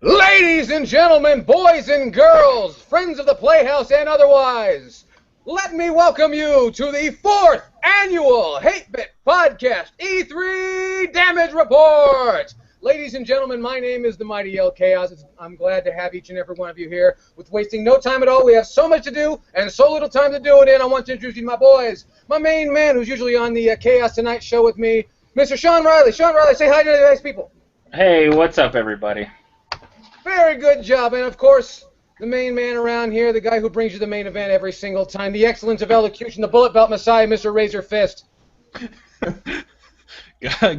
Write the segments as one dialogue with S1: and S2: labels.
S1: Ladies and gentlemen, boys and girls, friends of the Playhouse and otherwise, let me welcome you to the 4th annual 8-Bit Podcast E3 Damage Report. Ladies and gentlemen, my name is the Mighty El Chaos. I'm glad to have each and every one of you here. With wasting no time at all, we have so much to do and so little time to do it in. I want to introduce you to my boys. My main man, who's usually on the Chaos Tonight show with me, Mr. Sean Riley. Sean Riley, say hi to the nice people.
S2: Hey, what's up, everybody?
S1: Very good job. And, of course, the main man around here, the guy who brings you the main event every single time, the excellence of elocution, the bullet belt messiah, Mr. Razor Fist.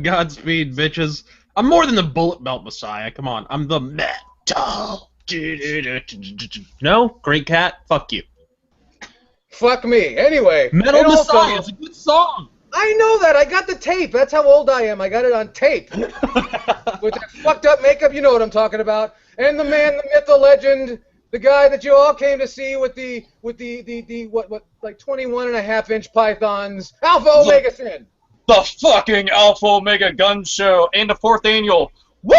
S3: Godspeed, bitches. I'm more than the bullet belt messiah. Come on. I'm the metal. No? Great Cat? Fuck you.
S1: Fuck me. Anyway.
S3: Metal Messiah is a good song.
S1: I know that. I got the tape. That's how old I am. I got it on tape. With that fucked up makeup, you know what I'm talking about. And the man, the myth, the legend, the guy that you all came to see with the like 21.5-inch pythons, Alpha Omega Sin.
S2: The fucking Alpha Omega Gun Show and the 4th annual. Woo!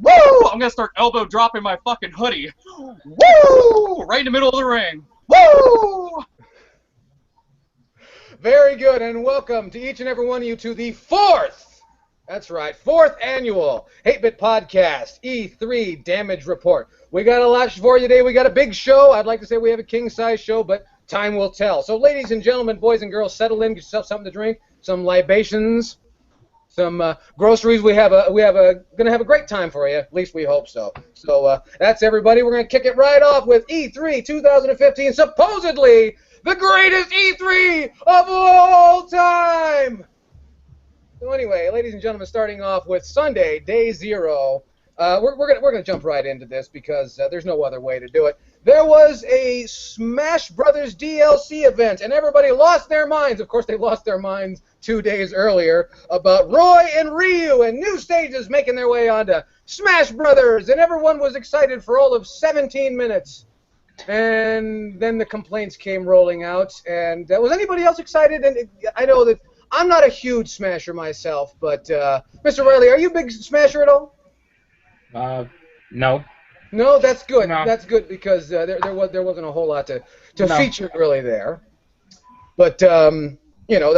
S2: Woo! I'm gonna start elbow dropping my fucking hoodie. Woo! Right in the middle of the ring. Woo!
S1: Very good, and welcome to each and every one of you to the 4th, that's right, 4th annual 8-Bit Podcast E3 Damage Report. We got a lot for you today. We got a big show. I'd like to say we have a king-size show, but time will tell. So, ladies and gentlemen, boys and girls, settle in, get yourself something to drink, some libations, some groceries. We're gonna have a great time for you. At least we hope so. So that's everybody. We're gonna kick it right off with E3 2015, supposedly the greatest E3 of all time! So anyway, ladies and gentlemen, starting off with Sunday, Day 0. We're gonna jump right into this because there's no other way to do it. There was a Smash Brothers DLC event, and everybody lost their minds. Of course, they lost their minds 2 days earlier about Roy and Ryu and new stages making their way onto Smash Brothers, and everyone was excited for all of 17 minutes. And then the complaints came rolling out, and was anybody else excited? And I know that I'm not a huge Smasher myself, but Mr. Riley, are you a big Smasher at all?
S2: No.
S1: No, that's good.
S2: No.
S1: That's good because there wasn't a whole lot to
S2: No.
S1: feature really there. But you know,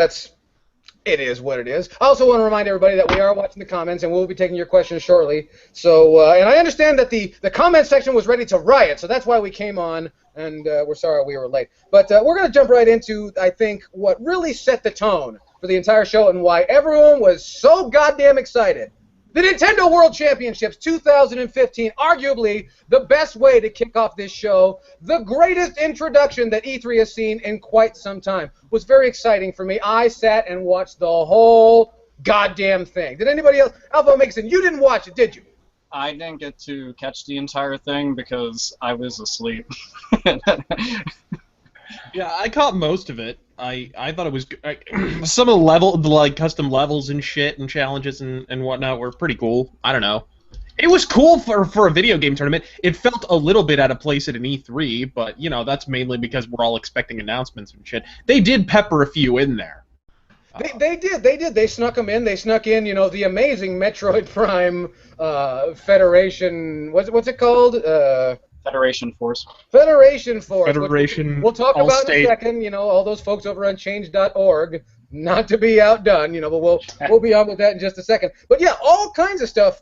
S1: it is what it is. I also want to remind everybody that we are watching the comments, and we'll be taking your questions shortly. So, and I understand that the comment section was ready to riot, so that's why we came on, and we're sorry we were late. But we're going to jump right into, I think, what really set the tone for the entire show and why everyone was so goddamn excited. The Nintendo World Championships 2015, arguably the best way to kick off this show, the greatest introduction that E3 has seen in quite some time. Was very exciting for me. I sat and watched the whole goddamn thing. Did anybody else? Alpha Mixon, you didn't watch it, did you?
S2: I didn't get to catch the entire thing because I was asleep.
S3: Yeah, I caught most of it. I thought it was some of the like custom levels and shit and challenges and whatnot were pretty cool. I don't know. It was cool for a video game tournament. It felt a little bit out of place at an E3, but you know that's mainly because we're all expecting announcements and shit. They did pepper a few in there.
S1: They did. They snuck them in. They snuck in, you know, the amazing Metroid Prime Federation. What's it called?
S2: Federation Force.
S1: Federation Force.
S3: Federation.
S1: We'll talk about
S3: All-State.
S1: in a second. You know, all those folks over on Change.org. Not to be outdone, you know, but we'll be on with that in just a second. But yeah, all kinds of stuff.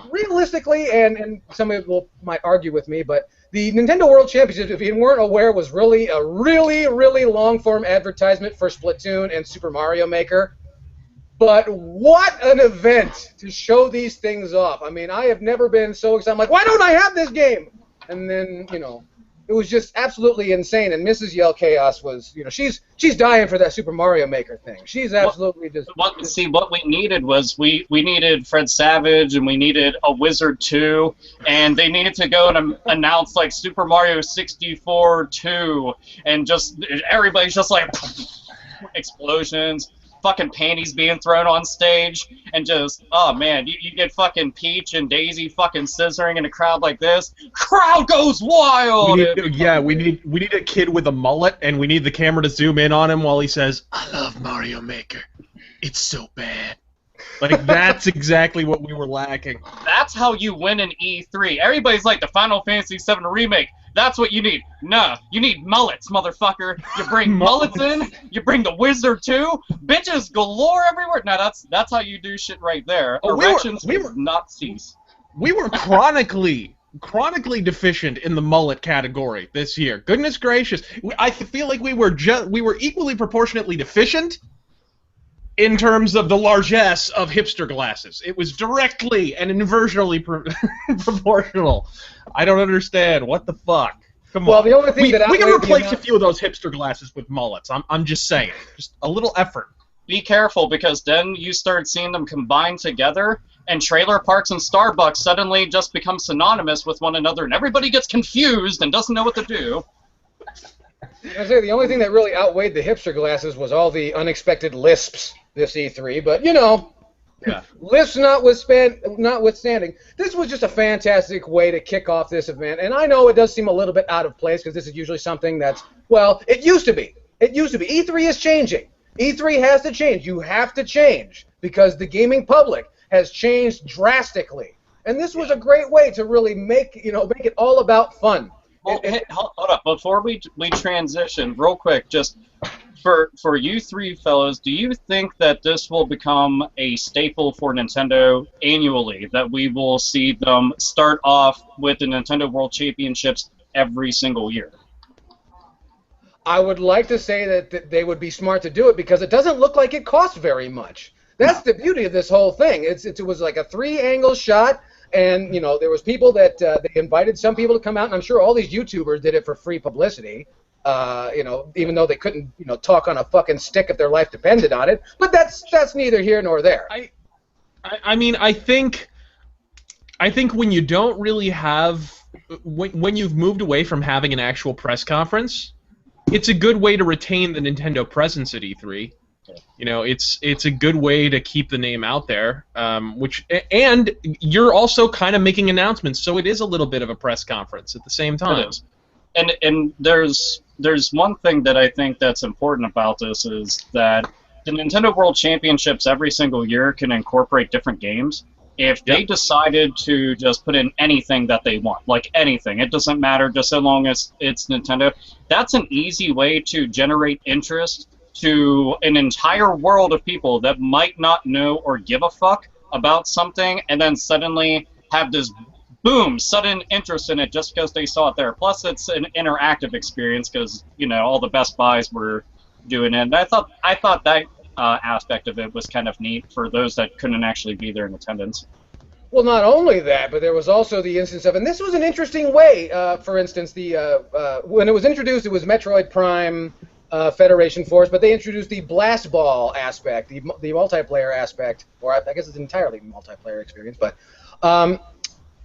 S1: Realistically, and some people might argue with me, but the Nintendo World Championship, if you weren't aware, was really a really long-form advertisement for Splatoon and Super Mario Maker. But what an event to show these things off. I mean, I have never been so excited. I'm like, why don't I have this game? And then, you know, it was just absolutely insane. And Mrs. Yell Chaos was, you know, she's dying for that Super Mario Maker thing. She's absolutely
S2: What we needed was we needed Fred Savage and we needed a Wizard 2, and they needed to go and announce like Super Mario 64 2, and just everybody's just like explosions. Fucking panties being thrown on stage, and just, oh man, you get fucking Peach and Daisy fucking scissoring in a crowd like this, crowd goes wild!
S3: We need a kid with a mullet, and we need the camera to zoom in on him while he says, "I love Mario Maker. It's so bad." Like, that's exactly what we were lacking.
S2: That's how you win an E3. Everybody's like, the Final Fantasy VII Remake. That's what you need. Nah, you need mullets, motherfucker. You bring mullets in, you bring the Wizard too. Bitches galore everywhere. Now that's how you do shit right there.
S3: Oh,
S2: Erections
S3: we were
S2: would not cease.
S3: We were chronically deficient in the mullet category this year. Goodness gracious. I feel like we were equally proportionately deficient in terms of the largesse of hipster glasses. It was directly and inversely proportional. I don't understand. What the fuck? Come on.
S1: Well, the only thing
S3: we can replace a few of those hipster glasses with mullets. I'm just saying. Just a little effort.
S2: Be careful, because then you start seeing them combined together, and trailer parks and Starbucks suddenly just become synonymous with one another, and everybody gets confused and doesn't know what to do.
S1: I say the only thing that really outweighed the hipster glasses was all the unexpected lisps this E3, but you know,
S3: Yeah.
S1: lisps notwithstanding, this was just a fantastic way to kick off this event, and I know it does seem a little bit out of place because this is usually something that's, well, it used to be. It used to be. E3 is changing. E3 has to change. You have to change because the gaming public has changed drastically, and this was a great way to really make it all about fun.
S2: Well, hold up. Before we transition, real quick, just for you three fellows, do you think that this will become a staple for Nintendo annually, that we will see them start off with the Nintendo World Championships every single year?
S1: I would like to say that they would be smart to do it because it doesn't look like it costs very much. That's the beauty of this whole thing. It was like a 3-angle shot. And, there was people that they invited some people to come out, and I'm sure all these YouTubers did it for free publicity, even though they couldn't, talk on a fucking stick if their life depended on it. But that's neither here nor there.
S3: I mean, I think when you don't really have, when you've moved away from having an actual press conference, it's a good way to retain the Nintendo presence at E3. It's a good way to keep the name out there, and you're also kind of making announcements, so it is a little bit of a press conference at the same time.
S2: It is. And there's one thing that I think that's important about this is that the Nintendo World Championships every single year can incorporate different games. If they decided to just put in anything that they want, like anything, it doesn't matter, just so long as it's Nintendo, that's an easy way to generate interest to an entire world of people that might not know or give a fuck about something, and then suddenly have this boom, sudden interest in it just because they saw it there. Plus, it's an interactive experience because all the Best Buys were doing it. And I thought that aspect of it was kind of neat for those that couldn't actually be there in attendance.
S1: Well, not only that, but there was also the instance of, and this was an interesting way. For instance, when it was introduced, it was Metroid Prime. Federation Force, but they introduced the Blast Ball aspect, the multiplayer aspect, or I guess it's entirely multiplayer experience, but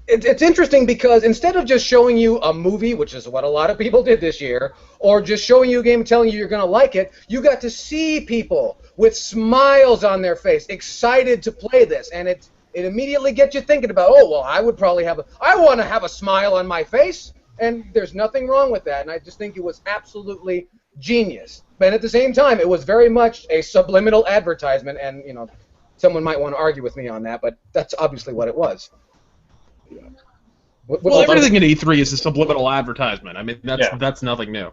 S1: it's interesting because instead of just showing you a movie, which is what a lot of people did this year, or just showing you a game and telling you you're going to like it, you got to see people with smiles on their face, excited to play this, and it immediately gets you thinking about, oh, well, I want to have a smile on my face, and there's nothing wrong with that, and I just think it was absolutely genius. But at the same time, it was very much a subliminal advertisement, and someone might want to argue with me on that, but that's obviously what it was.
S3: Well, everything at E3 is a subliminal advertisement. I mean, that's nothing new.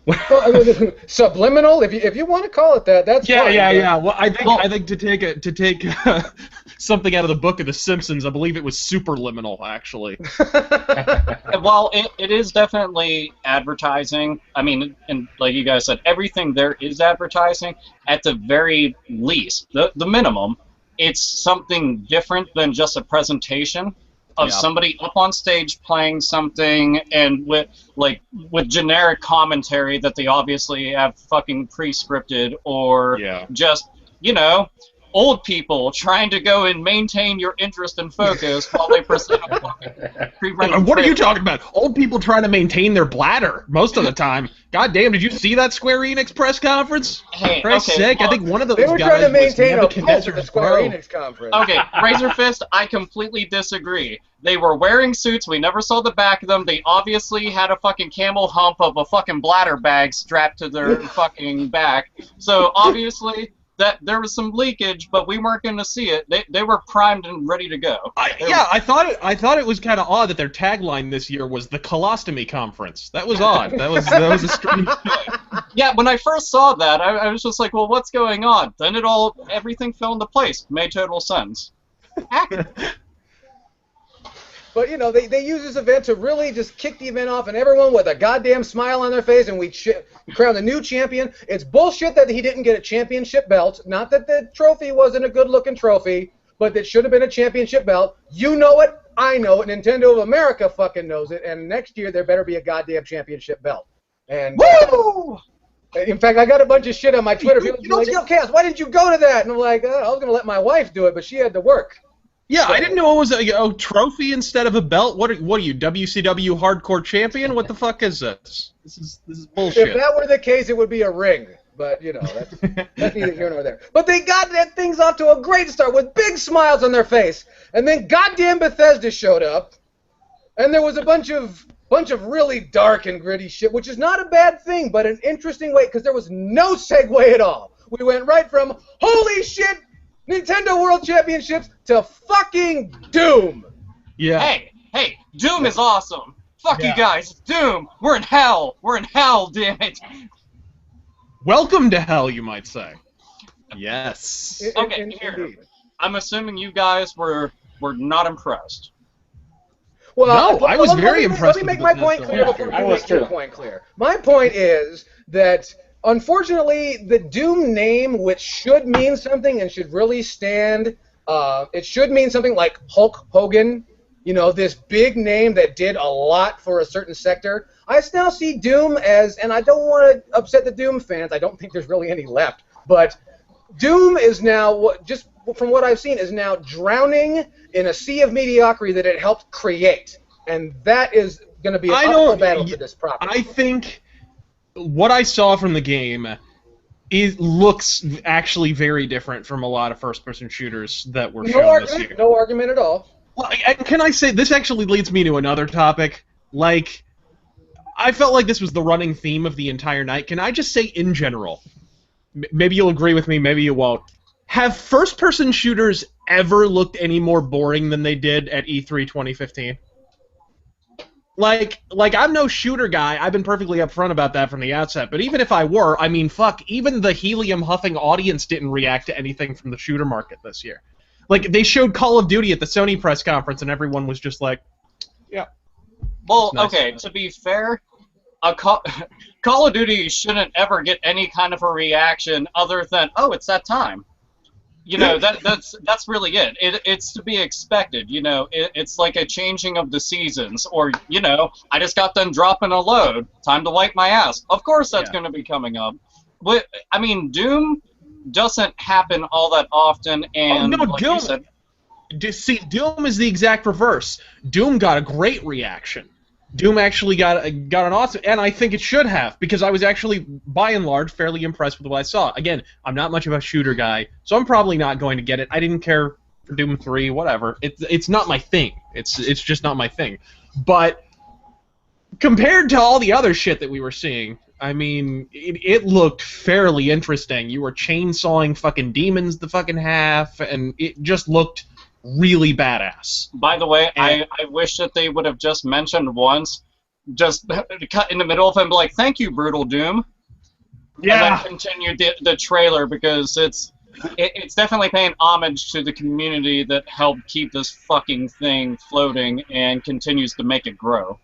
S1: Well, I mean, subliminal, if you want to call it that, that's fine.
S3: Yeah. Well, I think to take something out of the book of The Simpsons, I believe it was superliminal, actually.
S2: Well, it is definitely advertising. I mean, and like you guys said, everything there is advertising. At the very least, the minimum, it's something different than just a presentation of somebody up on stage playing something and with generic commentary that they obviously have fucking pre-scripted, or just old people trying to go and maintain your interest and focus while they present a fucking pre-rendered
S3: What are you talking about? Old people trying to maintain their bladder most of the time. God damn, did you see that Square Enix press conference?
S2: Hey,
S3: For Christ's sake, I think one of those
S1: they were
S3: guys
S1: trying to maintain a pulse
S3: Nebuchadnezzar's
S1: at the Square
S3: bro.
S1: Enix conference.
S2: Okay, Razor Fist, I completely disagree. They were wearing suits, we never saw the back of them, they obviously had a fucking camel hump of a fucking bladder bag strapped to their fucking back, so obviously that there was some leakage, but we weren't going to see it. They were primed and ready to go.
S3: I thought it was kind of odd that their tagline this year was the Colostomy Conference. That was odd. That was a strange choice.
S2: Yeah, when I first saw that, I was just like, well, what's going on? Then everything fell into place. Made total sense.
S1: But, you know, they use this event to really just kick the event off, and everyone with a goddamn smile on their face, and we crown the new champion. It's bullshit that he didn't get a championship belt. Not that the trophy wasn't a good-looking trophy, but that should have been a championship belt. You know it. I know it. Nintendo of America fucking knows it. And next year, there better be a goddamn championship belt. And
S2: Woo!
S1: In fact, I got a bunch of shit on my Twitter. People like, yo, Chaos, why didn't you go to that? And I'm like, I was going to let my wife do it, but she had to work.
S3: Yeah, I didn't know it was a trophy instead of a belt. What are you, WCW Hardcore Champion? What the fuck is this? This is bullshit.
S1: If that were the case, it would be a ring. But, you know, that's neither here nor there. But they got that things off to a great start with big smiles on their face. And then goddamn Bethesda showed up, and there was a bunch of really dark and gritty shit, which is not a bad thing, but an interesting way, because there was no segue at all. We went right from, holy shit, Nintendo World Championships to fucking Doom.
S3: Yeah.
S2: Hey, Doom is awesome. Fuck you guys, it's Doom. We're in hell. Damn it.
S3: Welcome to hell, you might say. Yes.
S2: Okay, here. I'm assuming you guys were not impressed.
S1: Well,
S3: no, I was very impressed.
S1: Let me make my point clear before you make your point clear. My point is that, unfortunately, the Doom name, which should mean something and should really stand, it should mean something like Hulk Hogan, you know, this big name that did a lot for a certain sector. I now see Doom as, and I don't want to upset the Doom fans, I don't think there's really any left, but Doom is now, just from what I've seen, is now drowning in a sea of mediocrity that it helped create. And that is going to be an uphill battle for this property.
S3: I think what I saw from the game looks actually very different from a lot of first-person shooters that were shown this year.
S1: No argument at all.
S3: Well, can I say, this actually leads me to another topic. Like, I felt like this was the running theme of the entire night. Can I just say, in general, maybe you'll agree with me, maybe you won't, have first-person shooters ever looked any more boring than they did at E3 2015? Like I'm no shooter guy. I've been perfectly upfront about that from the outset. But even if I were, I mean, fuck, even the helium-huffing audience didn't react to anything from the shooter market this year. Like, they showed Call of Duty at the Sony press conference, and everyone was just like, yeah.
S2: Well, nice. Okay, to be fair, Call of Duty shouldn't ever get any kind of a reaction other than, oh, it's that time. You know, that's really it. It's to be expected, you know. It's like a changing of the seasons, or, you know, I just got done dropping a load. Time to wipe my ass. Of course that's going to be coming up. But, I mean, Doom doesn't happen all that often, and
S3: like
S2: Doom, you said,
S3: see, Doom is the exact reverse. Doom got a great reaction. Doom actually got an awesome, and I think it should have, because I was actually, by and large, fairly impressed with what I saw. Again, I'm not much of a shooter guy, so I'm probably not going to get it. I didn't care for Doom 3, whatever. It's not my thing. It's just not my thing. But compared to all the other shit that we were seeing, I mean, it looked fairly interesting. You were chainsawing fucking demons the fucking half, and it just looked really badass.
S2: By the way, I wish that they would have just mentioned once, just cut in the middle of it and be like, thank you, Brutal Doom.
S3: Yeah.
S2: And then continue the trailer, because it's definitely paying homage to the community that helped keep this fucking thing floating and continues to make it grow.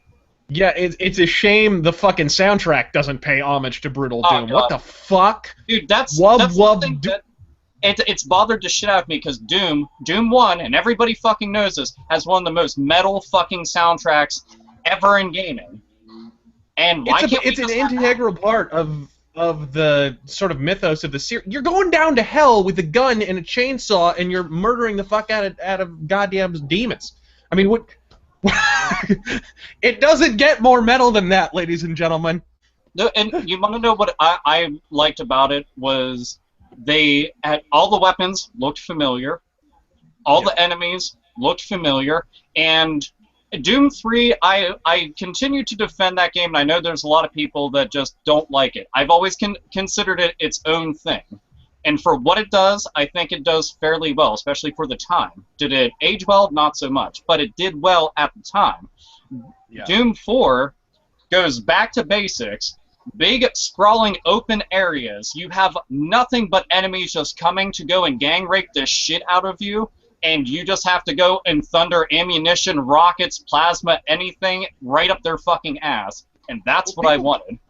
S3: Yeah, it's a shame the fucking soundtrack doesn't pay homage to Brutal Doom.
S2: God.
S3: What the fuck?
S2: Dude, that's something that it's bothered the shit out of me, because Doom 1, and everybody fucking knows this, has one of the most metal fucking soundtracks ever in gaming. And why can't we
S3: it's an integral part of the sort of mythos of the series. You're going down to hell with a gun and a chainsaw, and you're murdering the fuck out of goddamn demons. I mean, what? It doesn't get more metal than that, ladies and gentlemen.
S2: No, and you want to know what I liked about it was they had all the weapons looked familiar, all the enemies looked familiar, and Doom 3, I continue to defend that game, and I know there's a lot of people that just don't like it. I've always considered it its own thing, And for what it does, I think it does fairly well, especially for the time. Did it age well? Not so much, but it did well at the time.
S3: Yeah.
S2: Doom 4 goes back to basics. Big, sprawling, open areas. You have nothing but enemies just coming to go and gang rape the shit out of you, and you just have to go and thunder ammunition, rockets, plasma, anything right up their fucking ass. And that's what I wanted.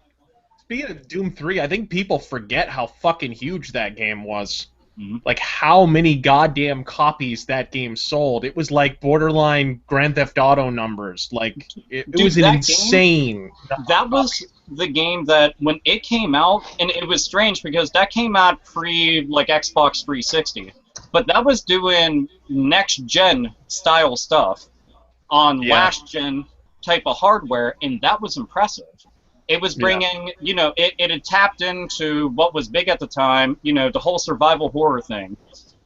S3: Speaking of Doom 3, I think people forget how fucking huge that game was.
S2: Mhm.
S3: Like, how many goddamn copies that game sold. It was like borderline Grand Theft Auto numbers. Like, it
S2: Dude,
S3: was an
S2: that game-
S3: insane...
S2: That was the game that, when it came out, and it was strange because that came out like, Xbox 360. But that was doing next-gen style stuff on last-gen type of hardware, and that was impressive. It was bringing, it had tapped into what was big at the time, the whole survival horror thing.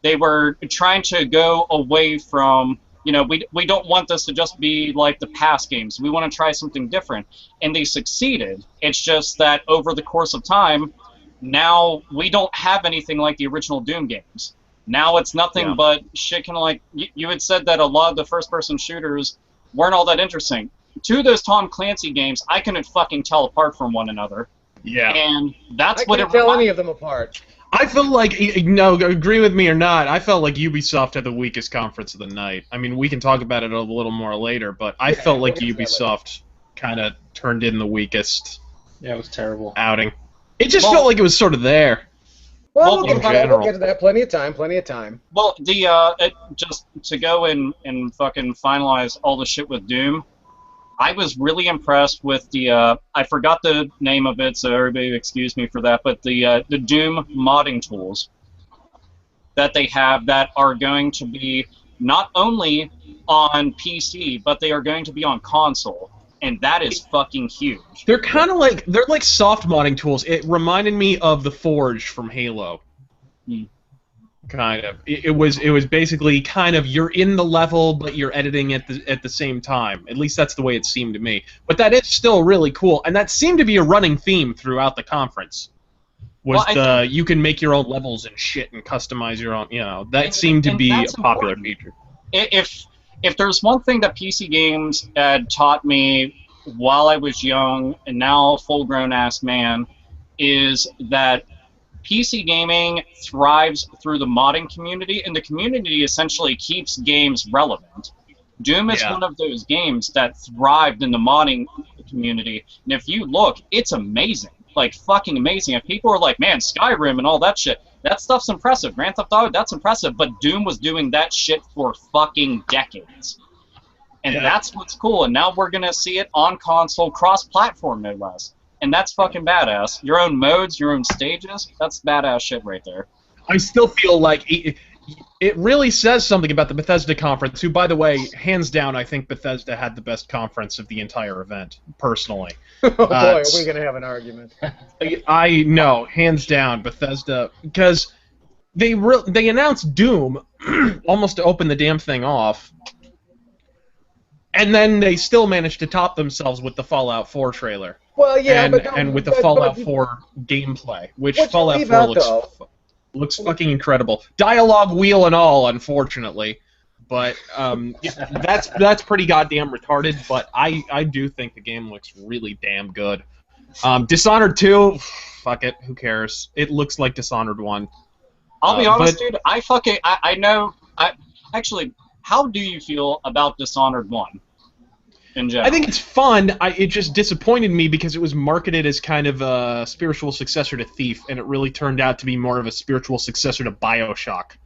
S2: They were trying to go away from, we don't want this to just be like the past games. We want to try something different. And they succeeded. It's just that over the course of time, now we don't have anything like the original Doom games. Now it's nothing but shit kind of like, you had said that a lot of the first-person shooters weren't all that interesting. Two of those Tom Clancy games, I couldn't fucking tell apart from one another.
S3: Yeah.
S2: And that's what
S1: I couldn't tell any of them apart.
S3: I feel like, agree with me or not, I felt like Ubisoft had the weakest conference of the night. I mean, we can talk about it a little more later, but I felt like Ubisoft kind of turned in the weakest
S4: Yeah, it was terrible.
S3: outing. It just felt like it was sort of there.
S1: Well,
S2: Well,
S1: we'll
S3: in
S1: get
S3: general.
S1: to that. Plenty of time.
S2: Well, just to go and fucking finalize all the shit with Doom, I was really impressed with the, I forgot the name of it, so everybody excuse me for that, but the Doom modding tools that they have that are going to be not only on PC, but they are going to be on console. And that is fucking huge.
S3: They're kind of like, they're like soft modding tools. It reminded me of the Forge from Halo.
S2: Hmm.
S3: Kind of. It was basically kind of, you're in the level, but you're editing at the same time. At least that's the way it seemed to me. But that is still really cool, and that seemed to be a running theme throughout the conference. You can make your own levels and shit and customize your own, that seemed to be a popular feature.
S2: If there's one thing that PC games had taught me while I was young and now a full-grown ass man, is that PC gaming thrives through the modding community, and the community essentially keeps games relevant. Doom is one of those games that thrived in the modding community, and if you look, it's amazing. Like, fucking amazing. If people are like, man, Skyrim and all that shit, that stuff's impressive. Grand Theft Auto, that's impressive, but Doom was doing that shit for fucking decades. And that's what's cool, and now we're gonna see it on console, cross-platform, no less. And that's fucking badass. Your own modes, your own stages, that's badass shit right there.
S3: I still feel like it really says something about the Bethesda conference, who, by the way, hands down, I think Bethesda had the best conference of the entire event, personally.
S1: Oh boy, are we going to have an argument.
S3: I know, hands down, Bethesda, because they announced Doom almost to open the damn thing off, and then they still managed to top themselves with the Fallout 4 trailer.
S1: Well, yeah,
S3: and with the Fallout 4 gameplay, which Fallout 4 looks fucking incredible. Dialogue wheel and all, unfortunately. But that's pretty goddamn retarded, but I do think the game looks really damn good. Dishonored 2, fuck it, who cares? It looks like Dishonored 1.
S2: I'll be honest, dude, I know, actually, how do you feel about Dishonored 1? In general?
S3: I think it's fun. It just disappointed me because it was marketed as kind of a spiritual successor to Thief, and it really turned out to be more of a spiritual successor to BioShock.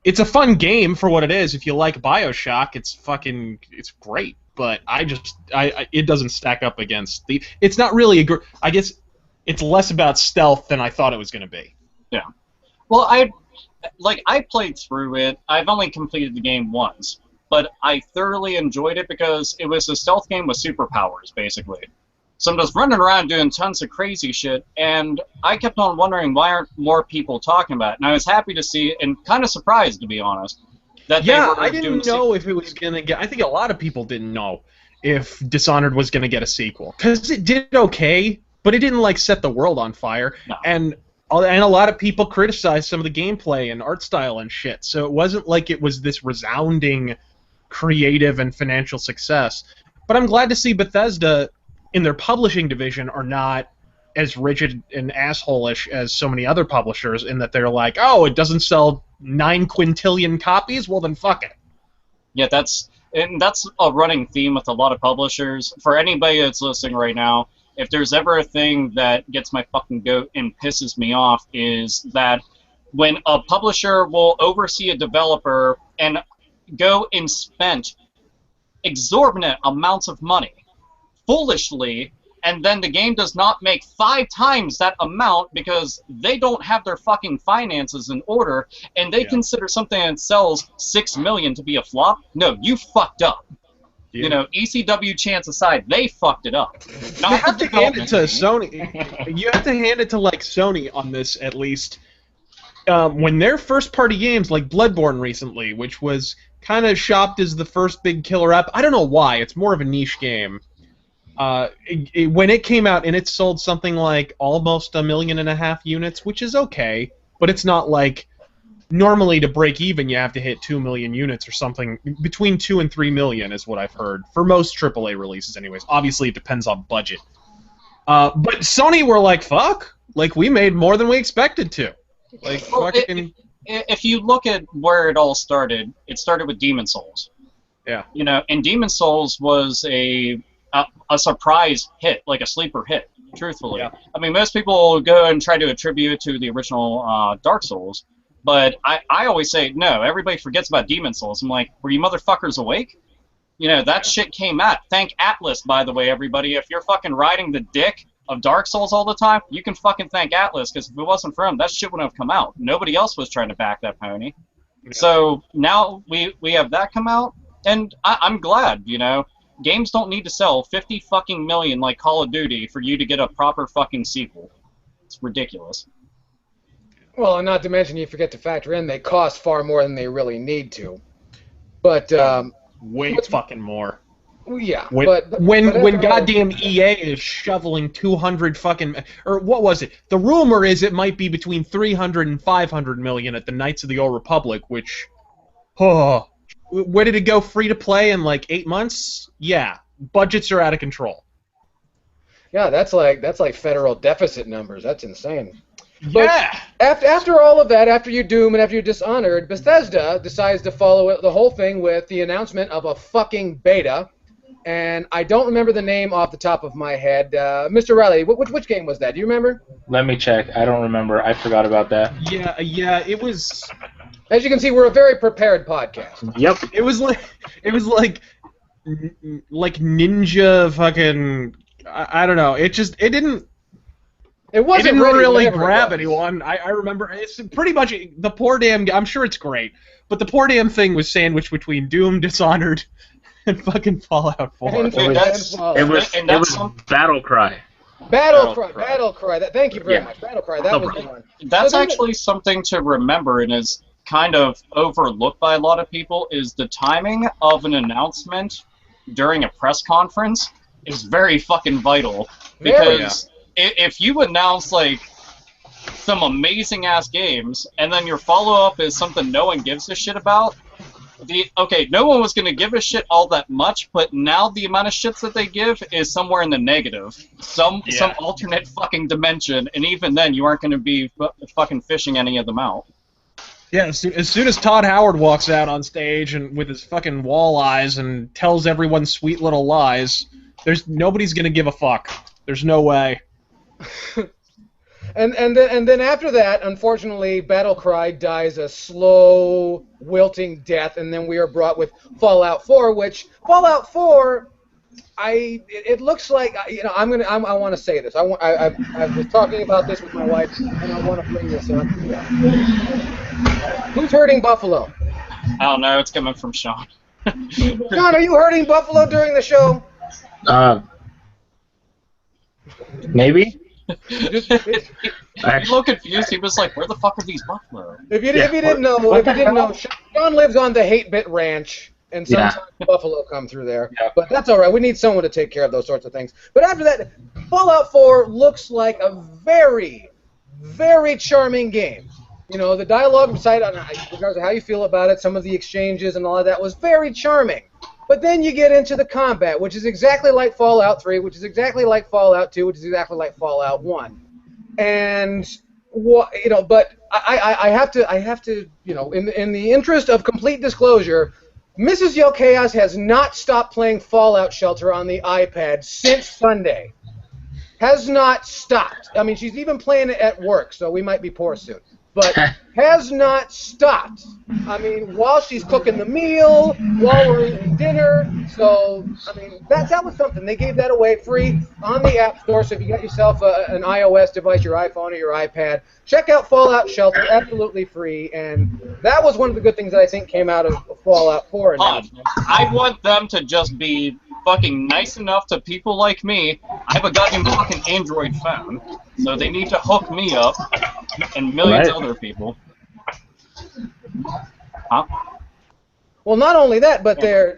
S3: It's a fun game for what it is. If you like BioShock, it's great. But it doesn't stack up against Thief. It's not really I guess it's less about stealth than I thought it was going to be.
S2: Yeah. Well, I played through it. I've only completed the game once. But I thoroughly enjoyed it because it was a stealth game with superpowers, basically. So I'm just running around doing tons of crazy shit, and I kept on wondering why aren't more people talking about it. And I was happy to see, and kind of surprised, to be honest, that they were
S3: I
S2: doing
S3: didn't know if it was going to get... I think a lot of people didn't know if Dishonored was going to get a sequel. Because it did okay, but it didn't, set the world on fire.
S2: No.
S3: And And a lot of people criticized some of the gameplay and art style and shit. So it wasn't like it was this resounding creative and financial success. But I'm glad to see Bethesda, in their publishing division, are not as rigid and asshole-ish as so many other publishers in that they're like, oh, it doesn't sell 9 quintillion copies? Well, then fuck it.
S2: Yeah, that's a running theme with a lot of publishers. For anybody that's listening right now, if there's ever a thing that gets my fucking goat and pisses me off, is that when a publisher will oversee a developer and go and spend exorbitant amounts of money foolishly, and then the game does not make 5 times that amount because they don't have their fucking finances in order, and they consider something that sells $6 million to be a flop. No, you fucked up. Yeah. You know, ECW chance aside, they fucked it up.
S3: You have to hand it to Sony. You have to hand it to, like, Sony on this, at least. When their first-party games, like Bloodborne recently, which was kind of shopped as the first big killer app, I don't know why, it's more of a niche game. When it came out and it sold something like almost 1.5 million units, which is okay, but it's not like normally to break even you have to hit 2 million units or something. Between 2 and 3 million is what I've heard for most AAA releases anyways. Obviously it depends on budget. But Sony were like, fuck, like we made more than we expected to. Like,
S2: well, if you look at where it all started, it started with Demon's Souls.
S3: Yeah.
S2: You know, and Demon's Souls was a surprise hit, like a sleeper hit, truthfully. Yeah. I mean, most people go and try to attribute it to the original Dark Souls, but I always say, no, everybody forgets about Demon's Souls. I'm like, were you motherfuckers awake? You know, that shit came out. Thank Atlas, by the way, everybody. If you're fucking riding the dick of Dark Souls all the time, you can fucking thank Atlas, because if it wasn't for him, that shit wouldn't have come out. Nobody else was trying to back that pony. Yeah. So now we have that come out, and I'm glad, you know. Games don't need to sell 50 fucking million like Call of Duty for you to get a proper fucking sequel. It's ridiculous.
S1: Well, and not to mention you forget to factor in they cost far more than they really need to. But
S3: way fucking more.
S1: Yeah.
S3: When goddamn EA is shoveling 200 fucking, or what was it? The rumor is it might be between 300 and 500 million at the Knights of the Old Republic, which, oh. Where did it go free to play in like 8 months? Yeah, budgets are out of control.
S1: Yeah, that's like federal deficit numbers. That's insane.
S3: Yeah.
S1: But after all of that, after you Doom and after you're Dishonored, Bethesda decides to follow the whole thing with the announcement of a fucking beta, and I don't remember the name off the top of my head. Mr. Riley, which game was that? Do you remember?
S4: Let me check. I don't remember. I forgot about that.
S3: Yeah, it was.
S1: As you can see, we're a very prepared podcast.
S4: Yep.
S3: It was like ninja fucking. I don't know. It didn't really grab anyone. I remember it's pretty much the poor damn. I'm sure it's great, but the poor damn thing was sandwiched between Doom, Dishonored, and fucking Fallout 4.
S4: It was Battle Cry.
S1: Battle Cry. Thank you very much. Battle Cry. That was the one.
S2: That's actually something to remember, and is kind of overlooked by a lot of people, is the timing of an announcement during a press conference is very fucking vital. Because if you announce like some amazing ass games and then your follow-up is something no one gives a shit about, no one was going to give a shit all that much, but now the amount of shits that they give is somewhere in the negative. Some alternate fucking dimension, and even then you aren't going to be fucking fishing any of them out.
S3: Yeah, as soon as Todd Howard walks out on stage and with his fucking wall eyes and tells everyone sweet little lies, nobody's gonna give a fuck. There's no way.
S1: and then after that, unfortunately, Battle Cry dies a slow, wilting death, and then we are brought with Fallout 4, which Fallout 4. It looks like, you know, I want to say this. I was talking about this with my wife, and I want to bring this up. Who's hurting Buffalo?
S2: I don't know. It's coming from Sean.
S1: Sean, are you hurting Buffalo during the show?
S4: Maybe.
S2: He looked confused. He was like, "Where the fuck are these buffalo?"
S1: If you didn't know, Sean lives on the Hate Bit Ranch. And sometimes buffalo come through there. Yeah. But that's all right. We need someone to take care of those sorts of things. But after that, Fallout 4 looks like a very, very charming game. You know, the dialogue side, regardless of how you feel about it, some of the exchanges and all of that was very charming. But then you get into the combat, which is exactly like Fallout 3, which is exactly like Fallout 2, which is exactly like Fallout 1. And but I have to, in the interest of complete disclosure, Mrs. Yell Chaos has not stopped playing Fallout Shelter on the iPad since Sunday. Has not stopped. I mean, she's even playing it at work, so we might be poor soon. But has not stopped. I mean, while she's cooking the meal, while we're eating dinner. So, I mean, that was something. They gave that away free on the App Store. So if you got yourself an iOS device, your iPhone or your iPad, check out Fallout Shelter, absolutely free. And that was one of the good things that I think came out of Fallout 4 announcement.
S2: I want them to just be fucking nice enough to people like me. I have a goddamn fucking Android phone, so they need to hook me up and millions of other people. Huh?
S1: Well, not only that, but they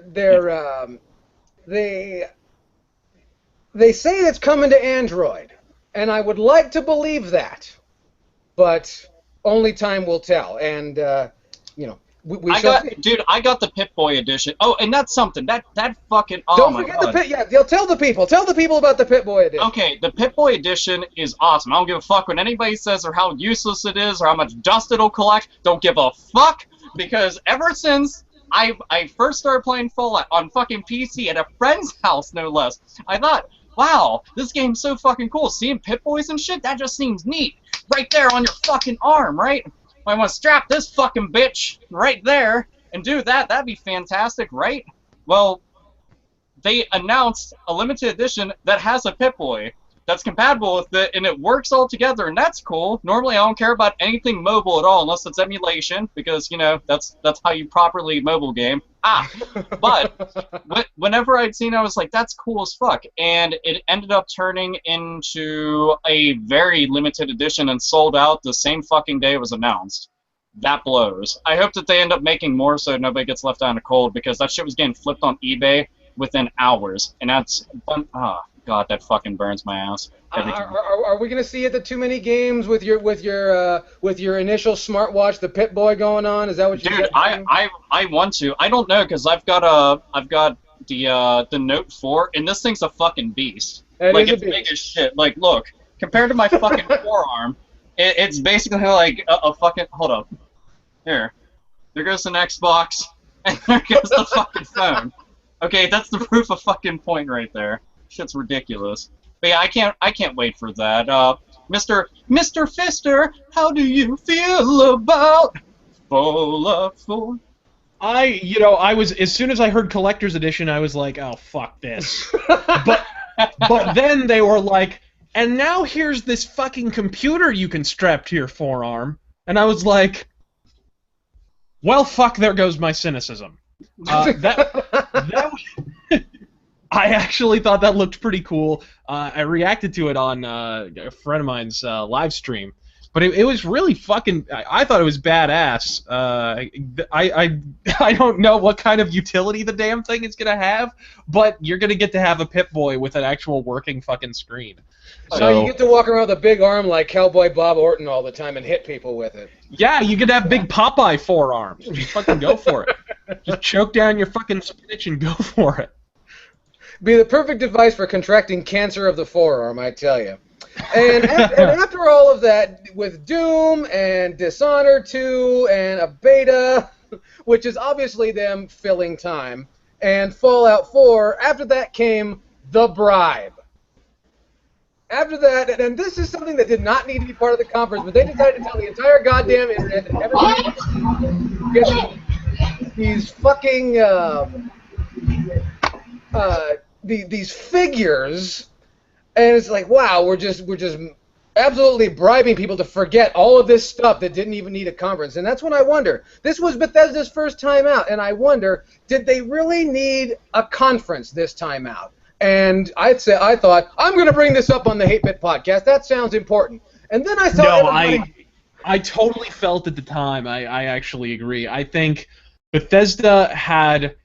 S1: say it's coming to Android, and I would like to believe that, but only time will tell. And
S2: I got the Pip-Boy edition. Oh, and that's something. That fucking. Oh
S1: Don't
S2: my
S1: forget
S2: God.
S1: the Pip. Yeah, they'll tell the people. Tell the people about the Pip-Boy edition.
S2: Okay, the Pip-Boy edition is awesome. I don't give a fuck what anybody says or how useless it is or how much dust it'll collect. Don't give a fuck, because ever since I first started playing Fallout on fucking PC at a friend's house, no less, I thought, wow, this game's so fucking cool. Seeing Pip-Boys and shit, that just seems neat. Right there on your fucking arm, right? I want to strap this fucking bitch right there and do that. That'd be fantastic, right? Well, they announced a limited edition that has a Pip-Boy that's compatible with it, and it works all together, and that's cool. Normally, I don't care about anything mobile at all, unless it's emulation, because, that's how you properly mobile game. But whenever I'd seen it, I was like, that's cool as fuck. And it ended up turning into a very limited edition and sold out the same fucking day it was announced. That blows. I hope that they end up making more so nobody gets left out in the cold, because that shit was getting flipped on eBay within hours. And that's... God, that fucking burns my ass.
S1: Are we gonna see at the Too Many Games with your initial smartwatch, the Pip-Boy going on? Is that what you?
S2: Dude, I want to. I don't know, because I've got the Note 4, and this thing's a fucking beast. It's big as shit. Like, look, compared to my fucking forearm, it's basically like a fucking. Hold up. There goes an Xbox, and there goes the fucking phone. Okay, that's the proof of fucking point right there. Shit's ridiculous. But yeah, I can't wait for that. Mr. Fister, how do you feel about Fallout 4?
S3: I was, as soon as I heard Collector's Edition, I was like, oh, fuck this. but then they were like, and now here's this fucking computer you can strap to your forearm. And I was like, well, fuck, there goes my cynicism. I actually thought that looked pretty cool. I reacted to it on a friend of mine's live stream, but it was really fucking. I thought it was badass. I don't know what kind of utility the damn thing is gonna have, but you're gonna get to have a Pip-Boy with an actual working fucking screen.
S1: So you get to walk around with a big arm like Cowboy Bob Orton all the time and hit people with it.
S3: Yeah, you could have big Popeye forearms. Just fucking go for it. Just choke down your fucking spinach and go for it.
S1: Be the perfect device for contracting cancer of the forearm, I tell you. And after all of that, with Doom and Dishonored 2 and a beta, which is obviously them filling time, and Fallout 4, after that came The Bribe. After that, and this is something that did not need to be part of the conference, but they decided to tell the entire goddamn internet that everybody gets these fucking these figures, and it's like, wow, we're just absolutely bribing people to forget all of this stuff that didn't even need a conference. And that's when I wonder, this was Bethesda's first time out, and I wonder, did they really need a conference this time out? And I thought, I'm going to bring this up on the 8-Bit podcast. That sounds important. And then I saw
S3: I totally felt at the time. I actually agree. I think Bethesda had...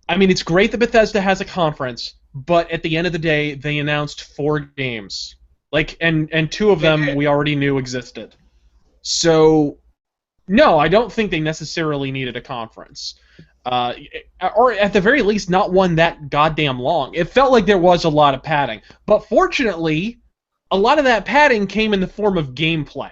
S3: I mean, it's great that Bethesda has a conference, but at the end of the day, they announced 4 games. And two of them we already knew existed. So, no, I don't think they necessarily needed a conference. Or at the very least, not one that goddamn long. It felt like there was a lot of padding. But fortunately, a lot of that padding came in the form of gameplay,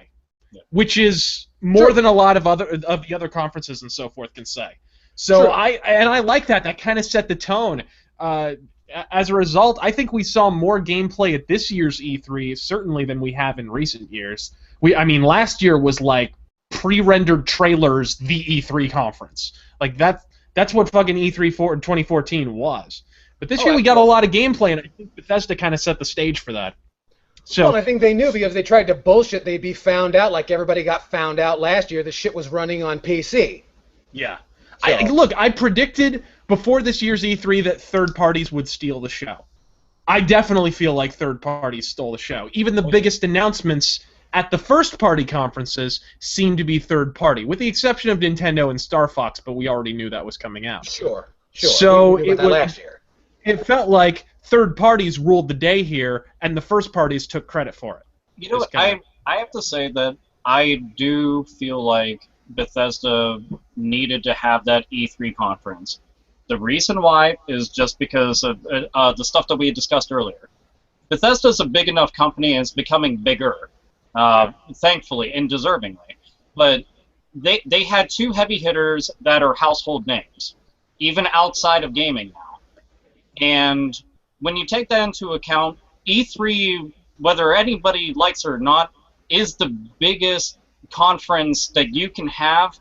S3: which is more than a lot of the other conferences and so forth can say. So I like that. That kind of set the tone. As a result, I think we saw more gameplay at this year's E3 certainly than we have in recent years. Last year was like pre-rendered trailers, the E3 conference. Like that's what fucking E3 2014 was. But this year we got a lot of gameplay, and I think Bethesda kind of set the stage for that. So,
S1: well, I think they knew because they tried to bullshit they'd be found out like everybody got found out last year. The shit was running on PC.
S3: Yeah.
S1: So.
S3: I predicted before this year's E3 that third parties would steal the show. I definitely feel like third parties stole the show. Even the biggest announcements at the first-party conferences seem to be third-party, with the exception of Nintendo and Star Fox, but we already knew that was coming out.
S1: Sure.
S3: So
S1: last year.
S3: It felt like third parties ruled the day here, and the first parties took credit for it.
S2: You know what? I have to say that I do feel like Bethesda needed to have that E3 conference. The reason why is just because of the stuff that we had discussed earlier. Bethesda's a big enough company and it's becoming bigger, thankfully and deservingly. But they had two heavy hitters that are household names, even outside of gaming now. And when you take that into account, E3, whether anybody likes it or not, is the biggest conference that you can have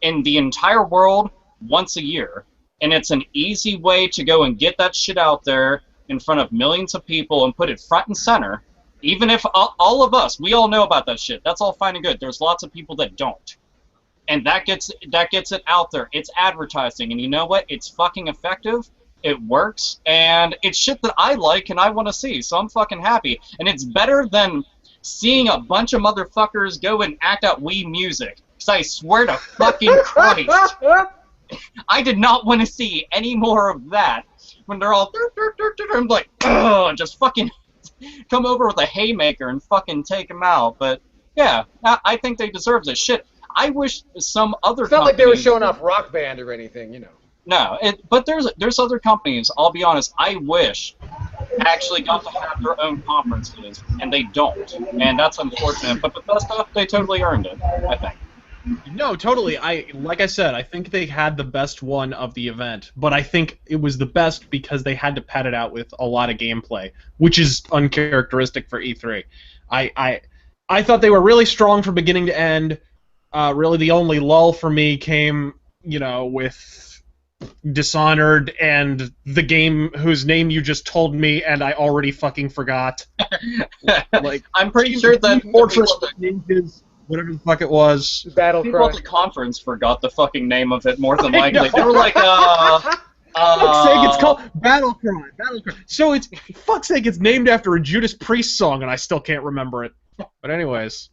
S2: in the entire world once a year. And it's an easy way to go and get that shit out there in front of millions of people and put it front and center. Even if all of us, we all know about that shit. That's all fine and good. There's lots of people that don't. And that gets it out there. It's advertising. And you know what? It's fucking effective. It works. And it's shit that I like and I want to see. So I'm fucking happy. And it's better than seeing a bunch of motherfuckers go and act out Wii music. Because I swear to fucking Christ, I did not want to see any more of that. When they're all, I'm like, ugh, just fucking come over with a haymaker and fucking take them out. But yeah, I think they deserve this shit. I wish some other
S1: It's not like they were showing off Rock Band or anything, you know.
S2: No, but there's other companies, I'll be honest, I wish actually got to have their own conferences, and they don't. And that's unfortunate, but Bethesda, they totally earned it, I think.
S3: No, totally. Like I said, I think they had the best one of the event, but I think it was the best because they had to pad it out with a lot of gameplay, which is uncharacteristic for E3. I thought they were really strong from beginning to end. Really, the only lull for me came, with Dishonored and the game whose name you just told me and I already fucking forgot.
S2: I'm pretty sure that
S3: Fortress Ninjas, whatever the fuck it was.
S1: Battle
S2: People
S1: Cry.
S2: at the conference forgot the fucking name of it more than likely. They were like,
S3: fuck's sake, it's called Battle Cry. So it's, fuck's sake, it's named after a Judas Priest song and I still can't remember it. But anyways.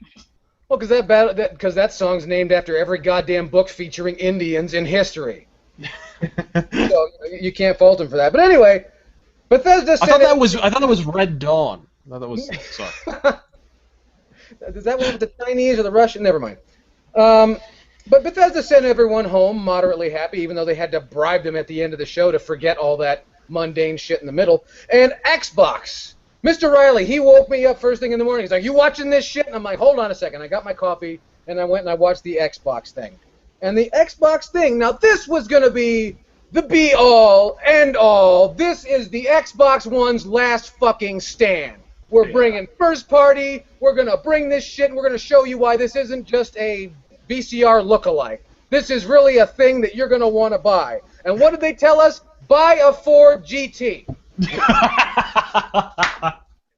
S1: Well, because that song's named after every goddamn book featuring Indians in history. So you can't fault him for that. But anyway, Bethesda said
S3: I thought that was Red Dawn. I thought that was sorry.
S1: Is that one with the Chinese or the Russian? Never mind. But Bethesda sent everyone home moderately happy, even though they had to bribe them at the end of the show to forget all that mundane shit in the middle. And Xbox. Mr. Riley, he woke me up first thing in the morning. He's like, "You watching this shit?" And I'm like, "Hold on a second." I got my coffee, and I went and I watched the Xbox thing. And the Xbox thing, now this was going to be the be-all, end-all. This is the Xbox One's last fucking stand. We're bringing first party. We're going to bring this shit, and we're going to show you why this isn't just a VCR lookalike. This is really a thing that you're going to want to buy. And what did they tell us? Buy a Ford GT.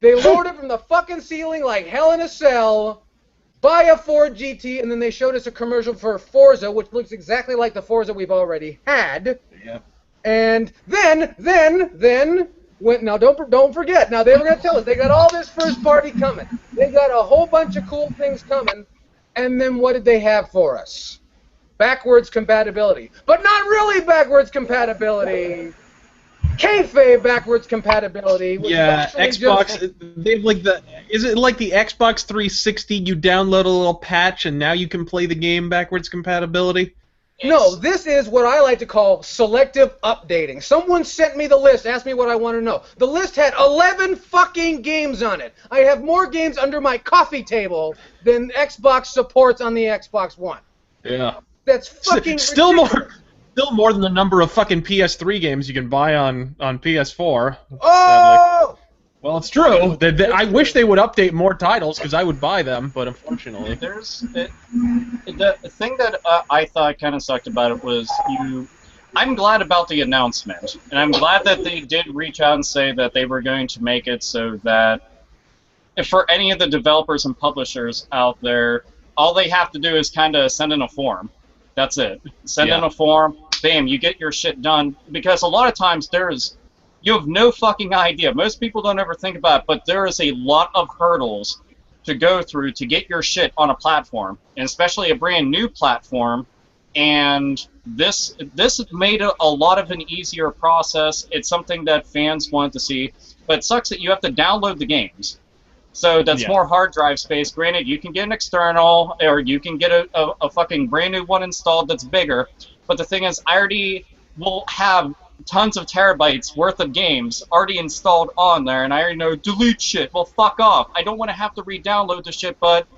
S1: They lowered it from the fucking ceiling like hell in a cell. Buy a Ford GT, and then they showed us a commercial for Forza, which looks exactly like the Forza we've already had.
S3: Yeah.
S1: And then, now don't forget. Now they were going to tell us they got all this first party coming. They got a whole bunch of cool things coming. And then what did they have for us? Backwards compatibility, but not really backwards compatibility. kayfabe backwards compatibility.
S3: Yeah, Xbox. They've is it like the Xbox 360? You download a little patch and now you can play the game backwards compatibility.
S1: No, this is what I like to call selective updating. Someone sent me the list, asked me what I want to know. The list had 11 fucking games on it. I have more games under my coffee table than Xbox supports on the Xbox One.
S3: Yeah.
S1: That's fucking
S3: still
S1: ridiculous.
S3: Still more than the number of fucking PS3 games you can buy on PS4.
S1: Oh!
S3: Sadly. Well, it's true. I wish they would update more titles because I would buy them, but unfortunately.
S2: The thing that I thought kind of sucked about it was I'm glad about the announcement, and I'm glad that they did reach out and say that they were going to make it so that if for any of the developers and publishers out there, all they have to do is kind of send in a form. That's it. Send in a form, bam, you get your shit done. Because a lot of times you have no fucking idea. Most people don't ever think about it, but there is a lot of hurdles to go through to get your shit on a platform, and especially a brand new platform. And this made a lot of an easier process. It's something that fans want to see, but it sucks that you have to download the games. So that's more hard drive space. Granted, you can get an external, or you can get a fucking brand new one installed that's bigger. But the thing is, I already will have tons of terabytes worth of games already installed on there, and I already know delete shit. Well, fuck off. I don't want to have to re-download the shit, but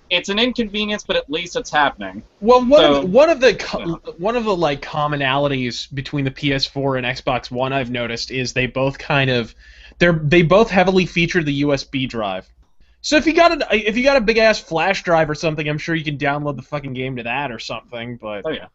S2: it's an inconvenience. But at least it's happening.
S3: Well, one of the commonalities between the PS4 and Xbox One I've noticed is they both they both heavily feature the USB drive. So if you got a big ass flash drive or something, I'm sure you can download the fucking game to that or something. But
S2: oh yeah.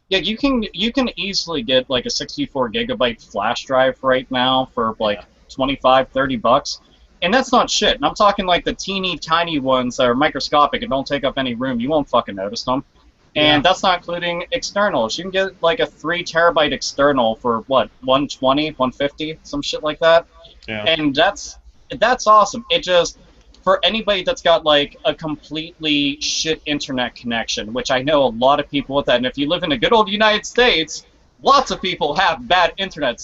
S2: Yeah, you can easily get like a 64 gigabyte flash drive right now for like $25-$30, and that's not shit. And I'm talking like the teeny tiny ones that are microscopic and don't take up any room. You won't fucking notice them. And that's not including externals. You can get like a 3 terabyte external for what, 120, 150, some shit like that. Yeah. And that's awesome. It just, for anybody that's got like a completely shit internet connection, which I know a lot of people with that, and if you live in the good old United States, lots of people have bad internet.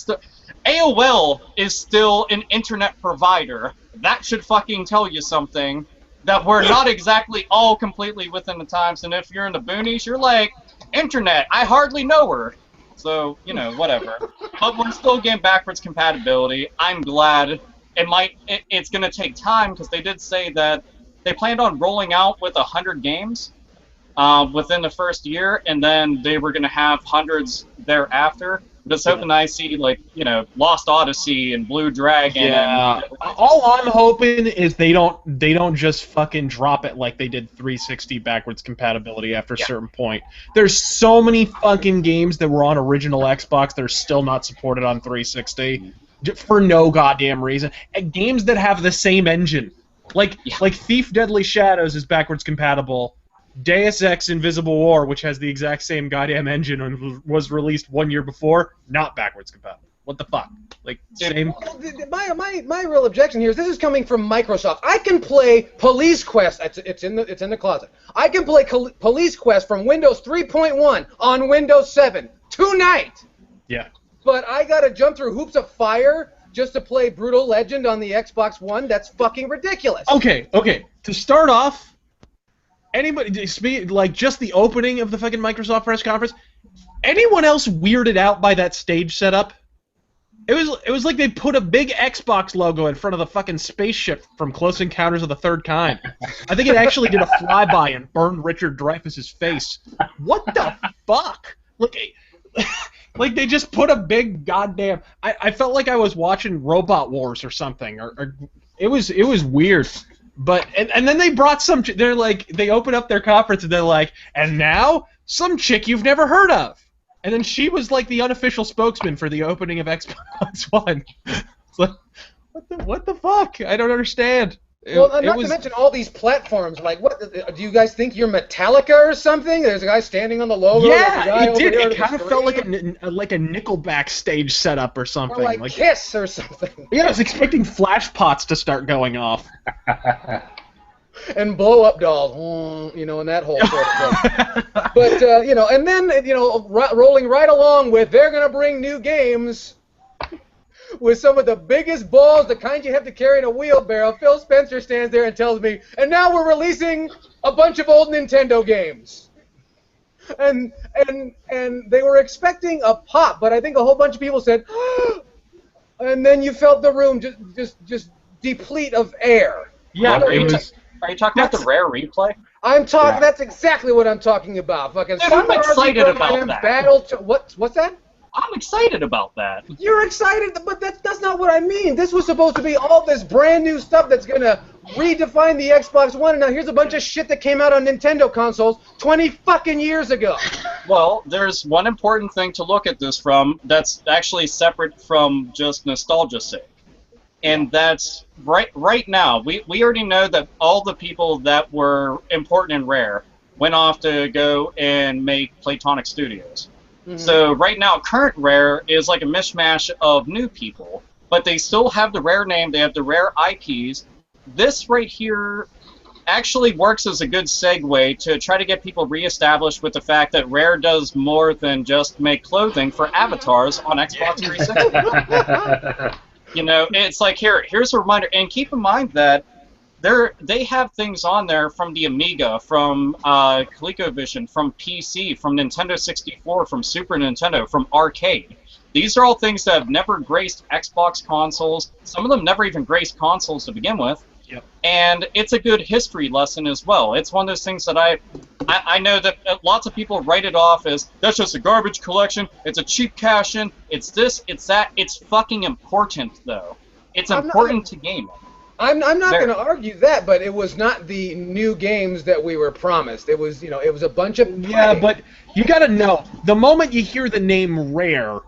S2: AOL is still an internet provider. That should fucking tell you something, that we're not exactly all completely within the times, and if you're in the boonies, you're like, internet, I hardly know her. So, whatever. But we're still getting backwards compatibility. I'm glad. It's going to take time, because they did say that they planned on rolling out with 100 games within the first year, and then they were going to have hundreds thereafter. Just hoping I see, Lost Odyssey and Blue Dragon.
S3: Yeah. All I'm hoping is they don't just fucking drop it like they did 360 backwards compatibility after a certain point. There's so many fucking games that were on original Xbox that are still not supported on 360. For no goddamn reason. And games that have the same engine. Like Thief Deadly Shadows is backwards compatible. Deus Ex Invisible War, which has the exact same goddamn engine and was released 1 year before, not backwards compatible. What the fuck? Same.
S1: My real objection here is this is coming from Microsoft. I can play Police Quest. It's in the closet. I can play Police Quest from Windows 3.1 on Windows 7 tonight.
S3: Yeah.
S1: But I gotta jump through hoops of fire just to play Brutal Legend on the Xbox One? That's fucking ridiculous.
S3: Okay. To start off, anybody, just the opening of the fucking Microsoft press conference, anyone else weirded out by that stage setup? It was like they put a big Xbox logo in front of the fucking spaceship from Close Encounters of the Third Kind. I think it actually did a flyby and burned Richard Dreyfuss's face. What the fuck? Like they just put a big goddamn. I felt like I was watching Robot Wars or something. Or it was weird. But and then they brought some. They're like, they open up their conference and they're like, and now some chick you've never heard of. And then she was like the unofficial spokesman for the opening of Xbox One. It's like, what the fuck? I don't understand.
S1: Well, not to mention all these platforms. Like, what do you guys think you're Metallica or something? There's a guy standing on the logo.
S3: Yeah, it did. It kind of felt like a Nickelback stage setup or something.
S1: Or like Kiss or something.
S3: Yeah, I was expecting flash pots to start going off.
S1: And blow up dolls, and that whole sort of thing. But and then rolling right along with they're gonna bring new games. with some of the biggest balls, the kind you have to carry in a wheelbarrow. Phil Spencer stands there and tells me, and now we're releasing a bunch of old Nintendo games. And they were expecting a pop, but I think a whole bunch of people said, and then you felt the room just deplete of air.
S2: Yeah, are you talking about the Rare replay?
S1: I'm talking. Yeah. That's exactly what I'm talking about. Fucking.
S2: Dude, I'm excited about that.
S1: What's that?
S2: I'm excited about that.
S1: You're excited, but that's not what I mean. This was supposed to be all this brand new stuff that's gonna redefine the Xbox One, and now here's a bunch of shit that came out on Nintendo consoles 20 fucking years ago.
S2: Well, there's one important thing to look at this from that's actually separate from just nostalgia's sake. And that's right now, we already know that all the people that were important and Rare went off to go and make Playtonic Studios. Mm-hmm. So right now, current Rare is like a mishmash of new people, but they still have the Rare name, they have the Rare IPs. This right here actually works as a good segue to try to get people reestablished with the fact that Rare does more than just make clothing for avatars on Xbox 360. You know, it's like, here's a reminder, and keep in mind that they have things on there from the Amiga, from ColecoVision, from PC, from Nintendo 64, from Super Nintendo, from arcade. These are all things that have never graced Xbox consoles. Some of them never even graced consoles to begin with. Yep. And it's a good history lesson as well. It's one of those things that I know that lots of people write it off as, that's just a garbage collection, it's a cheap cash-in, it's this, it's that. It's fucking important, though. It's important to gaming.
S1: I'm not going to argue that, but it was not the new games that we were promised. It was, it was a bunch of...
S3: Yeah, but you got to know, the moment you hear the name Rare...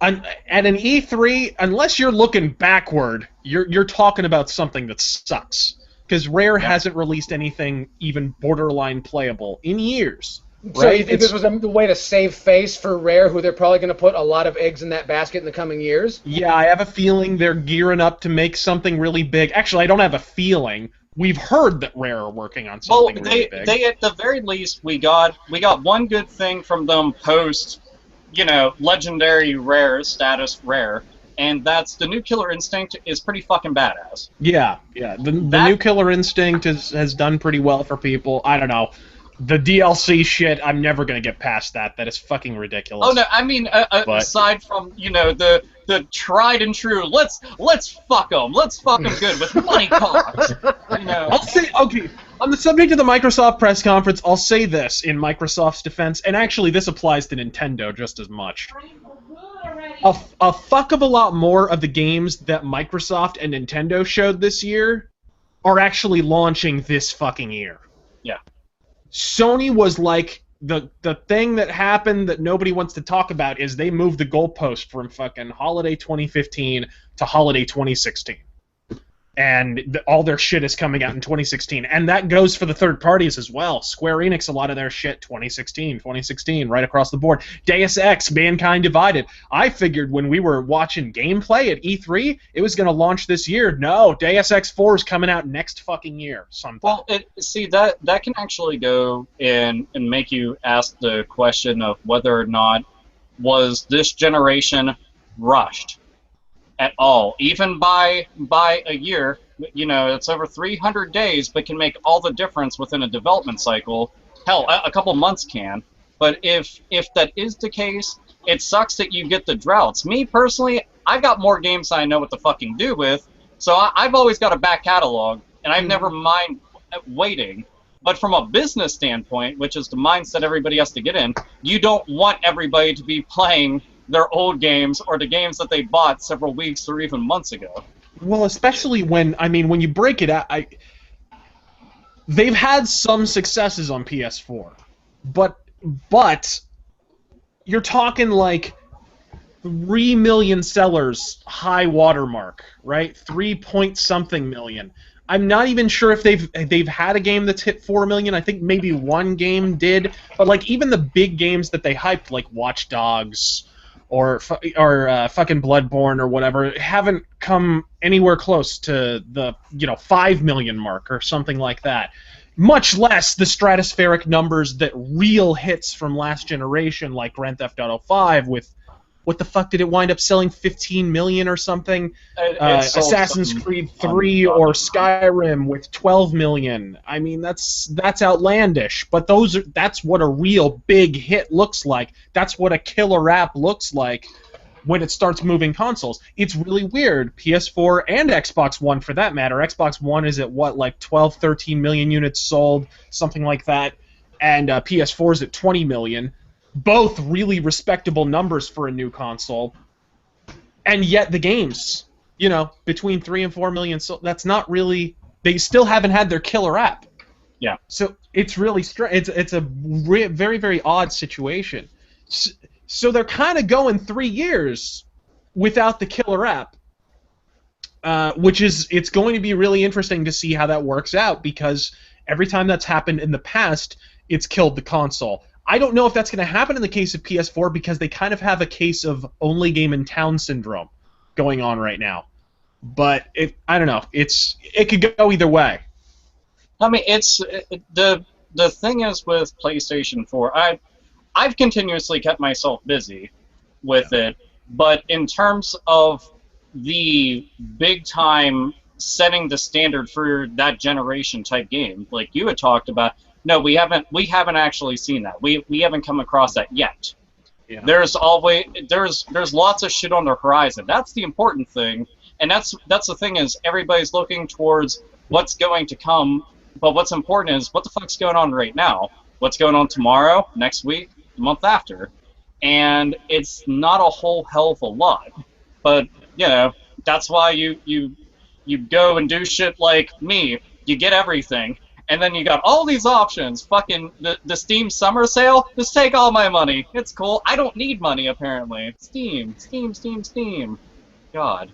S3: at an E3, unless you're looking backward, you're talking about something that sucks. Because Rare hasn't released anything even borderline playable in years.
S1: So right? You think this was a way to save face for Rare, who they're probably going to put a lot of eggs in that basket in the coming years?
S3: Yeah, I have a feeling they're gearing up to make something really big. Actually, I don't have a feeling. We've heard that Rare are working on something really big.
S2: They at the very least, we got one good thing from them post... legendary Rare status Rare, and that's the new Killer Instinct is pretty fucking badass.
S3: Yeah. The new Killer Instinct has done pretty well for people. I don't know. The DLC shit, I'm never gonna get past that. That is fucking ridiculous.
S2: Oh no, I mean, aside from the tried and true, let's fuck them good with money cocks.
S3: I'll say okay. On the subject of the Microsoft press conference, I'll say this in Microsoft's defense, and actually this applies to Nintendo just as much. A fuck of a lot more of the games that Microsoft and Nintendo showed this year are actually launching this fucking year.
S2: Yeah.
S3: Sony was like, the thing that happened that nobody wants to talk about is they moved the goalpost from fucking holiday 2015 to holiday 2016. And all their shit is coming out in 2016. And that goes for the third parties as well. Square Enix, a lot of their shit, 2016, right across the board. Deus Ex, Mankind Divided. I figured when we were watching gameplay at E3, it was going to launch this year. No, Deus Ex 4 is coming out next fucking year sometime.
S2: Well, that can actually go and make you ask the question of whether or not was this generation rushed at all, even by a year. It's over 300 days, but can make all the difference within a development cycle. Hell, a couple months can. But if that is the case, it sucks that you get the droughts. Me personally, I've got more games I know what to fucking do with, so I've always got a back catalog, and I've never mind waiting. But from a business standpoint, which is the mindset everybody has to get in, you don't want everybody to be playing their old games or the games that they bought several weeks or even months ago.
S3: Well, especially when you break it out, they've had some successes on PS4, but you're talking like 3 million sellers high watermark, right? 3-point-something million. I'm not even sure if they've had a game that's hit 4 million. I think maybe one game did, but like even the big games that they hyped, like Watch Dogs or fucking Bloodborne or whatever, haven't come anywhere close to the 5 million mark or something like that. Much less the stratospheric numbers that real hits from last generation, like Grand Theft Auto 5 with what the fuck did it wind up selling? 15 million or something? Assassin's Creed 3 or Skyrim with 12 million. I mean, that's outlandish. But that's what a real big hit looks like. That's what a killer app looks like when it starts moving consoles. It's really weird. PS4 and Xbox One, for that matter. Xbox One is at what, like 12, 13 million units sold, something like that, and PS4 is at 20 million. Both really respectable numbers for a new console, and yet the games, between 3 and 4 million, so that's not really. They still haven't had their killer app.
S2: Yeah.
S3: So it's really it's a very, very odd situation. So they're kind of going 3 years without the killer app, it's going to be really interesting to see how that works out, because every time that's happened in the past, it's killed the console. I don't know if that's going to happen in the case of PS4, because they kind of have a case of only game in town syndrome going on right now. But I don't know. It could go either way.
S2: I mean, the thing is with PlayStation 4, I've continuously kept myself busy with it, but in terms of the big time setting the standard for that generation type game, like you had talked about, no, we haven't actually seen that. We haven't come across that yet. Yeah. There's lots of shit on the horizon. That's the important thing, and that's the thing is everybody's looking towards what's going to come, but what's important is what the fuck's going on right now. What's going on tomorrow, next week, the month after, and it's not a whole hell of a lot. But that's why you go and do shit like me. You get everything. And then you got all these options. Fucking the Steam summer sale. Just take all my money. It's cool. I don't need money, apparently. Steam. God.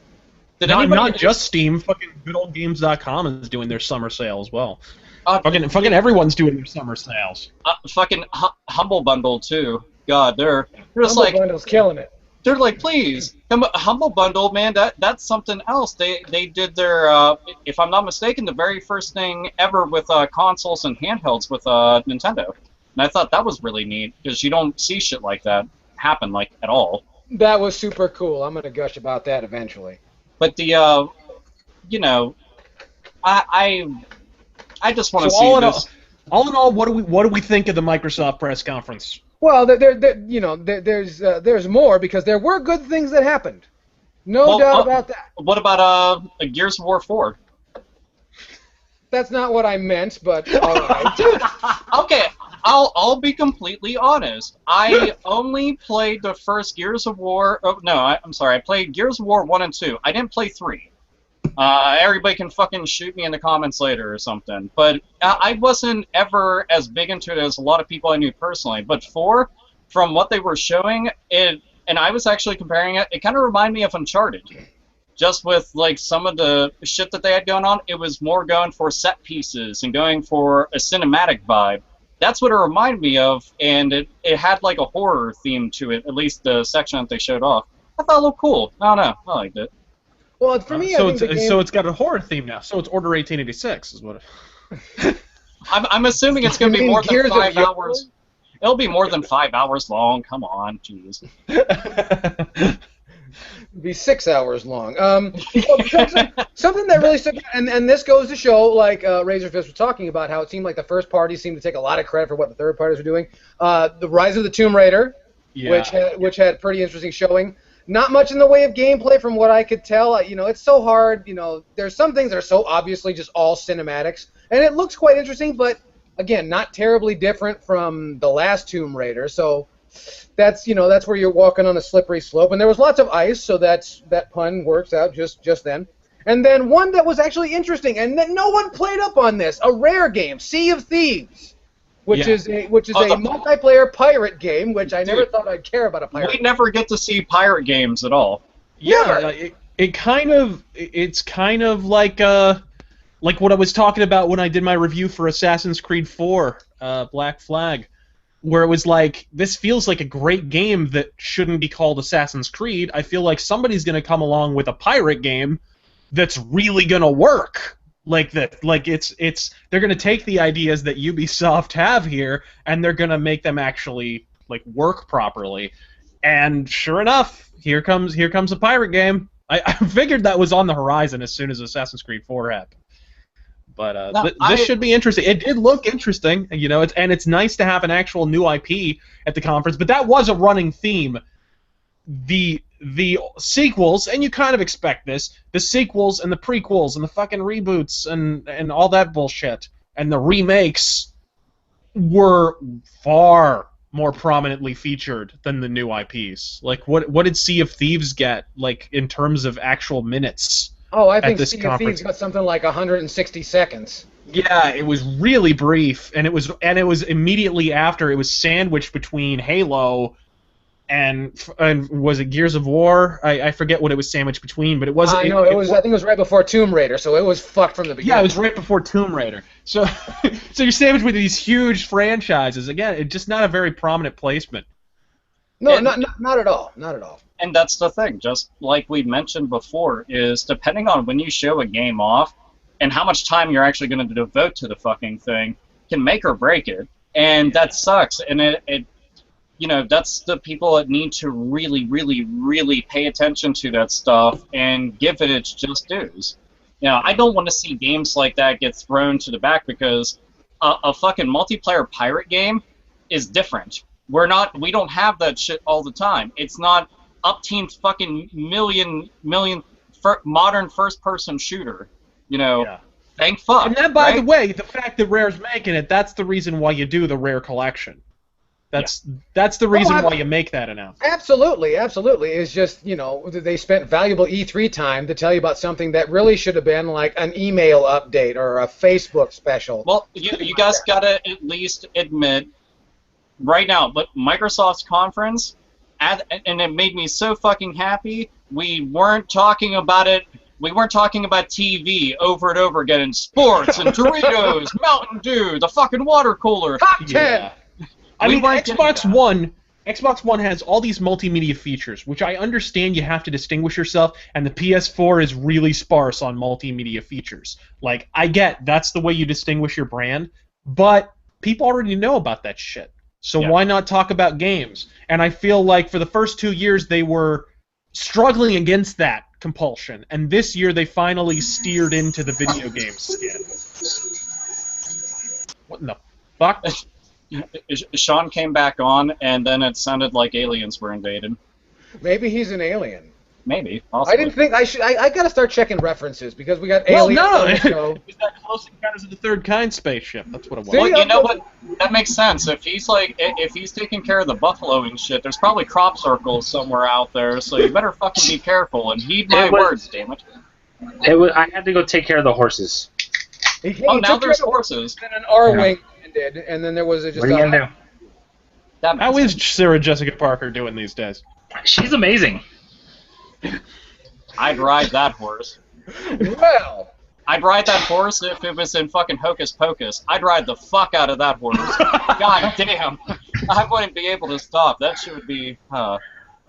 S3: Not just Steam. Fucking goodoldgames.com is doing their summer sale as well. Fucking everyone's doing their summer sales.
S2: Fucking Humble Bundle too. God, they're just
S1: Humble Bundle's killing it.
S2: They're like, please, Humble Bundle, man. That's something else. They did their, if I'm not mistaken, the very first thing ever with consoles and handhelds with Nintendo, and I thought that was really neat because you don't see shit like that happen like at all.
S1: That was super cool. I'm gonna gush about that eventually.
S2: But the, I just want to see this.
S3: All in all, what do we think of the Microsoft press conference?
S1: Well, there's more, because there were good things that happened. No doubt about that.
S2: What about Gears of War 4?
S1: That's not what I meant, but all right.
S2: Okay, I'll be completely honest. I only played the first Gears of War. Oh no, I'm sorry. I played Gears of War 1 and 2. I didn't play 3. Everybody can fucking shoot me in the comments later or something. But I wasn't ever as big into it as a lot of people I knew personally. But 4, from what they were showing, and I was actually comparing it, it kind of reminded me of Uncharted. Just with like some of the shit that they had going on, it was more going for set pieces and going for a cinematic vibe. That's what it reminded me of, and it had like a horror theme to it, at least the section that they showed off. I thought it looked cool. I don't know. I liked it.
S1: Well, for me,
S3: so it's got a horror theme now. So it's Order 1886 is what it...
S2: I'm assuming it's going to be more than 5 hours. It'll be more than 5 hours long. Come on, jeez.
S1: It'd be 6 hours long. Something that really stuck, and this goes to show, like Razorfist was talking about, how it seemed like the first parties seemed to take a lot of credit for what the third parties were doing. The Rise of the Tomb Raider, which had pretty interesting showing. Not much in the way of gameplay from what I could tell. It's so hard. There's some things that are so obviously just all cinematics, and it looks quite interesting, but again, not terribly different from the last Tomb Raider. So that's where you're walking on a slippery slope, and there was lots of ice, so that pun works out just then. And then one that was actually interesting, and that no one played up on this, a rare game, Sea of Thieves. Which is a multiplayer pirate game, which I never thought I'd care about a pirate.
S2: We never get to see pirate games at all.
S3: Yeah, it's kind of like what I was talking about when I did my review for Assassin's Creed 4, Black Flag, where it was like, this feels like a great game that shouldn't be called Assassin's Creed. I feel like somebody's going to come along with a pirate game that's really going to work. Like that, like they're gonna take the ideas that Ubisoft have here, and they're gonna make them actually like work properly. And sure enough, here comes a pirate game. I figured that was on the horizon as soon as Assassin's Creed 4 happened. But this should be interesting. It did look interesting, you know. It's nice to have an actual new IP at the conference. But that was a running theme. The sequels, and you kind of expect this, the sequels and the prequels and the fucking reboots and all that bullshit, and the remakes were far more prominently featured than the new IPs. Like, what did Sea of Thieves get, like, in terms of actual minutes?
S1: Oh, I think Sea of Thieves got something like 160 seconds.
S3: Yeah, it was really brief, and it was immediately after. It was sandwiched between Halo and was it Gears of War? I forget what it was sandwiched between, but it wasn't.
S1: I think it was right before Tomb Raider, so it was fucked from the beginning.
S3: Yeah, it was right before Tomb Raider. So, so you're sandwiched with these huge franchises. Again, it's just not a very prominent placement.
S1: No, not at all. Not at all.
S2: And that's the thing, just like we mentioned before, is depending on when you show a game off and how much time you're actually going to devote to the fucking thing can make or break it. And that sucks. And it you know, that's the people that need to really, really, really pay attention to that stuff and give it its just dues. You know, I don't want to see games like that get thrown to the back because a fucking multiplayer pirate game is different. We don't have that shit all the time. It's not Upteam's fucking million modern first-person shooter. You know,
S3: yeah.
S2: Thank fuck.
S3: And that, by the way, the fact that Rare's making it, that's the reason why you do the Rare collection. That's the reason why you make that announcement.
S1: Absolutely, absolutely. It's just, you know, they spent valuable E3 time to tell you about something that really should have been like an email update or a Facebook special.
S2: Well, you guys gotta at least admit right now, but Microsoft's conference, and it made me so fucking happy. We weren't talking about it. We weren't talking about TV over and over again, and sports and Doritos, Mountain Dew, the fucking water cooler.
S1: Top 10.
S3: Yeah. I mean, Xbox One has all these multimedia features, which I understand you have to distinguish yourself, and the PS4 is really sparse on multimedia features. Like, I get that's the way you distinguish your brand, but people already know about that shit. So why not talk about games? And I feel like for the first 2 years they were struggling against that compulsion, and this year they finally steered into the video game skin. What in the fuck?
S2: Sean came back on, and then it sounded like aliens were invaded.
S1: Maybe he's an alien.
S2: Maybe. Possibly.
S1: I didn't think I should. I gotta start checking references because we got aliens.
S3: Well, no,
S1: so.
S3: It's that Close Encounters of the Third Kind spaceship. That's what it was.
S2: Well, you know what? That makes sense. If he's taking care of the buffalo and shit, there's probably crop circles somewhere out there. So you better fucking be careful and heed my words, damn it.
S4: I had to go take care of the horses.
S2: Now there's horses.
S1: And an R-wing did, and then there was just.
S4: What are you gonna do?
S3: How is Sarah Jessica Parker doing these days?
S4: She's amazing.
S2: I'd ride that horse.
S1: Well.
S2: I'd ride that horse if it was in fucking Hocus Pocus. I'd ride the fuck out of that horse. God damn. I wouldn't be able to stop. That shit would be... my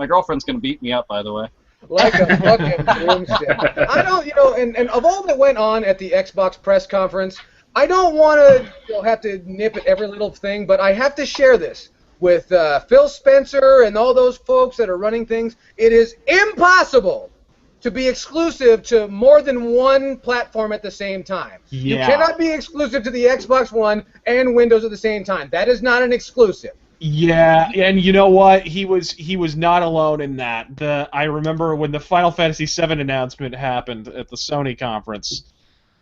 S2: girlfriend's gonna beat me up, by the way.
S1: Like a fucking broomstick. I don't, and of all that went on at the Xbox press conference, I don't want to have to nip at every little thing, but I have to share this with Phil Spencer and all those folks that are running things. It is impossible to be exclusive to more than one platform at the same time.
S3: Yeah.
S1: You cannot be exclusive to the Xbox One and Windows at the same time. That is not an exclusive.
S3: Yeah, and you know what? He was not alone in that. I remember when the Final Fantasy VII announcement happened at the Sony conference.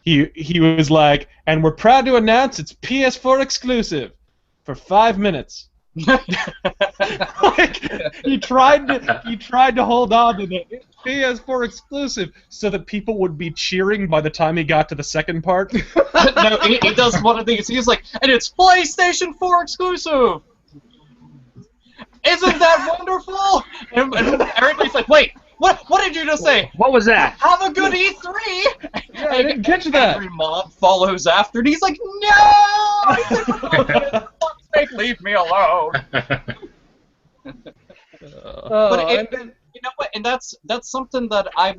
S3: He was like, and we're proud to announce it's PS4 exclusive for 5 minutes. Like, he tried to hold on to the PS4 exclusive so that people would be cheering by the time he got to the second part.
S2: No, he does one of these. He's like, and it's PlayStation 4 exclusive. Isn't that wonderful? And everybody's like, wait, what did you just say?
S4: What was that?
S2: Have a good E3.
S3: Yeah, I didn't catch that.
S2: Every mob follows after, and he's like, no! For fuck's sake, leave me alone. But you know what? And that's something that I've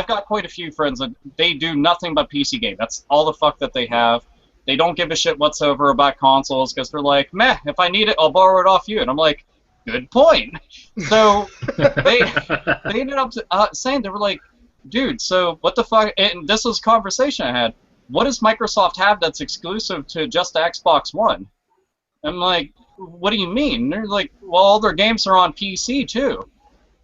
S2: got quite a few friends that they do nothing but PC game. That's all the fuck that they have. They don't give a shit whatsoever about consoles because they're like, meh, if I need it, I'll borrow it off you. And I'm like, good point. So they ended up saying, they were like, dude, so what the fuck? And this was a conversation I had. What does Microsoft have that's exclusive to just Xbox One? I'm like, what do you mean? They're like, well, all their games are on PC too.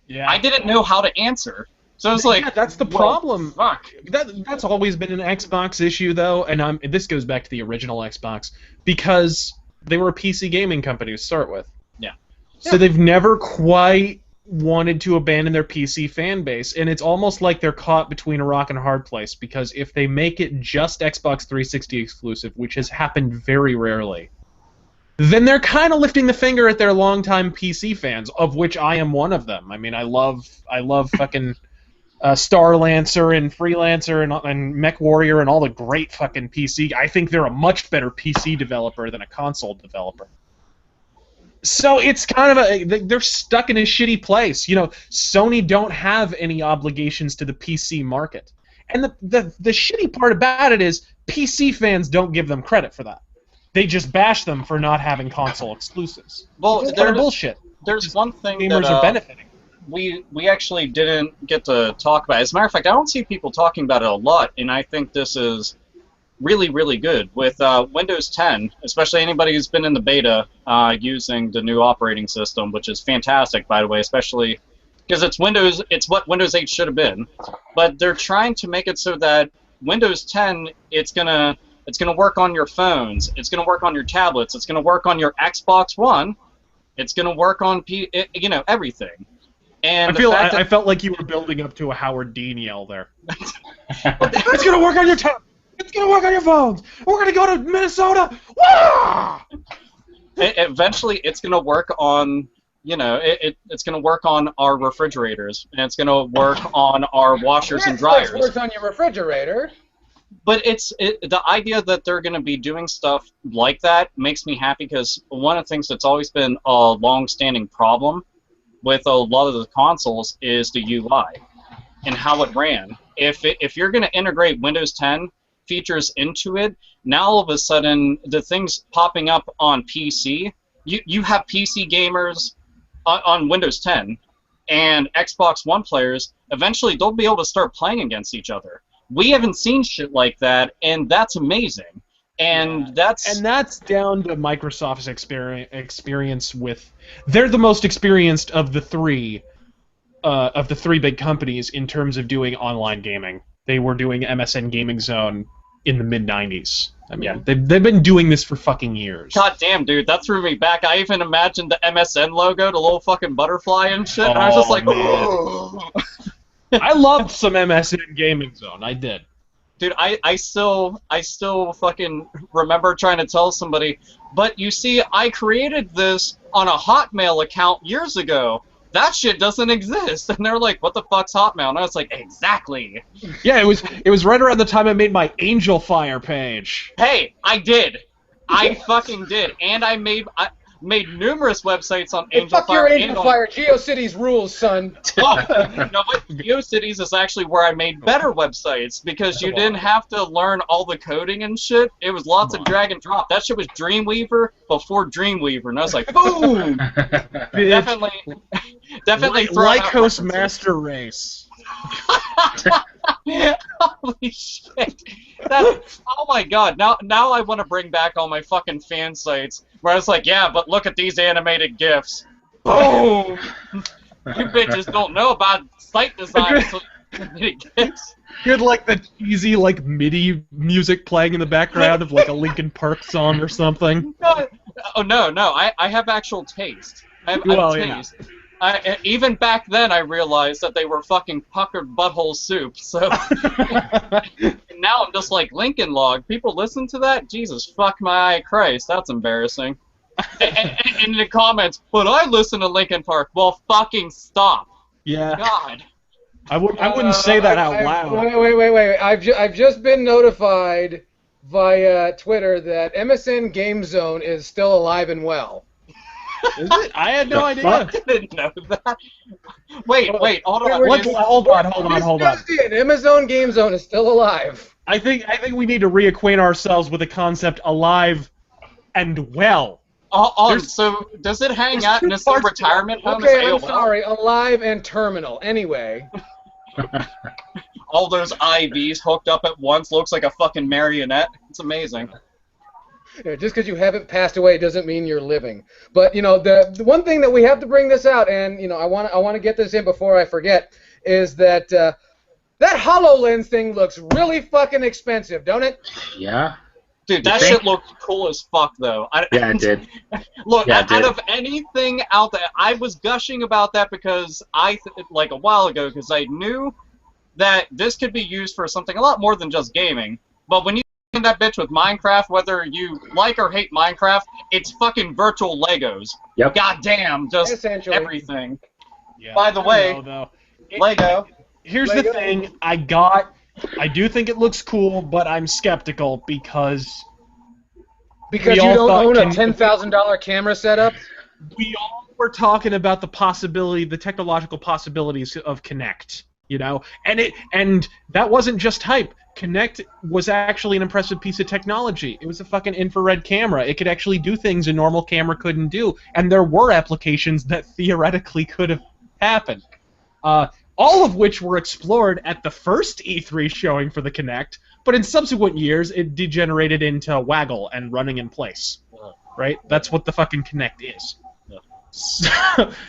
S3: Yeah.
S2: I didn't know how to answer. So it's like,
S3: yeah, that's the
S2: well,
S3: problem.
S2: Fuck.
S3: That's always been an Xbox issue, though, and this goes back to the original Xbox, because they were a PC gaming company to start with.
S2: Yeah.
S3: So they've never quite wanted to abandon their PC fan base, and it's almost like they're caught between a rock and a hard place, because if they make it just Xbox 360 exclusive, which has happened very rarely, then they're kind of lifting the finger at their longtime PC fans, of which I am one of them. I mean, I love fucking Starlancer and Freelancer and MechWarrior and all the great fucking PC. I think they're a much better PC developer than a console developer. So it's kind of they're stuck in a shitty place. You know, Sony don't have any obligations to the PC market. And the shitty part about it is PC fans don't give them credit for that. They just bash them for not having console exclusives.
S2: Well,
S3: It's utter bullshit.
S2: There's one thing
S3: Gamers
S2: that
S3: are benefiting.
S2: we actually didn't get to talk about. As a matter of fact, I don't see people talking about it a lot, and I think this is really, really good. With Windows 10, especially anybody who's been in the beta using the new operating system, which is fantastic, by the way, especially because it's what Windows 8 should have been. But they're trying to make it so that Windows 10, it's gonna work on your phones, it's gonna work on your tablets, it's gonna work on your Xbox One, it's gonna work on everything. And
S3: I felt like you were building up to a Howard Dean yell there. It's gonna work on your tablet. It's gonna work on your phones. We're gonna go to Minnesota. Wah!
S2: Eventually, it's gonna work on it's gonna work on our refrigerators, and it's gonna work on our washers and dryers.
S1: It works on your refrigerator.
S2: But the idea that they're going to be doing stuff like that makes me happy, because one of the things that's always been a long-standing problem with a lot of the consoles is the UI and how it ran. If you're going to integrate Windows 10 features into it, now all of a sudden the things popping up on PC, you have PC gamers on Windows 10 and Xbox One players, eventually they'll be able to start playing against each other. We haven't seen shit like that, and that's amazing. And that's
S3: down to Microsoft's experience with. They're the most experienced of the three big companies in terms of doing online gaming. They were doing MSN Gaming Zone in the mid-90s. I mean, they've been doing this for fucking years.
S2: God damn, dude, that threw me back. I even imagined the MSN logo, the little fucking butterfly and shit, and I was just like, oh.
S3: I loved some MSN Gaming Zone. I did.
S2: Dude, I still fucking remember trying to tell somebody, but you see, I created this on a Hotmail account years ago. That shit doesn't exist. And they're like, what the fuck's Hotmail? And I was like, exactly.
S3: Yeah, it was right around the time I made my Angel Fire page.
S2: Hey, I did. I fucking did. And I made numerous websites on
S1: Hey,
S2: Angel
S1: fuck
S2: Fire.
S1: your Angel Fire. GeoCities rules, son.
S2: No, but GeoCities is actually where I made better websites, because you didn't have to learn all the coding and shit. It was lots of drag and drop. That shit was Dreamweaver before Dreamweaver, and I was like, boom! definitely throw out
S3: Lycos
S2: references.
S3: Master Race.
S2: Holy shit! Oh my god! Now I want to bring back all my fucking fan sites where I was like, yeah, but look at these animated GIFs. Boom! You bitches don't know about site design. So GIFs.
S3: You had like the cheesy like MIDI music playing in the background of like a Linkin Park song or something.
S2: No. I have actual taste. I have taste.
S3: Yeah.
S2: Even back then, I realized that they were fucking puckered butthole soup. So now I'm just like, Lincoln Log. People listen to that? Jesus fuck my Christ, that's embarrassing. and in the comments, but I listen to Linkin Park. Well, fucking stop.
S3: Yeah.
S2: God.
S3: I wouldn't say that out loud.
S1: Wait. I've just been notified via Twitter that MSN Game Zone is still alive and well.
S3: Is it? I had no idea.
S2: I didn't know that. Wait, hold on.
S3: Hold on.
S1: Amazon Game Zone is still alive.
S3: I think we need to reacquaint ourselves with the concept alive and well.
S2: So does it hang
S3: there's
S2: out in
S3: two
S2: a sort of
S3: parts to
S2: retirement home
S1: Okay,
S2: as
S1: I'm
S2: AOL?
S1: sorry. Alive and terminal. Anyway.
S2: All those IVs hooked up at once looks like a fucking marionette. It's amazing.
S1: Yeah, just because you haven't passed away doesn't mean you're living. But the one thing that we have to bring this out, and I want to get this in before I forget, is that that HoloLens thing looks really fucking expensive, don't it?
S4: Yeah.
S2: Dude, that
S4: think?
S2: shit looked cool as fuck, though.
S4: Yeah, it did.
S2: Look,
S4: Yeah, it
S2: out
S4: did.
S2: of anything out there, I was gushing about that because like a while ago, because I knew that this could be used for something a lot more than just gaming. But when you in that bitch with Minecraft, whether you like or hate Minecraft, it's fucking virtual Legos.
S4: Yep.
S2: Goddamn, just
S1: Essentially.
S2: everything.
S3: Yeah,
S2: By the
S3: I
S2: way,
S3: don't know, though.
S2: Lego.
S3: Here's
S1: Lego.
S3: the thing, I do think it looks cool, but I'm skeptical because
S1: Because
S3: We
S1: you
S3: all
S1: don't
S3: thought
S1: own a $10,000 camera setup?
S3: we all were talking about the technological possibilities of Kinect, and that wasn't just hype. Kinect was actually an impressive piece of technology. It was a fucking infrared camera. It could actually do things a normal camera couldn't do, and there were applications that theoretically could have happened. All of which were explored at the first E3 showing for the Kinect, but in subsequent years it degenerated into waggle and running in place. Right? That's what the fucking Kinect is.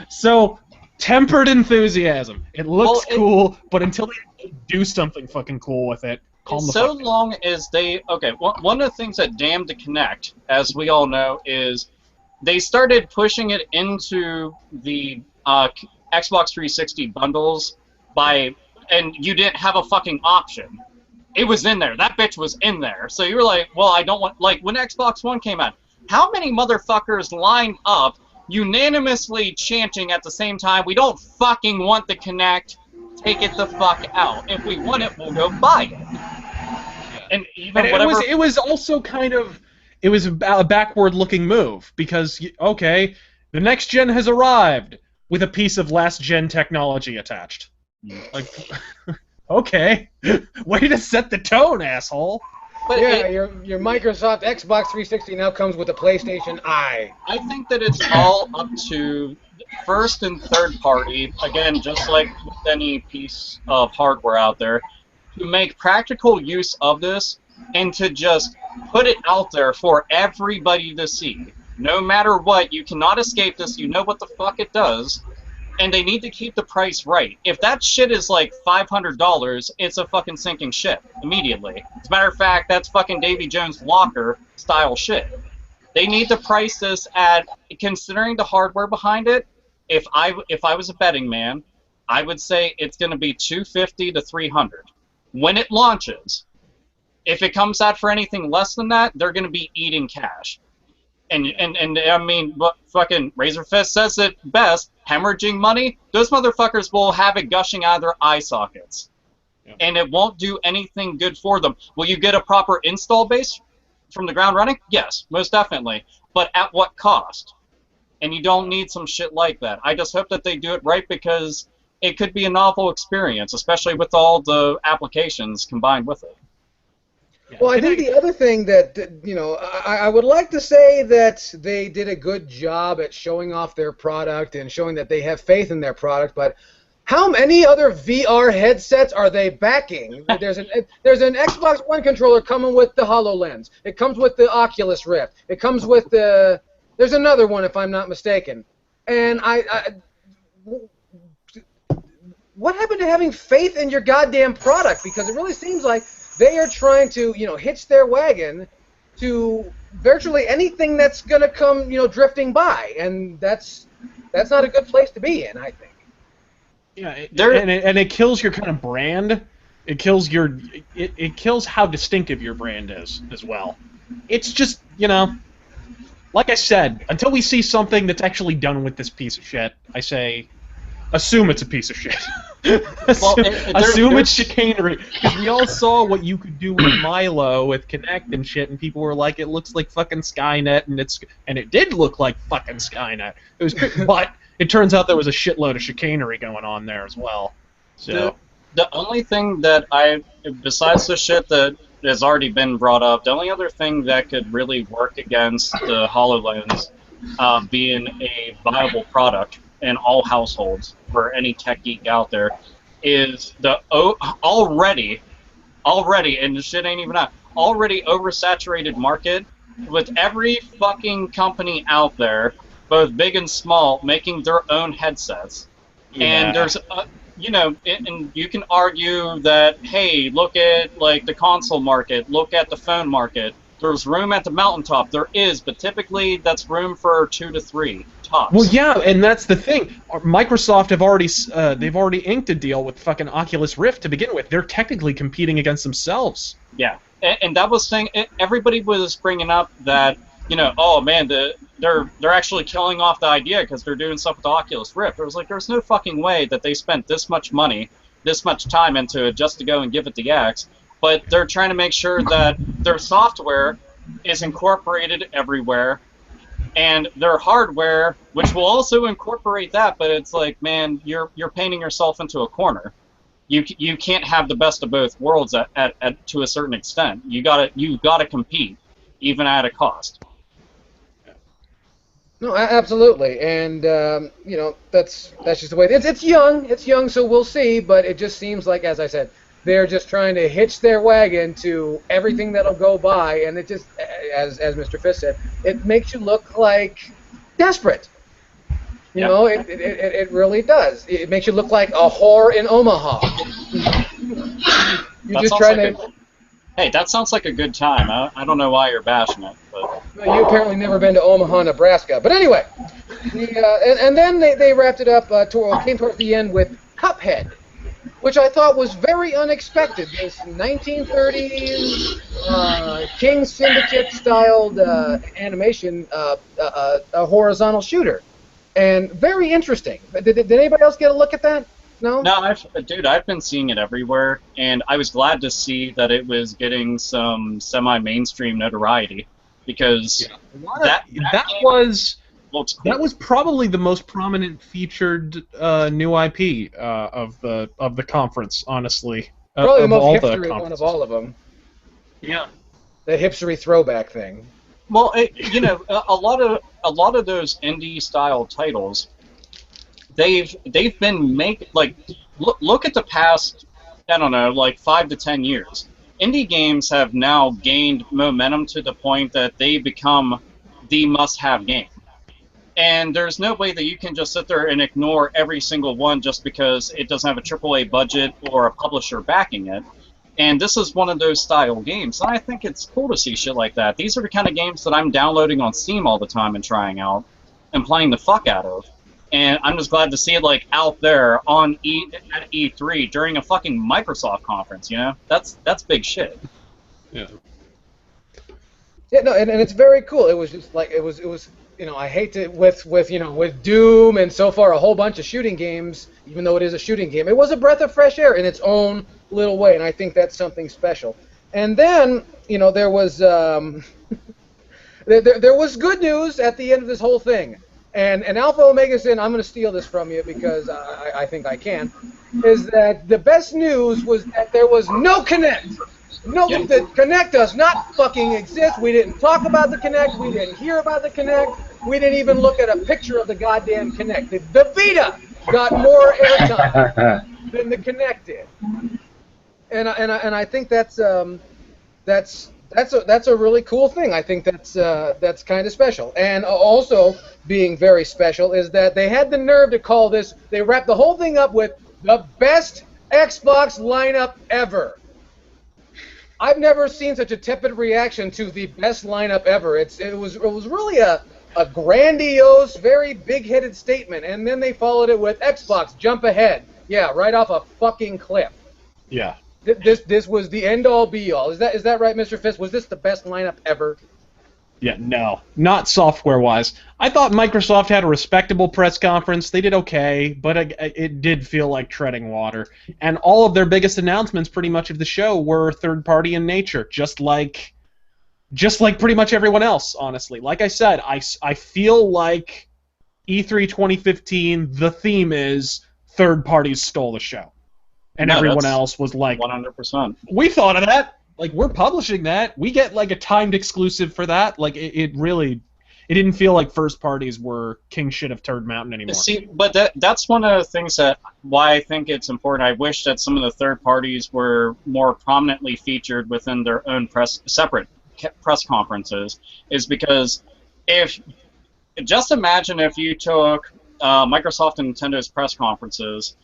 S3: So, tempered enthusiasm. It looks cool, but until they do something fucking cool with it, calm the
S2: So
S3: fuck down.
S2: long as they... Okay, one of the things that damned the Kinect, as we all know, is they started pushing it into the Xbox 360 bundles and you didn't have a fucking option. It was in there. That bitch was in there. So you were like, well, I don't want... Like, when Xbox One came out, how many motherfuckers lined up unanimously chanting at the same time, we don't fucking want the Kinect, take it the fuck out. If we want it, we'll go buy it. And even
S3: And
S2: whatever...
S3: it was also kind of... It was a backward-looking move, because, okay, the next gen has arrived with a piece of last-gen technology attached. Like, okay, way to set the tone, asshole.
S2: But
S1: Yeah, your Microsoft Xbox 360 now comes with a PlayStation Eye.
S2: I think that it's all up to first and third party, again, just like with any piece of hardware out there, to make practical use of this and to just put it out there for everybody to see. No matter what, you cannot escape this, you know what the fuck it does, and they need to keep the price right. If that shit is like $500, it's a fucking sinking ship immediately. As a matter of fact, that's fucking Davy Jones' Locker style shit. They need to price this at, considering the hardware behind it, if I was a betting man, I would say it's going to be $250 to $300 when it launches. If it comes out for anything less than that, they're going to be eating cash. And I mean, fucking Razor Fist says it best, hemorrhaging money, those motherfuckers will have it gushing out of their eye sockets. Yeah. And it won't do anything good for them. Will you get a proper install base from the ground running? Yes, most definitely. But at what cost? And you don't need some shit like that. I just hope that they do it right, because it could be a novel experience, especially with all the applications combined with it.
S1: Well, I think the other thing that, I would like to say that they did a good job at showing off their product and showing that they have faith in their product, but how many other VR headsets are they backing? There's an Xbox One controller coming with the HoloLens. It comes with the Oculus Rift. It comes with the... There's another one, if I'm not mistaken. And what happened to having faith in your goddamn product? Because it really seems like they are trying to, hitch their wagon to virtually anything that's going to come, trifting by, and that's not a good place to be in, I think.
S3: Yeah, and it kills your kind of brand. It kills it kills how distinctive your brand is as well. It's just, like I said, until we see something that's actually done with this piece of shit, I say, assume it's a piece of shit. Assume it's chicanery. Because we all saw what you could do with Milo, with Kinect and shit, and people were like, it looks like fucking Skynet, and it did look like fucking Skynet. It was, but it turns out there was a shitload of chicanery going on there as well. So
S2: the only thing that besides the shit that has already been brought up, the only other thing that could really work against the HoloLens being a viable product in all households for any tech geek out there is the already, and this shit ain't even out, already oversaturated market with every fucking company out there, both big and small, making their own headsets.
S3: Yeah.
S2: And there's, and you can argue that, hey, look at like the console market, look at the phone market. There's room at the mountaintop. There is, but typically that's room for 2 to 3 tops.
S3: Well, yeah, and that's the thing. Microsoft have already they've already inked a deal with fucking Oculus Rift to begin with. They're technically competing against themselves.
S2: Yeah, and that was saying everybody was bringing up that oh man, they're actually killing off the idea because they're doing stuff with the Oculus Rift. It was like there's no fucking way that they spent this much money, this much time into it just to go and give it the X. But they're trying to make sure that their software is incorporated everywhere, and their hardware, which will also incorporate that. But it's like, man, you're painting yourself into a corner. You can't have the best of both worlds at to a certain extent. You gotta compete, even at a cost.
S1: No, absolutely, and that's just the way it's young, so we'll see. But it just seems like, as I said, they're just trying to hitch their wagon to everything that'll go by, and it just, as Mr. Fisk said, it makes you look like desperate. You know, it really does. It makes you look like a whore in Omaha. You're just trying to.
S2: Hey, that sounds like a good time. I don't know why you're bashing it, but
S1: you apparently never been to Omaha, Nebraska. But anyway, and then they wrapped it up. Came towards the end with Cuphead, which I thought was very unexpected. This 1930s King Syndicate-styled animation, a horizontal shooter, and very interesting. Did anybody else get a look at that? No?
S2: No, I've been seeing it everywhere, and I was glad to see that it was getting some semi-mainstream notoriety, because that
S3: was
S2: looks cool.
S3: That was probably the most prominent featured new IP of the conference, honestly.
S1: Probably the most hipstery one of all of them.
S3: Yeah.
S1: The hipstery throwback thing.
S2: Well, a lot of those indie style titles, they've been look at the past, I don't know, like 5 to 10 years. Indie games have now gained momentum to the point that they become the must-have game. And there's no way that you can just sit there and ignore every single one just because it doesn't have a AAA budget or a publisher backing it. And this is one of those style games. And I think it's cool to see shit like that. These are the kind of games that I'm downloading on Steam all the time and trying out and playing the fuck out of. And I'm just glad to see it out there on at E3 during a fucking Microsoft conference. That's big shit.
S3: Yeah.
S1: Yeah, no, and it's very cool. It was just it was. I hate to with Doom and so far a whole bunch of shooting games. Even though it is a shooting game, it was a breath of fresh air in its own little way, and I think that's something special. And then there was there was good news at the end of this whole thing. And Alpha Omega Sin, I'm going to steal this from you because I think I can, is that the best news was that there was no Kinect. The Kinect does not fucking exist. We didn't talk about the Kinect. We didn't hear about the Kinect. We didn't even look at a picture of the goddamn Kinect. The Vita got more airtime than the Kinect did. And I think that's a really cool thing. I think that's kind of special. And also being very special is that they had the nerve to call this. They wrapped the whole thing up with the best Xbox lineup ever. I've never seen such a tepid reaction to the best lineup ever. It was really a grandiose, very big-headed statement, and then they followed it with Xbox jump ahead. Yeah, right off a fucking cliff.
S3: Yeah.
S1: This was the end-all, be-all. Is that right, Mr. Fisk? Was this the best lineup ever?
S3: Yeah, no. Not software-wise. I thought Microsoft had a respectable press conference. They did okay, but it did feel like treading water. And all of their biggest announcements pretty much of the show were third-party in nature, just like pretty much everyone else, honestly. Like I said, I feel like E3 2015, the theme is third parties stole the show. And everyone else was like,
S2: 100%.
S3: We thought of that. Like, we're publishing that. We get, a timed exclusive for that. Like, it really... It didn't feel like first parties were king shit of Turd Mountain anymore.
S2: See, but that's one of the things that why I think it's important. I wish that some of the third parties were more prominently featured within their own separate press conferences, is because just imagine if you took Microsoft and Nintendo's press conferences,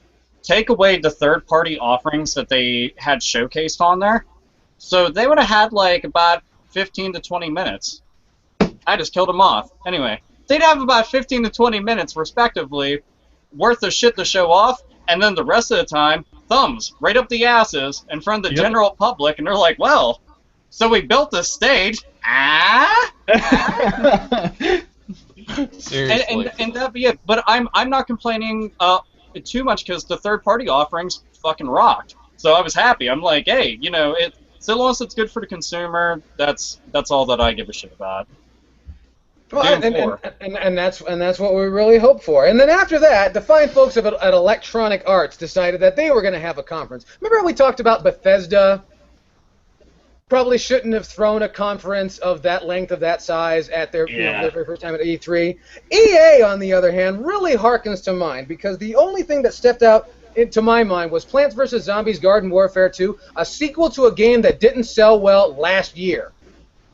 S2: take away the third-party offerings that they had showcased on there, so they would have had like about 15 to 20 minutes. I just killed them off. Anyway, they'd have about 15 to 20 minutes, respectively, worth of shit to show off, and then the rest of the time, thumbs right up the asses in front of the general public, and they're like, well, so we built this stage.
S3: Seriously.
S2: And that'd be it. But I'm not complaining too much because the third-party offerings fucking rocked. So I was happy. I'm like, hey, you know, so long as it's good for the consumer, that's all that I give a shit about.
S1: Well, and that's what we really hope for. And then after that, the fine folks at Electronic Arts decided that they were going to have a conference. Remember how we talked about Bethesda? Probably shouldn't have thrown a conference of that length, of that size, at their very first time at E3. EA, on the other hand, really harkens to mine, because the only thing that stepped out into my mind was Plants vs. Zombies Garden Warfare 2, a sequel to a game that didn't sell well last year.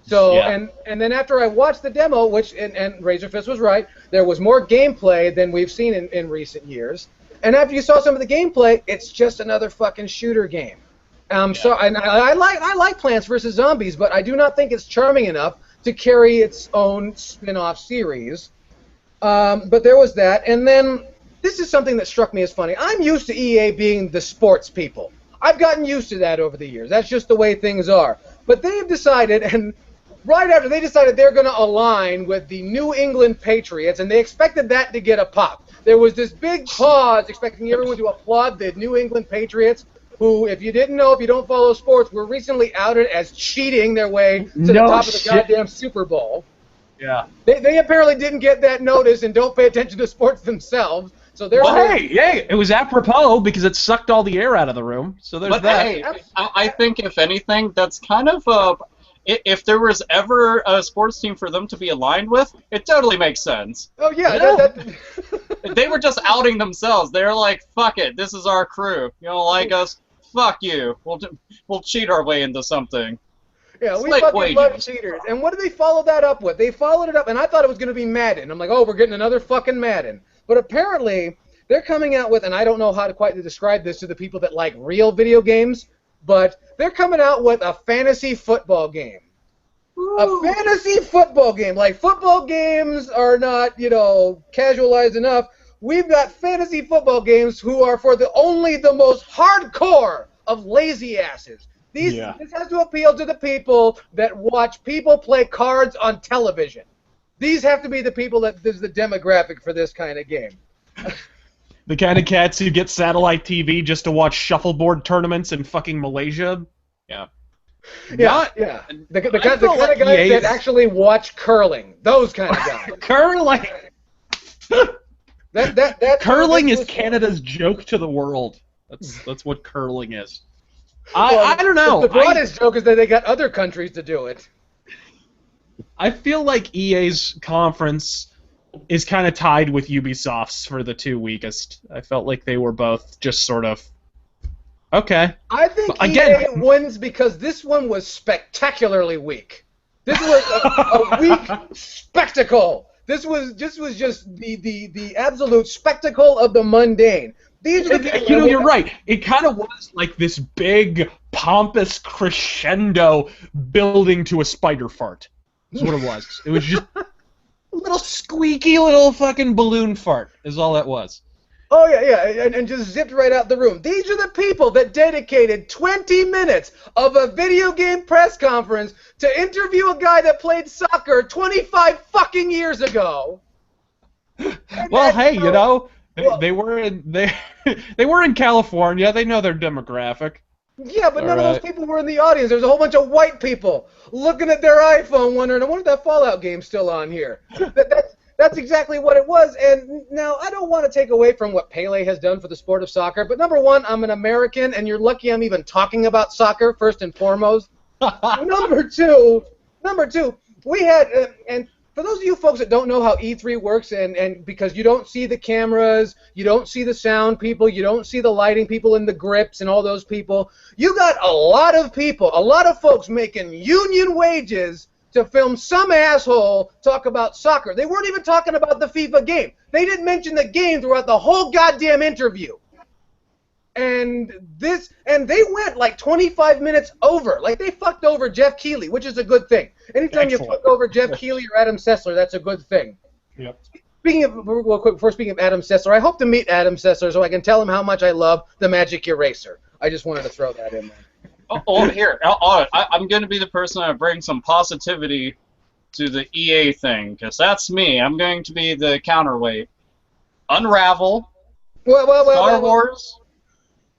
S1: So, and then after I watched the demo, which, and Razorfist was right, there was more gameplay than we've seen in recent years. And after you saw some of the gameplay, it's just another fucking shooter game. So, and I like Plants vs. Zombies, but I do not think it's charming enough to carry its own spin-off series. But there was that, and then this is something that struck me as funny. I'm used to EA being the sports people. I've gotten used to that over the years. That's just the way things are. But they've decided, and right after they decided they're going to align with the New England Patriots, and they expected that to get a pop. There was this big pause expecting everyone to applaud the New England Patriots, who, if you didn't know, if you don't follow sports, were recently outed as cheating their way to the top of the goddamn Super Bowl.
S3: Yeah.
S1: They apparently didn't get that notice and don't pay attention to sports themselves. So they're
S3: hey, it was apropos because it sucked all the air out of the room. So there's that.
S2: Hey, I think if anything, that's kind of if there was ever a sports team for them to be aligned with, it totally makes sense.
S1: Oh yeah.
S2: They were just outing themselves. They're like, "Fuck it, this is our crew. You don't like us? Fuck you. We'll cheat our way into something."
S1: Yeah, we fucking love cheaters. And what did they follow that up with? They followed it up, and I thought it was going to be Madden. I'm like, oh, we're getting another fucking Madden. But apparently, they're coming out with, and I don't know how to quite describe this to the people that like real video games, but they're coming out with a fantasy football game. Ooh. A fantasy football game. Like, football games are not, casualized enough. We've got fantasy football games who are for only the most hardcore of lazy asses. This has to appeal to the people that watch people play cards on television. These have to be the people that is the demographic for this kind of game.
S3: The kind of cats who get satellite TV just to watch shuffleboard tournaments in fucking Malaysia. Yeah.
S1: Yeah. The kind of guys that actually watch curling. Those kind of guys.
S3: Curling!
S1: That's
S3: curling is Canada's joke to the world. That's what curling is. I don't know.
S1: The broadest joke is that they got other countries to do it.
S3: I feel like EA's conference is kind of tied with Ubisoft's for the two weakest. I felt like they were both just sort of okay.
S1: I think EA wins because this one was spectacularly weak. This was a weak spectacle. This was just the absolute spectacle of the mundane. These are
S3: you're right. It kind of was like this big, pompous crescendo building to a spider fart. That's what it was. It was just a little squeaky little fucking balloon fart is all that was.
S1: Oh, yeah, and just zipped right out the room. These are the people that dedicated 20 minutes of a video game press conference to interview a guy that played soccer 25 fucking years ago.
S3: Well, hey, they were in California. They know their demographic.
S1: Yeah, but none of those people were in the audience. There's a whole bunch of white people looking at their iPhone wondering, I wonder if that Fallout game's still on here. That's exactly what it was. And now, I don't want to take away from what Pele has done for the sport of soccer, but number one, I'm an American, and you're lucky I'm even talking about soccer, first and foremost. Number two, we had, and For those of you folks that don't know how E3 works, and because you don't see the cameras, you don't see the sound people, you don't see the lighting people and the grips and all those people, you got a lot of people, a lot of folks making union wages to film some asshole talk about soccer. They weren't even talking about the FIFA game. They didn't mention the game throughout the whole goddamn interview. And they went like 25 minutes over. Like, they fucked over Jeff Keighley, which is a good thing. Anytime you fuck over Jeff Keighley or Adam Sessler, that's a good thing.
S3: Yep.
S1: Speaking of Adam Sessler, I hope to meet Adam Sessler so I can tell him how much I love the Magic Eraser. I just wanted to throw that in there.
S2: Here. I'm going to be the person that brings some positivity to the EA thing, because that's me. I'm going to be the counterweight. Unravel, Star Wars,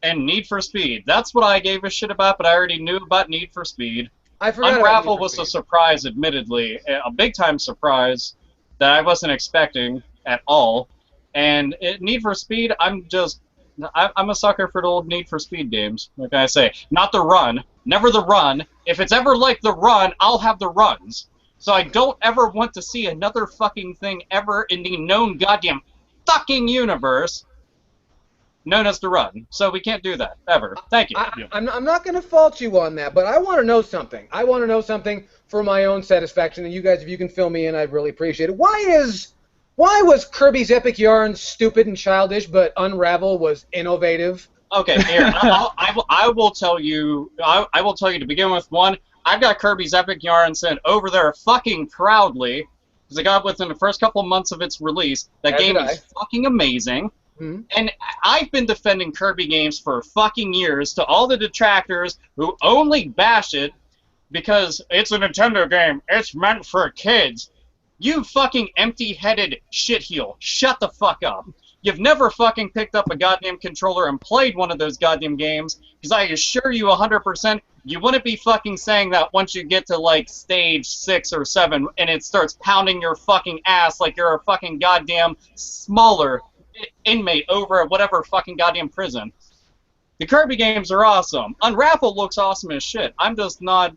S2: and Need for Speed. That's what I gave a shit about, but I already knew about Need for Speed.
S1: I forgot
S2: Unravel was a surprise, admittedly. A big-time surprise that I wasn't expecting at all. And Need for Speed, I'm a sucker for the old Need for Speed games. Like I say, not the run. Never the run. If it's ever like the run, I'll have the runs. So I don't ever want to see another fucking thing ever in the known goddamn fucking universe known as the run. So we can't do that, ever. Thank you.
S1: I'm not going to fault you on that, but I want to know something. I want to know something for my own satisfaction, and you guys, if you can fill me in, I'd really appreciate it. Why was Kirby's Epic Yarn stupid and childish, but Unravel was innovative?
S2: Okay, here, I will tell you. I will tell you to begin with. One, I've got Kirby's Epic Yarn sent over there fucking proudly, because I got within the first couple months of its release. That game is fucking amazing. Mm-hmm. And I've been defending Kirby games for fucking years to all the detractors who only bash it because it's a Nintendo game. It's meant for kids. You fucking empty-headed shitheel. Shut the fuck up. You've never fucking picked up a goddamn controller and played one of those goddamn games, because I assure you 100% you wouldn't be fucking saying that once you get to, like, stage 6 or 7 and it starts pounding your fucking ass like you're a fucking goddamn smaller inmate over at whatever fucking goddamn prison. The Kirby games are awesome. Unravel looks awesome as shit. I'm just not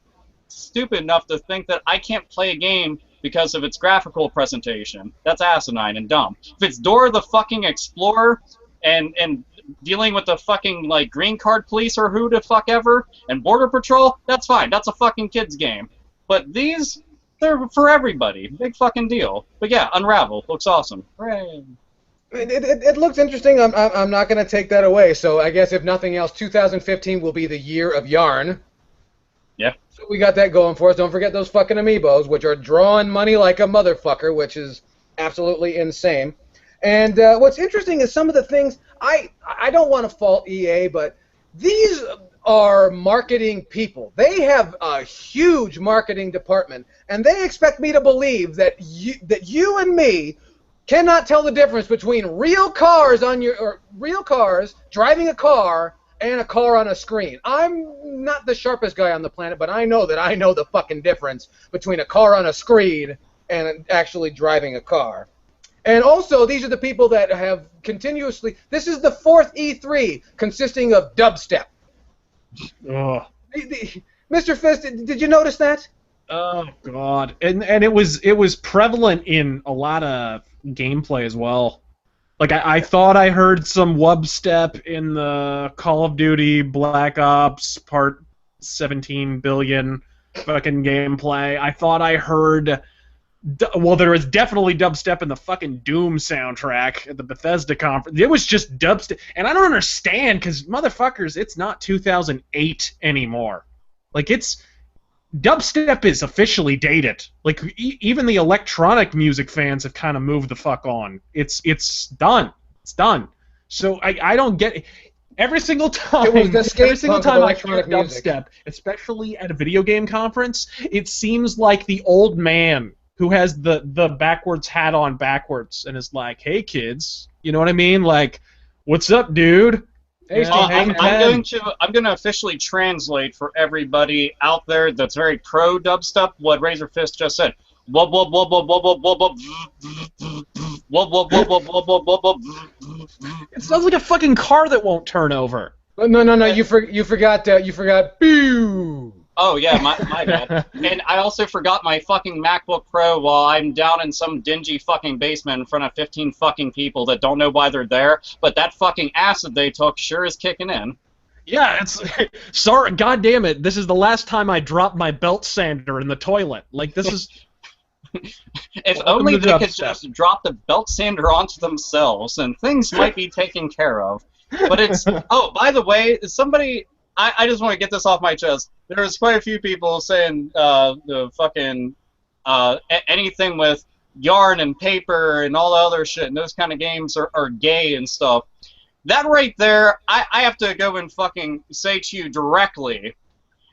S2: stupid enough to think that I can't play a game because of its graphical presentation. That's asinine and dumb. If it's Dora the fucking Explorer and dealing with the fucking, like, green card police or who the fuck ever and Border Patrol, that's fine. That's a fucking kid's game. But these, they're for everybody. Big fucking deal. But yeah, Unravel looks awesome. Hooray.
S1: It looks interesting. I'm not going to take that away. So I guess if nothing else, 2015 will be the year of Yarn.
S2: Yeah.
S1: So we got that going for us. Don't forget those fucking amiibos, which are drawing money like a motherfucker, which is absolutely insane. And what's interesting is some of the things, I don't want to fault EA, but these are marketing people. They have a huge marketing department, and they expect me to believe that you and me cannot tell the difference between real cars driving a car and a car on a screen. I'm not the sharpest guy on the planet, but I know that I know the fucking difference between a car on a screen and actually driving a car. And also, these are the people that have continuously... This is the fourth E3 consisting of dubstep.
S3: Ugh.
S1: Mr. Fist, did you notice that?
S3: Oh God! And it was prevalent in a lot of gameplay as well. Like I thought I heard some wubstep in the Call of Duty Black Ops Part 17 billion fucking gameplay. I thought I heard. Well, there was definitely dubstep in the fucking Doom soundtrack at the Bethesda conference. It was just dubstep, and I don't understand because motherfuckers, it's not 2008 anymore. Like dubstep is officially dated. Like even the electronic music fans have kind of moved the fuck on. It's done. It's done. So I don't get it. Every single time I hear dubstep, especially at a video game conference, it seems like the old man who has the backwards hat on backwards and is like, "Hey kids," you know what I mean? Like, "What's up, dude?"
S1: Hey,
S2: I'm going to officially translate for everybody out there that's very pro dubstep what Razor Fist just said. It
S3: sounds like a fucking car that won't turn over.
S1: No, you forgot boo.
S2: Oh yeah, my bad. And I also forgot my fucking MacBook Pro while I'm down in some dingy fucking basement in front of 15 fucking people that don't know why they're there, but that fucking acid they took sure is kicking in.
S3: Yeah, it's sorry. God damn it! This is the last time I dropped my belt sander in the toilet. Like this is.
S2: If only they could just drop the belt sander onto themselves, and things might be taken care of. But it's oh, by the way, somebody. I just want to get this off my chest. There's quite a few people saying the fucking anything with yarn and paper and all the other shit and those kind of games are gay and stuff. That right there, I have to go and fucking say to you directly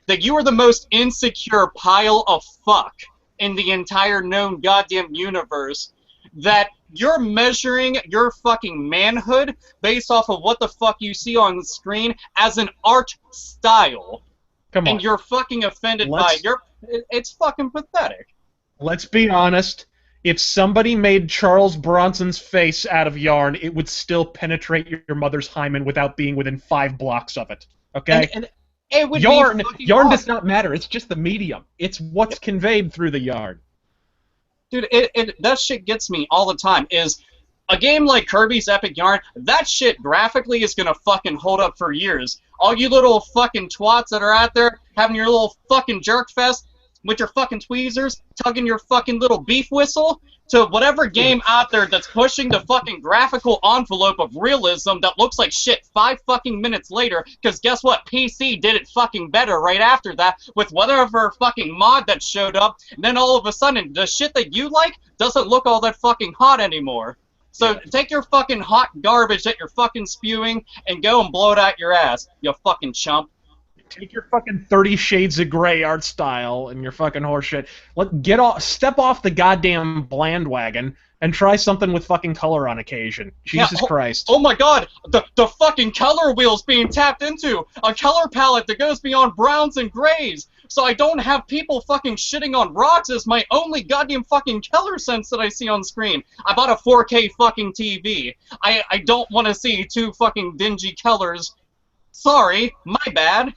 S2: that you are the most insecure pile of fuck in the entire known goddamn universe, that you're measuring your fucking manhood based off of what the fuck you see on the screen as an art style.
S3: Come on.
S2: And you're fucking offended by it. It's fucking pathetic.
S3: Let's be honest. If somebody made Charles Bronson's face out of yarn, it would still penetrate your mother's hymen without being within 5 blocks of it. Okay?
S2: And it would
S3: yarn
S2: be fucking
S3: does
S2: awesome.
S3: not matter. It's just the medium. It's what's conveyed through the yarn.
S2: Dude, that shit gets me all the time. Is a game like Kirby's Epic Yarn, that shit graphically is gonna fucking hold up for years. All you little fucking twats that are out there having your little fucking jerk fest with your fucking tweezers, tugging your fucking little beef whistle to whatever game out there that's pushing the fucking graphical envelope of realism that looks like shit 5 fucking minutes later, because guess what? PC did it fucking better right after that with whatever fucking mod that showed up, and then all of a sudden, the shit that you like doesn't look all that fucking hot anymore. So take your fucking hot garbage that you're fucking spewing and go and blow it out your ass, you fucking chump.
S3: Take your fucking 30 Shades of Grey art style and your fucking horseshit. Step off the goddamn bandwagon and try something with fucking color on occasion. Jesus Christ.
S2: Oh my god, the fucking color wheel's being tapped into! A color palette that goes beyond browns and grays! So I don't have people fucking shitting on rocks as my only goddamn fucking color sense that I see on screen. I bought a 4K fucking TV. I don't want to see 2 fucking dingy colors. Sorry, my bad.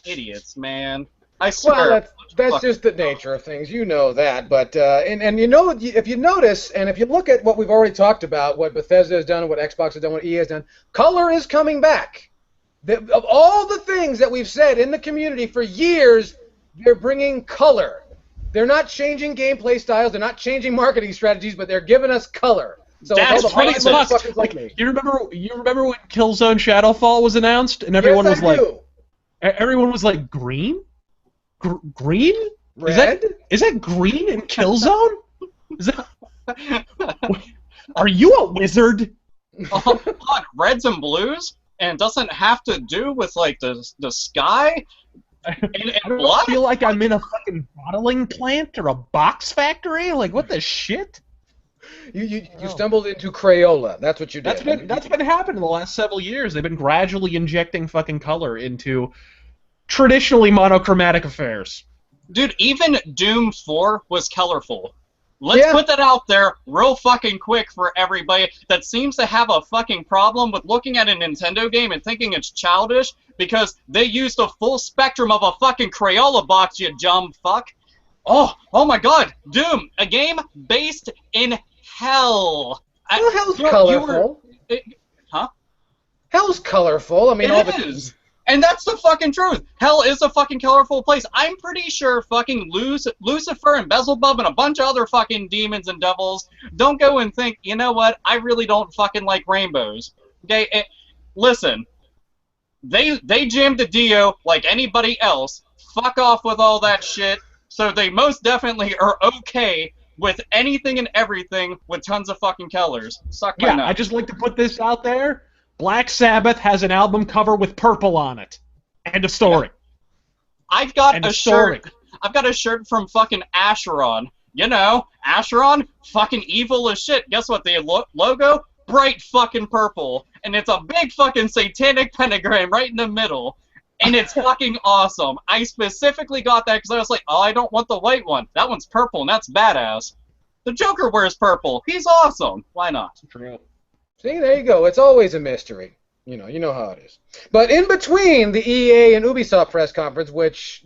S2: Idiots, man. I swear.
S1: Well, that's just the nature of things. You know that. But and you know, if you notice, and if you look at what we've already talked about, what Bethesda has done, what Xbox has done, what EA has done, color is coming back. Of all the things that we've said in the community for years, they're bringing color. They're not changing gameplay styles. They're not changing marketing strategies, but they're giving us color. So
S2: That's
S1: it's all the
S2: pretty
S1: motherfuckers like me.
S3: You remember when Killzone Shadowfall was announced and everyone
S1: Yes,
S3: was
S1: I
S3: like
S1: do.
S3: everyone was like green? Green?
S1: Red?
S3: Is that green in Killzone? Is that Are you a wizard?
S2: Fuck, reds and blues? And it doesn't have to do with, like, the sky?
S3: I
S2: And
S3: don't
S2: blood?
S3: feel like I'm in a fucking bottling plant or a box factory. Like, what the shit?
S1: You stumbled into Crayola. That's what you did.
S3: That's been happening the last several years. They've been gradually injecting fucking color into traditionally monochromatic affairs.
S2: Dude, even Doom 4 was colorful. Let's put that out there real fucking quick for everybody that seems to have a fucking problem with looking at a Nintendo game and thinking it's childish because they used the full spectrum of a fucking Crayola box, you dumb fuck. Oh my god, Doom, a game based in hell.
S1: Well, hell's colorful.
S2: Huh?
S1: Hell's colorful. I mean, all
S2: It is. And that's the fucking truth. Hell is a fucking colorful place. I'm pretty sure fucking Lucifer and Beelzebub and a bunch of other fucking demons and devils don't go and think, you know what, I really don't fucking like rainbows. Okay, listen. They jammed a Dio like anybody else. Fuck off with all that shit. So they most definitely are okay with anything and everything with tons of fucking colors. Suck my nuts.
S3: I just like to put this out there. Black Sabbath has an album cover with purple on it. End of story.
S2: I've got a shirt. I've got a shirt from fucking Acheron. You know, Acheron, fucking evil as shit. Guess what? The logo? Bright fucking purple. And it's a big fucking satanic pentagram right in the middle. And it's fucking awesome. I specifically got that because I was like, oh, I don't want the white one. That one's purple, and that's badass. The Joker wears purple. He's awesome. Why not?
S3: True.
S1: See, there you go. It's always a mystery. You know how it is. But in between the EA and Ubisoft press conference, which,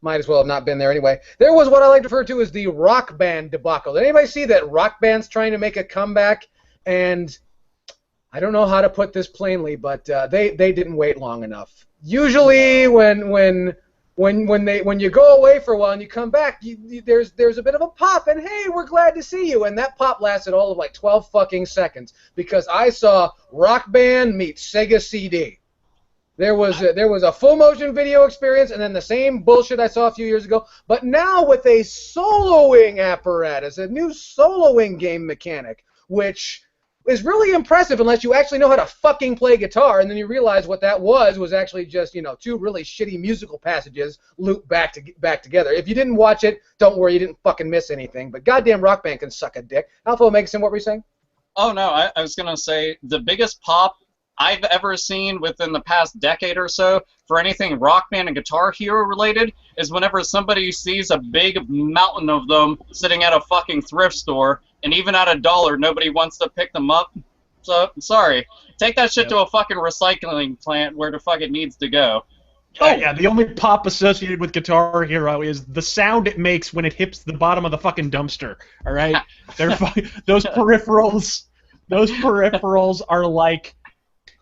S1: might as well have not been there anyway, there was what I like to refer to as the Rock Band debacle. Did anybody see that Rock Band's trying to make a comeback? And I don't know how to put this plainly, but they didn't wait long enough. Usually when you go away for a while and you come back, there's a bit of a pop, and hey, we're glad to see you. And that pop lasted all of like 12 fucking seconds because I saw Rock Band meet Sega CD. There was a full motion video experience, and then the same bullshit I saw a few years ago, but now with a soloing apparatus, a new soloing game mechanic, which is really impressive unless you actually know how to fucking play guitar, and then you realize what that was actually just, two really shitty musical passages looped back together. If you didn't watch it, don't worry, you didn't fucking miss anything, but goddamn Rock Band can suck a dick. Alpha Omega, what were you saying?
S2: Oh, no, I was going to say the biggest pop I've ever seen within the past decade or so for anything Rock Band and Guitar Hero related is whenever somebody sees a big mountain of them sitting at a fucking thrift store, and even at $1, nobody wants to pick them up. So, sorry. Take that shit to a fucking recycling plant where the fuck it needs to go.
S3: Yeah, the only pop associated with Guitar Hero is the sound it makes when it hits the bottom of the fucking dumpster, alright? Those peripherals are like...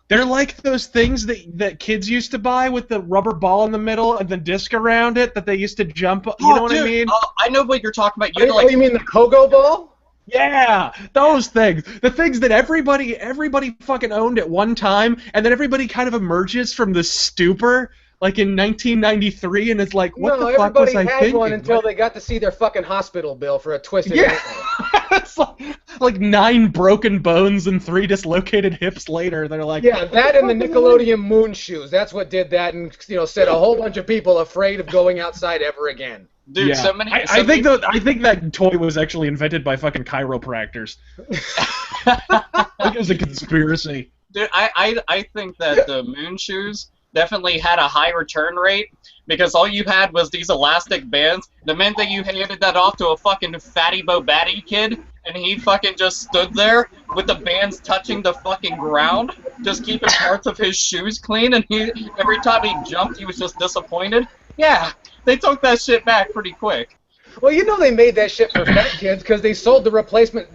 S3: They're like those things that kids used to buy with the rubber ball in the middle and the disc around it that they used to jump. You know what I mean?
S2: I know what you're talking about.
S1: You mean the Pogo ball?
S3: Yeah, those things. The things that everybody fucking owned at one time, and then everybody kind of emerges from the stupor, like in 1993, and it's like, what the fuck was I thinking?
S1: Everybody had one until they got to see their fucking hospital bill for a twisted ankle.
S3: It's like 9 broken bones and 3 dislocated hips later. They're like,
S1: yeah, that and the Nickelodeon moon shoes. That's what did that, and set a whole bunch of people afraid of going outside ever again.
S2: Dude,
S3: yeah. I think that toy was actually invented by fucking chiropractors. I think it was a conspiracy.
S2: Dude, I think that the moon shoes definitely had a high return rate because all you had was these elastic bands. The minute that you handed that off to a fucking fatty Bo Batty kid, and he fucking just stood there with the bands touching the fucking ground, just keeping parts of his shoes clean, and every time he jumped, he was just disappointed. Yeah, they took that shit back pretty quick.
S1: Well, they made that shit for fat kids because they sold the replacement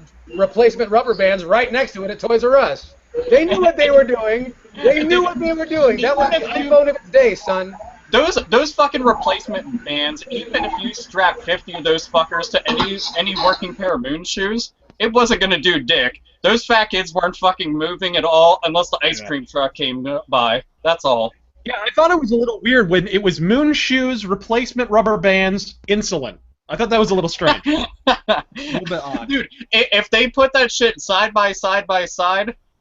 S1: rubber bands right next to it at Toys R Us. They knew what they were doing. That was the iPhone of its day, son.
S2: Those fucking replacement bands, even if you strap 50 of those fuckers to any working pair of moon shoes, it wasn't gonna do dick. Those fat kids weren't fucking moving at all unless the ice cream truck came by. That's all.
S3: Yeah, I thought it was a little weird when it was moon shoes, replacement rubber bands, insulin. I thought that was a little strange. A little bit odd.
S2: Dude, if they put that shit side by side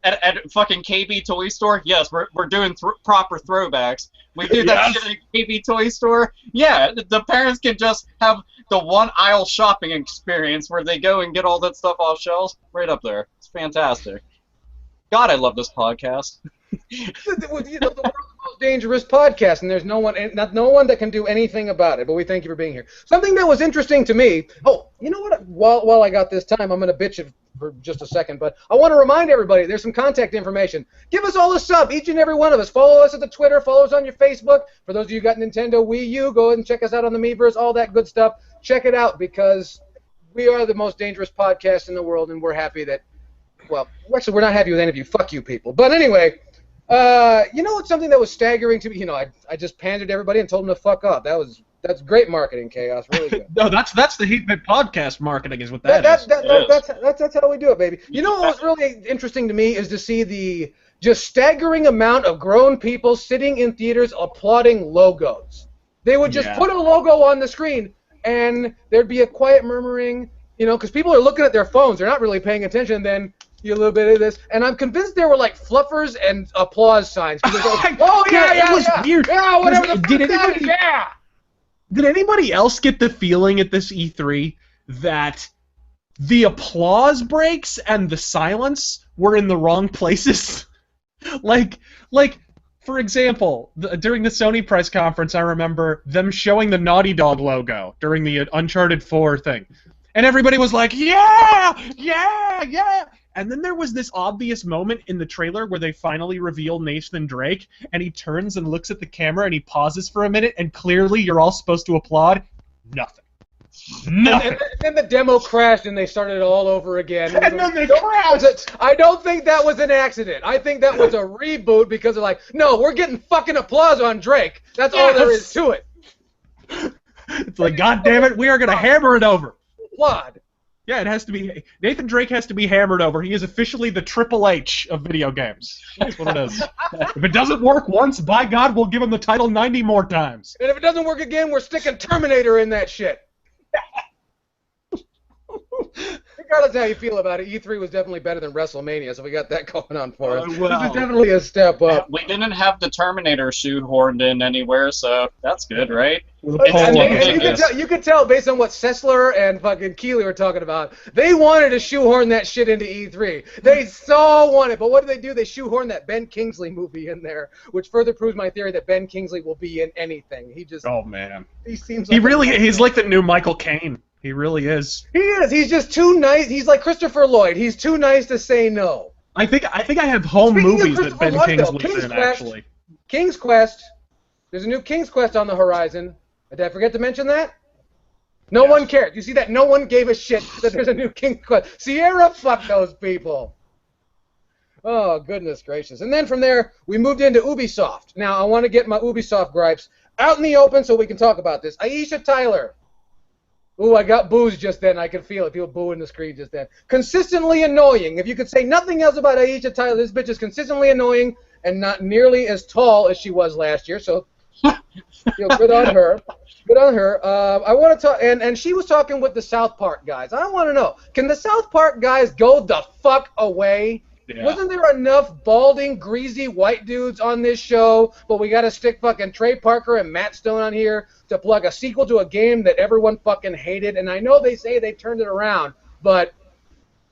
S2: at fucking KB Toy Store, yes, we're doing proper throwbacks. We do that shit at KB Toy Store. Yeah, the parents can just have the one aisle shopping experience where they go and get all that stuff off shelves right up there. It's fantastic. God, I love this podcast.
S1: The world's most dangerous podcast, and there's no one that can do anything about it. But we thank you for being here. Something that was interesting to me. Oh, you know what? While I got this time, I'm going to bitch it for just a second, but I want to remind everybody there's some contact information. Give us all a sub, each and every one of us. Follow us at the Twitter, follow us on your Facebook. For those of you who got Nintendo Wii U, go ahead and check us out on the Miiverse, all that good stuff. Check it out because we are the most dangerous podcast in the world, and we're happy that, well, actually we're not happy with any of you. Fuck you people. But anyway, what's something that was staggering to me? I just pandered everybody and told them to fuck off. That's great marketing, Chaos. Really good.
S3: No, that's the Heatbit podcast marketing is what that is.
S1: That's how we do it, baby. You know what was really interesting to me is to see the just staggering amount of grown people sitting in theaters applauding logos. They would just put a logo on the screen, and there'd be a quiet murmuring, because people are looking at their phones. They're not really paying attention. Then a little bit of this, and I'm convinced there were like fluffers and applause signs. Like, oh yeah,
S3: it was weird.
S1: Yeah, whatever the fuck that is, yeah.
S3: Did anybody else get the feeling at this E3 that the applause breaks and the silence were in the wrong places? like, for example, during the Sony press conference, I remember them showing the Naughty Dog logo during the Uncharted 4 thing. And everybody was like, yeah! And then there was this obvious moment in the trailer where they finally reveal Nathan Drake, and he turns and looks at the camera and he pauses for a minute, and clearly you're all supposed to applaud. Nothing. Nothing.
S1: And then the demo crashed and they started it all over again.
S3: And then they crashed.
S1: I don't think that was an accident. I think that was a reboot because they're like, no, we're getting fucking applause on Drake. That's all there is to it.
S3: It's like, God damn it, we are going to hammer it over.
S1: Applaud.
S3: Yeah, it has to be. Nathan Drake has to be hammered over. He is officially the Triple H of video games. That's what it is. If it doesn't work once, by God, we'll give him the title 90 more times.
S1: And if it doesn't work again, we're sticking Terminator in that shit. Regardless of how you feel about it, E3 was definitely better than WrestleMania, so we got that going on for us.
S3: Well.
S1: This is definitely a step up.
S2: We didn't have the Terminator shoehorned in anywhere, so that's good, right?
S1: And you could tell based on what Sessler and fucking Keeley were talking about, they wanted to shoehorn that shit into E3. They so wanted, but what do? They shoehorn that Ben Kingsley movie in there, which further proves my theory that Ben Kingsley will be in anything. He just,
S3: oh man,
S1: he seems
S3: he
S1: like
S3: really, he's like the new Michael Caine. He really is.
S1: He is. He's just too nice. He's like Christopher Lloyd. He's too nice to say no.
S3: I think I have home
S1: Speaking
S3: movies
S1: of
S3: that Ben
S1: Christopher Lloyd,
S3: Kingsley's in,
S1: Quest,
S3: actually.
S1: King's Quest. There's a new King's Quest on the horizon. Did I forget to mention that? No one cared. You see that? No one gave a shit that there's a new King's Quest. Sierra, fuck those people. Oh, goodness gracious. And then from there, we moved into Ubisoft. Now, I want to get my Ubisoft gripes out in the open so we can talk about this. Aisha Tyler. Ooh, I got boos just then. I could feel it. People booing the screen just then. Consistently annoying. If you could say nothing else about Aisha Tyler, this bitch is consistently annoying and not nearly as tall as she was last year. So, good on her. Good on her. I want to talk, and she was talking with the South Park guys. I want to know, can the South Park guys go the fuck away? Yeah. Wasn't there enough balding, greasy white dudes on this show, but we got to stick fucking Trey Parker and Matt Stone on here to plug a sequel to a game that everyone fucking hated? And I know they say they turned it around, but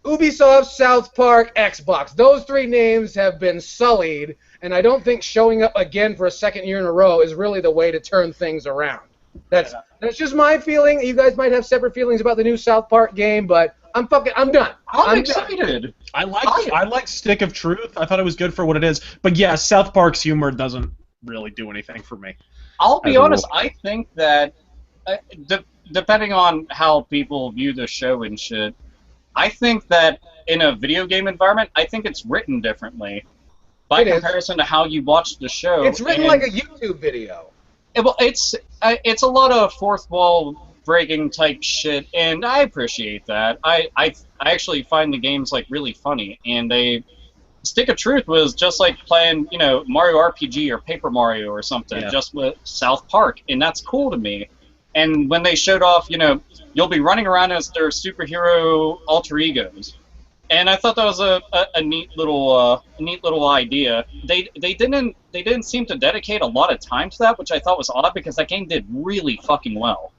S1: Ubisoft, South Park, Xbox, those three names have been sullied, and I don't think showing up again for a second year in a row is really the way to turn things around. That's just my feeling. You guys might have separate feelings about the new South Park game, but I'm done.
S2: I'm excited.
S3: I like Stick of Truth. I thought it was good for what it is. But yeah, South Park's humor doesn't really do anything for me.
S2: I'll be honest, I think that, depending on how people view the show and shit, I think that in a video game environment, I think it's written differently by comparison to how you watch the show.
S1: It's written like a YouTube video.
S2: Well, it's a lot of fourth wall breaking type shit, and I appreciate that. I actually find the games like really funny, and Stick of Truth was just like playing, Mario RPG or Paper Mario or something, just with South Park, and that's cool to me. And when they showed off, you'll be running around as their superhero alter egos, and I thought that was a neat little idea. They didn't seem to dedicate a lot of time to that, which I thought was odd because that game did really fucking well.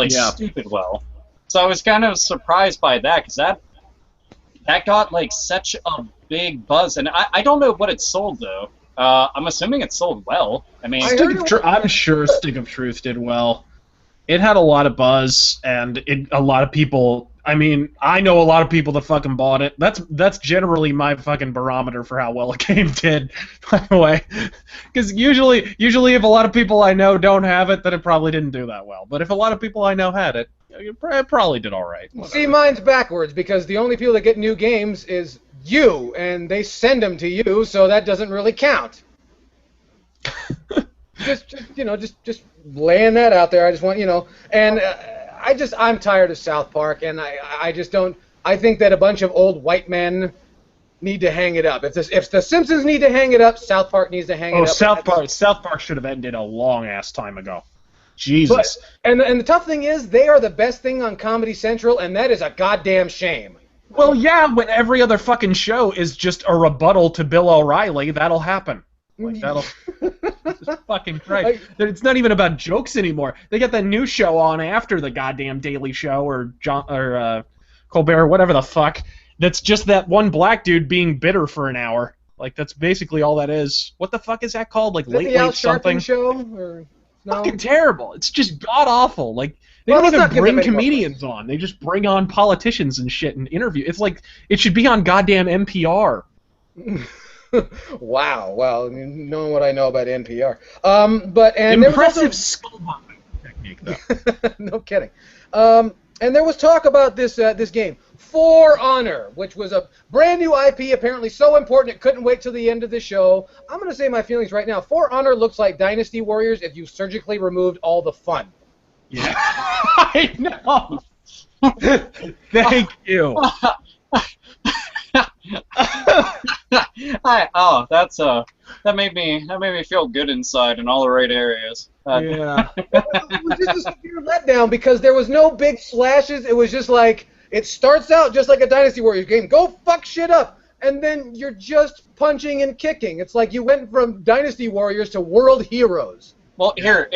S2: Stupid well. So I was kind of surprised by that, because that got like such a big buzz, and I don't know what it sold though. I'm assuming it sold well. I mean,
S3: I'm sure Stick of Truth did well. It had a lot of buzz, and a lot of people. I mean, I know a lot of people that fucking bought it. That's generally my fucking barometer for how well a game did, by the way. Because usually if a lot of people I know don't have it, then it probably didn't do that well. But if a lot of people I know had it, it probably did all right. Whatever.
S1: See, mine's backwards, because the only people that get new games is you, and they send them to you, so that doesn't really count. just laying that out there. I just want, and I'm tired of South Park, and I just don't. I think that a bunch of old white men need to hang it up. If the Simpsons need to hang it up, South Park needs to hang it up.
S3: South Park should have ended a long ass time ago. Jesus.
S1: And the tough thing is, they are the best thing on Comedy Central, and that is a goddamn shame.
S3: Well, yeah, when every other fucking show is just a rebuttal to Bill O'Reilly, that'll happen. It's fucking Christ. It's not even about jokes anymore. They got that new show on after the goddamn Daily Show or Colbert or whatever the fuck. That's just that one black dude being bitter for an hour. Like, that's basically all that is. What the fuck is that called? Like, Late Late something?
S1: Show? Or... No.
S3: fucking terrible. It's just god awful. Like they
S1: Well,
S3: don't
S1: let's not
S3: even
S1: give them
S3: bring
S1: any more
S3: comedians on. They just bring on politicians and shit and interview. It's like it should be on goddamn NPR.
S1: Wow. Well, knowing what I know about NPR. And there was
S3: Impressive
S1: also-
S3: skull hopping technique, though.
S1: No kidding. And there was talk about this game, For Honor, which was a brand new IP, apparently so important it couldn't wait till the end of the show. I'm going to say my feelings right now. For Honor looks like Dynasty Warriors if you surgically removed all the fun.
S3: Yeah, I know. Thank you.
S2: That made me feel good inside in all the right areas.
S3: Yeah.
S1: It was just a severe letdown because there was no big splashes. It was just like, it starts out just like a Dynasty Warriors game. Go fuck shit up. And then you're just punching and kicking. It's like you went from Dynasty Warriors to World Heroes.
S2: Well, here,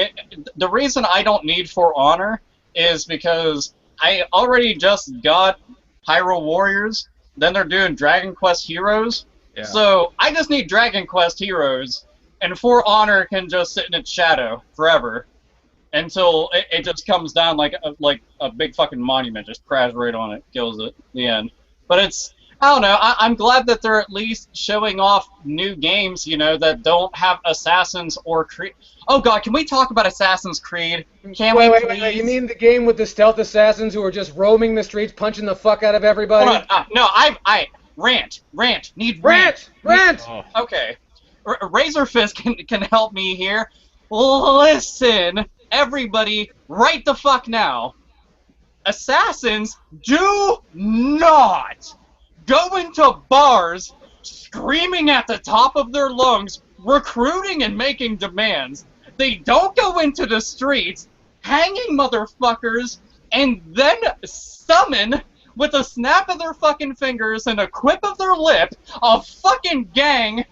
S2: the reason I don't need For Honor is because I already just got Hyrule Warriors. Then they're doing Dragon Quest Heroes.
S3: Yeah.
S2: So I just need Dragon Quest Heroes, and For Honor can just sit in its shadow forever until it just comes down like a big fucking monument, just crashes right on it, kills it, the end. But it's, I don't know, I'm glad that they're at least showing off new games, you know, that don't have Assassins or Creed. Oh god, can we talk about Assassin's Creed? Can we please?
S1: Wait. You mean the game with the stealth assassins who are just roaming the streets, punching the fuck out of everybody?
S2: Hold on, no, rant, need rant.
S3: Oh.
S2: Okay, Razor Fist can help me here. Listen, everybody, right the fuck now. Assassins do not go into bars screaming at the top of their lungs, recruiting and making demands. They don't go into the streets hanging motherfuckers and then summon, with a snap of their fucking fingers and a quip of their lip, a fucking gang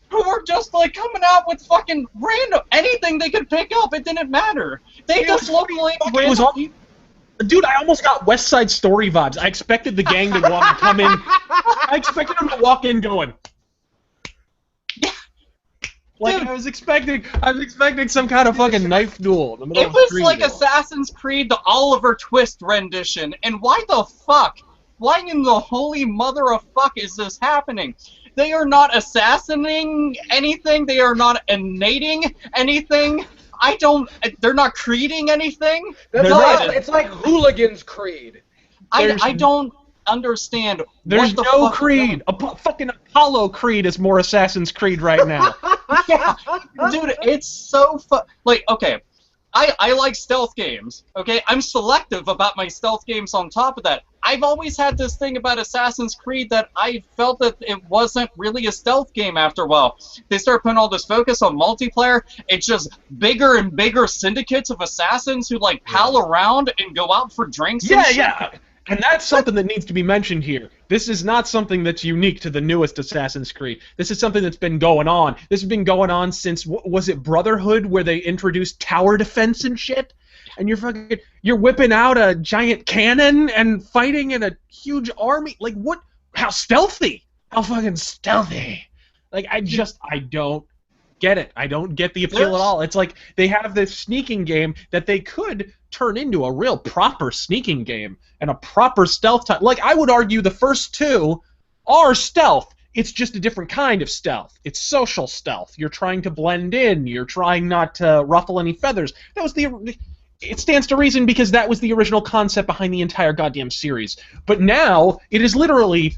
S2: who were just like coming out with fucking random anything they could pick up. It didn't matter. They just looked like random people.
S3: Dude, I almost got West Side Story vibes. I expected the gang to come in. I expected them to walk in going. Like
S2: Dude.
S3: I was expecting some kind of fucking knife duel in the middle
S2: It
S3: of the
S2: was
S3: street.
S2: like Assassin's Creed, the Oliver Twist rendition. And why the fuck? Why in the holy mother of fuck is this happening? They are not assassinating anything. They are not innating anything. They're not creeding anything.
S1: That's
S3: They're
S1: like,
S3: not.
S1: it's like Hooligans Creed.
S2: I don't understand.
S3: There's
S2: what the
S3: no
S2: fuck
S3: Creed. Fucking Apollo Creed is more Assassin's Creed right now.
S2: Yeah, dude, it's so like, okay, I like stealth games, okay? I'm selective about my stealth games on top of that. I've always had this thing about Assassin's Creed that I felt that it wasn't really a stealth game after a while. They start putting all this focus on multiplayer. It's just bigger and bigger syndicates of assassins who, like, pal around and go out for drinks and shit.
S3: Yeah. And that's something that needs to be mentioned here. This is not something that's unique to the newest Assassin's Creed. This is something that's been going on. This has been going on since, was it Brotherhood, where they introduced tower defense and shit? And you're whipping out a giant cannon and fighting in a huge army. Like, what? How stealthy? How fucking stealthy? Like, I don't get it. I don't get the appeal at all. It's like they have this sneaking game that they could turn into a real proper sneaking game and a proper stealth type. Like, I would argue the first two are stealth. It's just a different kind of stealth. It's social stealth. You're trying to blend in. You're trying not to ruffle any feathers. It stands to reason because that was the original concept behind the entire goddamn series. But now, it is literally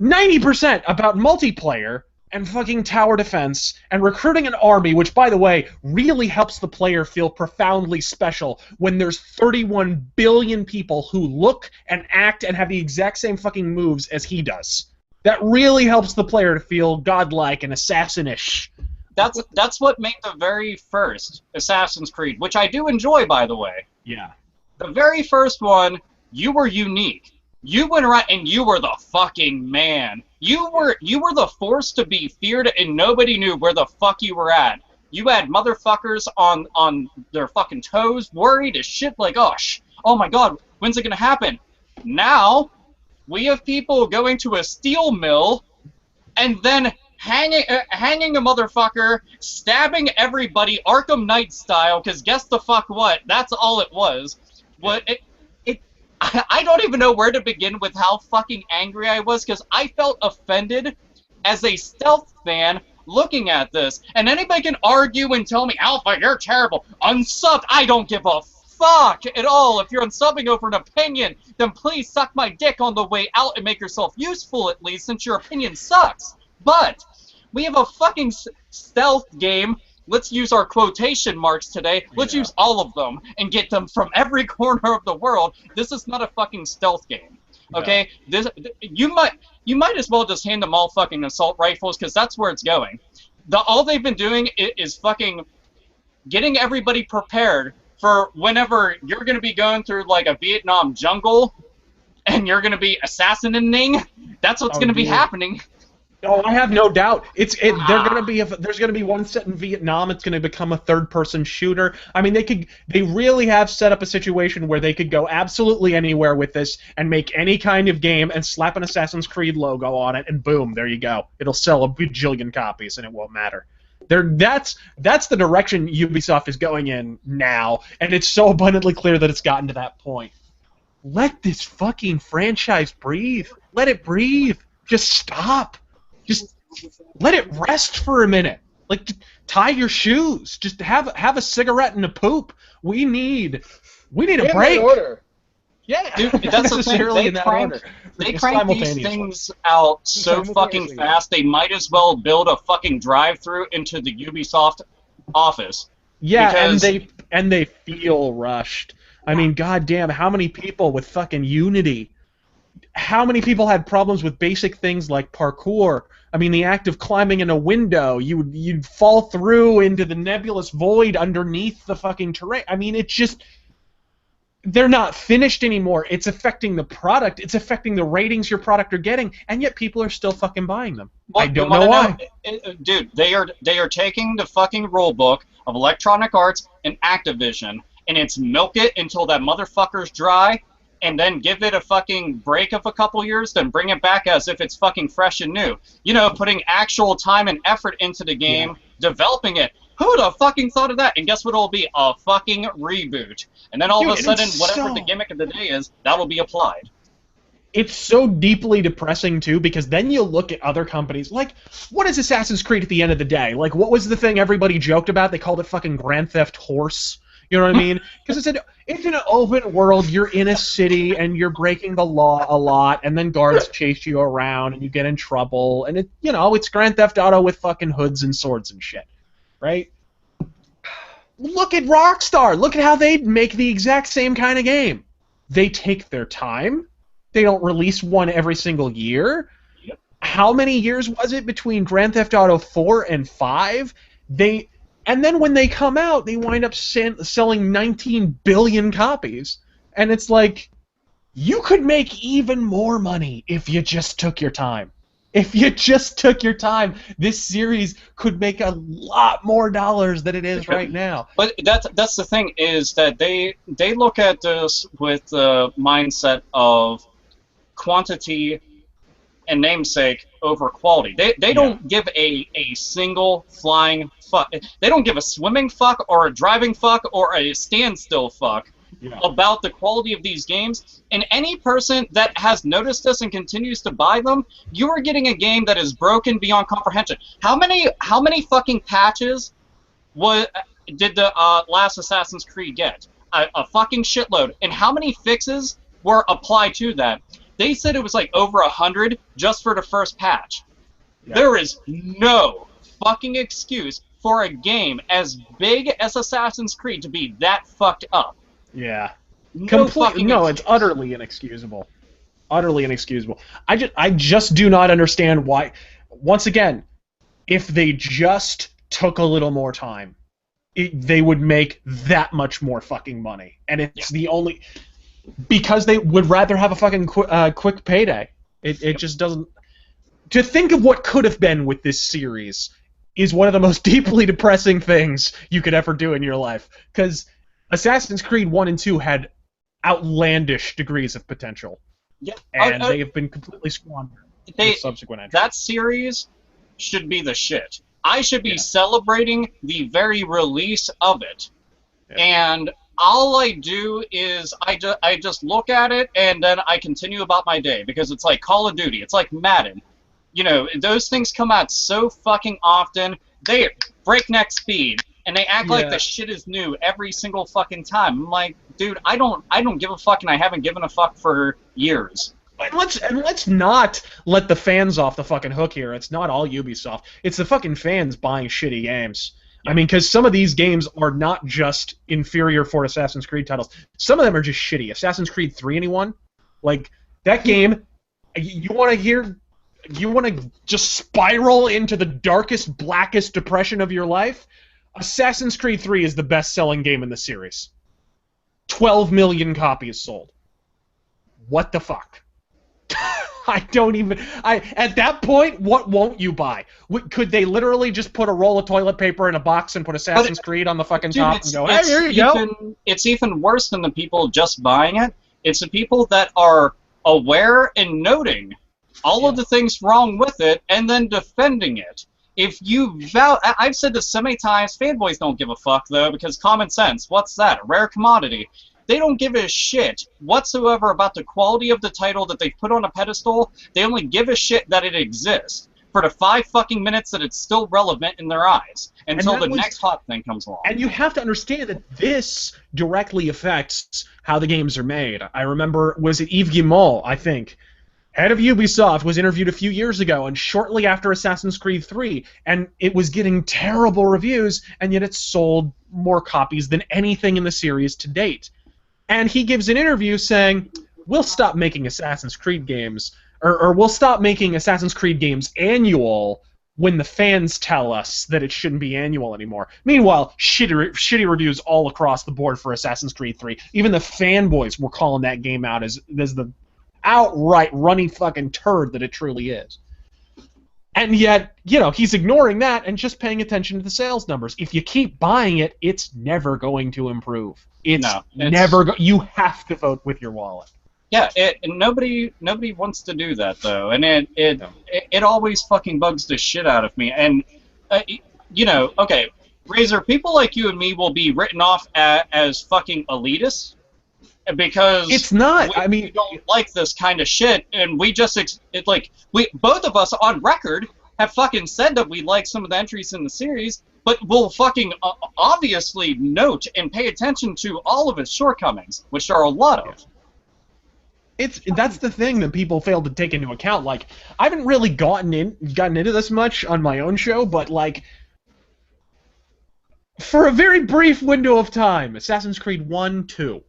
S3: 90% about multiplayer and fucking tower defense and recruiting an army, which, by the way, really helps the player feel profoundly special when there's 31 billion people who look and act and have the exact same fucking moves as he does. That really helps the player to feel godlike and assassinish.
S2: That's what made the very first Assassin's Creed, which I do enjoy, by the way.
S3: Yeah.
S2: The very first one, you were unique. You went around and you were the fucking man. You were the force to be feared, and nobody knew where the fuck you were at. You had motherfuckers on their fucking toes, worried as shit, like, oh my god, when's it gonna happen? Now, we have people going to a steel mill and then hanging a motherfucker, stabbing everybody Arkham Knight style, because guess the fuck what? That's all it was. I don't even know where to begin with how fucking angry I was, because I felt offended as a stealth fan looking at this. And anybody can argue and tell me, Alpha, you're terrible. Unsubbed, I don't give a fuck at all. If you're unsubbing over an opinion, then please suck my dick on the way out and make yourself useful at least, since your opinion sucks. But we have a fucking stealth game. Let's use our quotation marks today. Let's use all of them and get them from every corner of the world. This is not a fucking stealth game. Okay? No. You might as well just hand them all fucking assault rifles, because that's where it's going. All they've been doing is fucking getting everybody prepared for whenever you're going to be going through like a Vietnam jungle and you're going to be assassinating. That's what's going to be happening.
S3: Oh, I have no doubt. There's gonna be one set in Vietnam. It's gonna become a third-person shooter. I mean, they really have set up a situation where they could go absolutely anywhere with this and make any kind of game and slap an Assassin's Creed logo on it, and boom, there you go. It'll sell a bajillion copies, and it won't matter. That's the direction Ubisoft is going in now, and it's so abundantly clear that it's gotten to that point. Let this fucking franchise breathe. Let it breathe. Just stop. Just let it rest for a minute. Like, tie your shoes. Just have a cigarette and a poop. We need a break.
S1: Order.
S2: Yeah, dude, that's the thing. They crank these things out so fucking fast. They might as well build a fucking drive-through into the Ubisoft office.
S3: Yeah, and they feel rushed. I mean, goddamn, how many people with fucking Unity? How many people had problems with basic things like parkour? I mean, the act of climbing in a window, you'd fall through into the nebulous void underneath the fucking terrain. I mean, it's just, they're not finished anymore. It's affecting the product. It's affecting the ratings your product are getting, and yet people are still fucking buying them. Well, I don't know why.
S2: Dude, they are taking the fucking rule book of Electronic Arts and Activision, and it's milk it until that motherfucker's dry, and then give it a fucking break of a couple years, then bring it back as if it's fucking fresh and new. You know, putting actual time and effort into the game, developing it. Who'd have fucking thought of that? And guess what it'll be? A fucking reboot. And then all of a sudden, whatever the gimmick of the day is, that'll be applied.
S3: It's so deeply depressing, too, because then you look at other companies. Like, what is Assassin's Creed at the end of the day? Like, what was the thing everybody joked about? They called it fucking Grand Theft Horse. You know what I mean? Because it's an open world. You're in a city, and you're breaking the law a lot, and then guards chase you around, and you get in trouble. And it's Grand Theft Auto with fucking hoods and swords and shit, right? Look at Rockstar. Look at how they make the exact same kind of game. They take their time. They don't release one every single year. Yep. How many years was it between Grand Theft Auto 4 and 5? And then when they come out, they wind up selling 19 billion copies. And it's like, you could make even more money if you just took your time. If you just took your time, this series could make a lot more dollars than it is right now.
S2: But that's the thing, is that they look at this with the mindset of quantity and namesake over quality. They don't give a single flying fuck. They don't give a swimming fuck or a driving fuck or a standstill fuck about the quality of these games. And any person that has noticed this and continues to buy them, you are getting a game that is broken beyond comprehension. How many fucking patches did the last Assassin's Creed get? A fucking shitload. And how many fixes were applied to that? They said it was like over 100 just for the first patch. Yeah. There is no fucking excuse for a game as big as Assassin's Creed to be that fucked up.
S3: Yeah. It's utterly inexcusable. Utterly inexcusable. I just do not understand why. Once again, if they just took a little more time, they would make that much more fucking money. And it's the only... Because they would rather have a fucking quick payday. It just doesn't... To think of what could have been with this series is one of the most deeply depressing things you could ever do in your life. Because Assassin's Creed 1 and 2 had outlandish degrees of potential. Yeah. And they have been completely squandered with subsequent entries.
S2: That series should be the shit. I should be celebrating the very release of it. Yeah. And all I do is I just look at it and then I continue about my day, because it's like Call of Duty, it's like Madden. You know, those things come out so fucking often. They breakneck speed, and they act like the shit is new every single fucking time. I'm like, dude, I don't give a fuck, and I haven't given a fuck for years.
S3: And let's not let the fans off the fucking hook here. It's not all Ubisoft. It's the fucking fans buying shitty games. I mean, because some of these games are not just inferior for Assassin's Creed titles. Some of them are just shitty. Assassin's Creed 3, anyone? Like, that game, you want to just spiral into the darkest, blackest depression of your life? Assassin's Creed 3 is the best-selling game in the series. 12 million copies sold. What the fuck? At that point, what won't you buy? Could they literally just put a roll of toilet paper in a box and put Assassin's Creed on the fucking top and go, hey, here you go?
S2: It's even worse than the people just buying it. It's the people that are aware and noting all of the things wrong with it and then defending it. If you I've said this so many times, fanboys don't give a fuck, though, because common sense, what's that? A rare commodity. They don't give a shit whatsoever about the quality of the title that they put on a pedestal. They only give a shit that it exists for the 5 fucking minutes that it's still relevant in their eyes until the next hot thing comes along.
S3: And you have to understand that this directly affects how the games are made. I remember, was it Yves Guillemot, I think, head of Ubisoft, was interviewed a few years ago, and shortly after Assassin's Creed 3, and it was getting terrible reviews, and yet it sold more copies than anything in the series to date. And he gives an interview saying, we'll stop making Assassin's Creed games, or we'll stop making Assassin's Creed games annual when the fans tell us that it shouldn't be annual anymore. Meanwhile, shitty reviews all across the board for Assassin's Creed 3. Even the fanboys were calling that game out as the outright runny fucking turd that it truly is. And yet, you know, he's ignoring that and just paying attention to the sales numbers. If you keep buying it, it's never going to improve. You have to vote with your wallet.
S2: Yeah, and nobody wants to do that, though, and it always fucking bugs the shit out of me. And you know, okay, Razor, people like you and me will be written off as fucking elitists because
S3: it's not.
S2: We don't like this kind of shit, and we just we both of us on record have fucking said that we like some of the entries in the series, but we'll fucking obviously note and pay attention to all of its shortcomings, which there are a lot of.
S3: That's the thing that people fail to take into account. Like, I haven't really gotten into this much on my own show, but like, for a very brief window of time, Assassin's Creed 1, 2.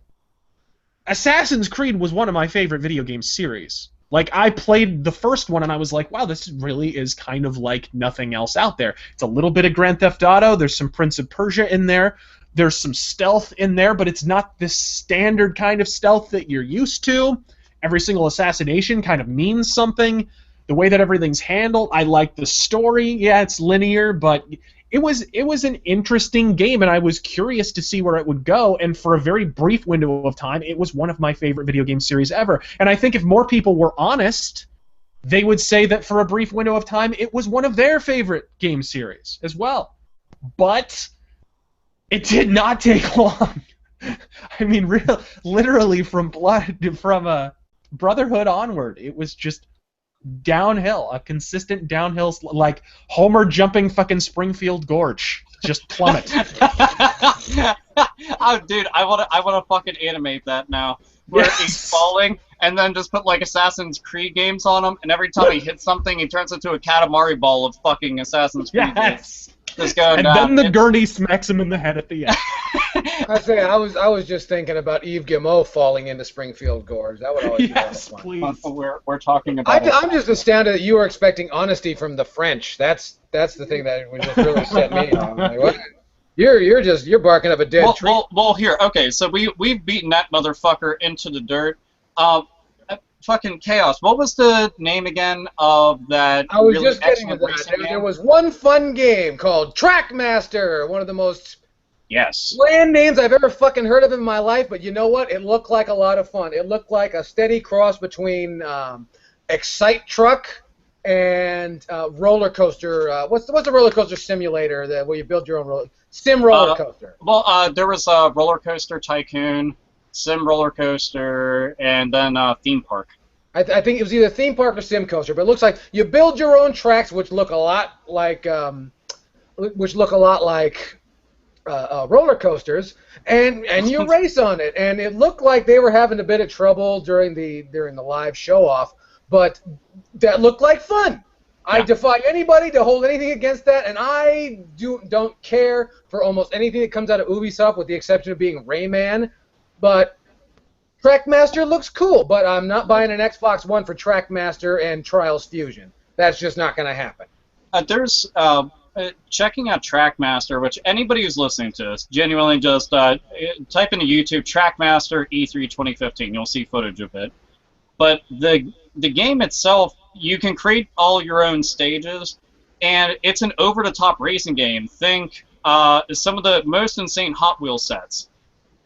S3: Assassin's Creed was one of my favorite video game series. Like, I played the first one and I was like, wow, this really is kind of like nothing else out there. It's a little bit of Grand Theft Auto, there's some Prince of Persia in there, there's some stealth in there, but it's not this standard kind of stealth that you're used to. Every single assassination kind of means something. The way that everything's handled, I like the story. Yeah, it's linear, but it was an interesting game, and I was curious to see where it would go, and for a very brief window of time, it was one of my favorite video game series ever. And I think if more people were honest, they would say that for a brief window of time, it was one of their favorite game series as well. But it did not take long. I mean, literally from Brotherhood onward, it was just downhill, a consistent downhill, like Homer jumping fucking Springfield Gorge, just plummet.
S2: Oh, dude, I wanna fucking animate that now. Where he's falling, and then just put like Assassin's Creed games on him, and every time he hits something, he turns into a Katamari ball of fucking Assassin's Creed games. Just going
S3: down. Then the gurney smacks him in the head at the end.
S1: I was just thinking about Yves Guillemot falling into Springfield Gorge. That would always be fun.
S3: Please.
S2: We're talking about.
S1: I'm just astounded that you were expecting honesty from the French. That's the thing that would just really set me off. Like, what? You're barking up a dead tree.
S2: Well, here, okay. So we've beaten that motherfucker into the dirt. Fucking Chaos. What was the name again of that?
S1: I was
S2: really
S1: just getting to that. There was one fun game called Trackmaster, one of the most bland names I've ever fucking heard of in my life. But you know what? It looked like a lot of fun. It looked like a steady cross between Excite Truck and roller coaster. What's the roller coaster simulator where you build your own roller coaster?
S2: Well, there was Roller Coaster Tycoon, Sim Roller Coaster, and then Theme Park.
S1: I think it was either theme park or sim coaster, but it looks like you build your own tracks, which look a lot like roller coasters, and you race on it. And it looked like they were having a bit of trouble during the live show off, but that looked like fun. Yeah. I defy anybody to hold anything against that, and I don't care for almost anything that comes out of Ubisoft, with the exception of being Rayman. But Trackmaster looks cool, but I'm not buying an Xbox One for Trackmaster and Trials Fusion. That's just not going to happen.
S2: There's checking out Trackmaster, which anybody who's listening to this, genuinely just type into YouTube Trackmaster E3 2015. You'll see footage of it. But the game itself, you can create all your own stages, and it's an over-the-top racing game. Think some of the most insane Hot Wheels sets.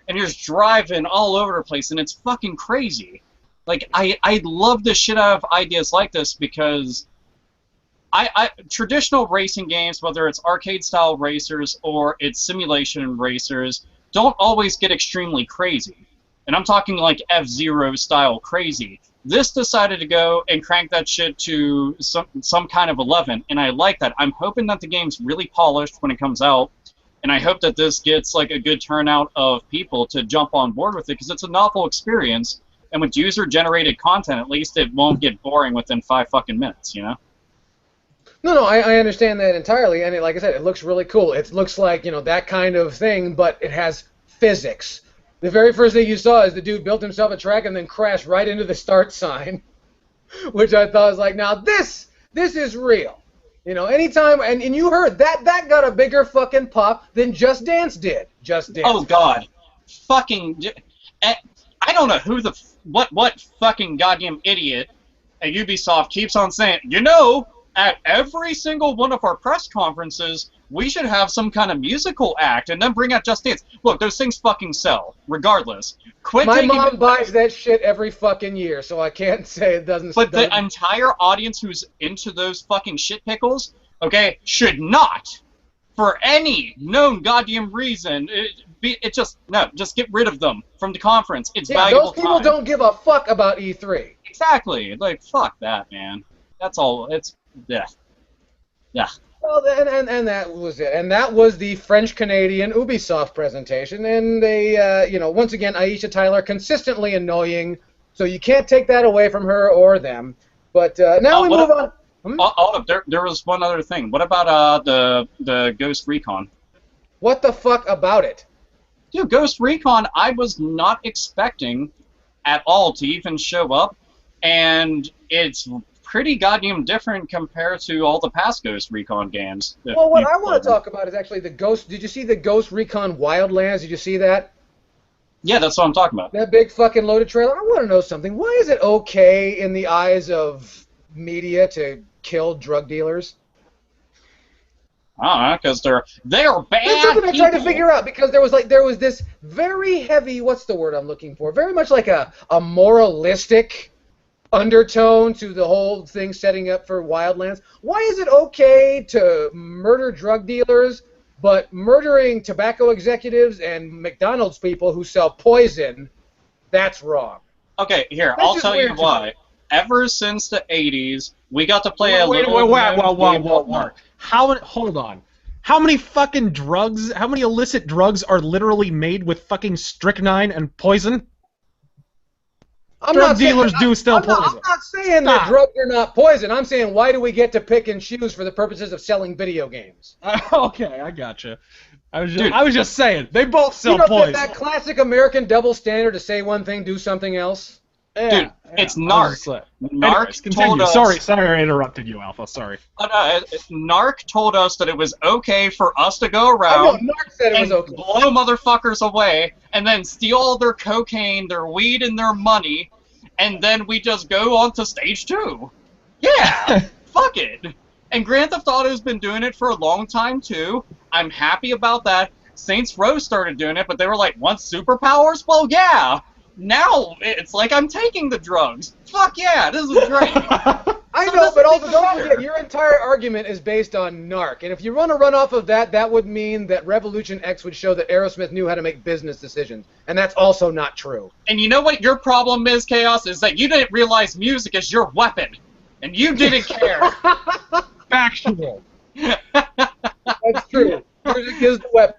S2: And you're just driving all over the place, and it's fucking crazy. Like, I love the shit out of ideas like this, because traditional racing games, whether it's arcade-style racers or it's simulation racers, don't always get extremely crazy. And I'm talking like F-Zero style crazy. This decided to go and crank that shit to some kind of 11, and I like that. I'm hoping that the game's really polished when it comes out, and I hope that this gets like a good turnout of people to jump on board with it, because it's a novel experience, and with user-generated content, at least it won't get boring within 5 fucking minutes, you know?
S1: No, I understand that entirely, and like I said, it looks really cool. It looks like, that kind of thing, but it has physics. The very first thing you saw is the dude built himself a track and then crashed right into the start sign, which I thought was like, now this is real. Anytime, and you heard that got a bigger fucking pop than Just Dance did. Just Dance.
S2: Oh God, fucking! I don't know who what fucking goddamn idiot at Ubisoft keeps on saying, at every single one of our press conferences, we should have some kind of musical act and then bring out Just Dance. Look, those things fucking sell, regardless.
S1: My mom buys that shit every fucking year, so I can't say it doesn't.
S2: But the entire audience who's into those fucking shit pickles, okay, should not, for any known goddamn reason, just get rid of them from the conference. It's valuable
S1: those people
S2: time.
S1: Don't give a fuck about E3.
S2: Exactly. Like, fuck that, man. That's all. It's, yeah.
S1: Well, and that was it. And that was the French-Canadian Ubisoft presentation. And they, once again, Aisha Tyler, consistently annoying. So you can't take that away from her or them. But now we move on.
S2: There was one other thing. What about the Ghost Recon?
S1: What the fuck about it?
S2: Dude, Ghost Recon, I was not expecting at all to even show up. And it's pretty goddamn different compared to all the past Ghost Recon games.
S1: Well, what I want to talk about is actually the Ghost. Did you see the Ghost Recon Wildlands? Did you see that?
S2: Yeah, that's what I'm talking about.
S1: That big fucking loaded trailer. I want to know something. Why is it okay in the eyes of media to kill drug dealers?
S2: I don't know, because they're bad.
S1: That's something I tried to figure out, because there was this very heavy, what's the word I'm looking for? Very much like a moralistic undertone to the whole thing setting up for Wildlands. Why is it okay to murder drug dealers, but murdering tobacco executives and McDonald's people who sell poison, that's wrong?
S2: Okay, here, I'll tell you why. Ever since the 80s, we got to play
S3: Whoa. Hold on. How many fucking drugs, how many illicit drugs are literally made with fucking strychnine and poison? Drug dealers do still poison.
S1: I'm not saying that drugs are not poison. I'm saying, why do we get to pick and choose for the purposes of selling video games?
S3: Okay, I gotcha. I was just saying, they both sell poison.
S1: That classic American double standard to say one thing, do something else?
S2: Dude, it's NARC. NARC told us...
S3: Sorry, I interrupted you, Alpha. Sorry.
S2: NARC told us that it was okay for us to go around
S1: NARC said it was okay.
S2: Blow motherfuckers away, and then steal all their cocaine, their weed, and their money, and then we just go on to stage 2. Yeah, fuck it. And Grand Theft Auto's been doing it for a long time too. I'm happy about that. Saints Row started doing it, but they were like, want superpowers? Well, yeah. Now it's like I'm taking the drugs. Fuck yeah, this is great.
S1: I I know, but also don't forget, your entire argument is based on NARC, and if you want to run off of that, that would mean that Revolution X would show that Aerosmith knew how to make business decisions, and that's also not true.
S2: And you know what your problem is, Chaos, is that you didn't realize music is your weapon, and you didn't care.
S3: Factual.
S1: That's true. Music is the weapon.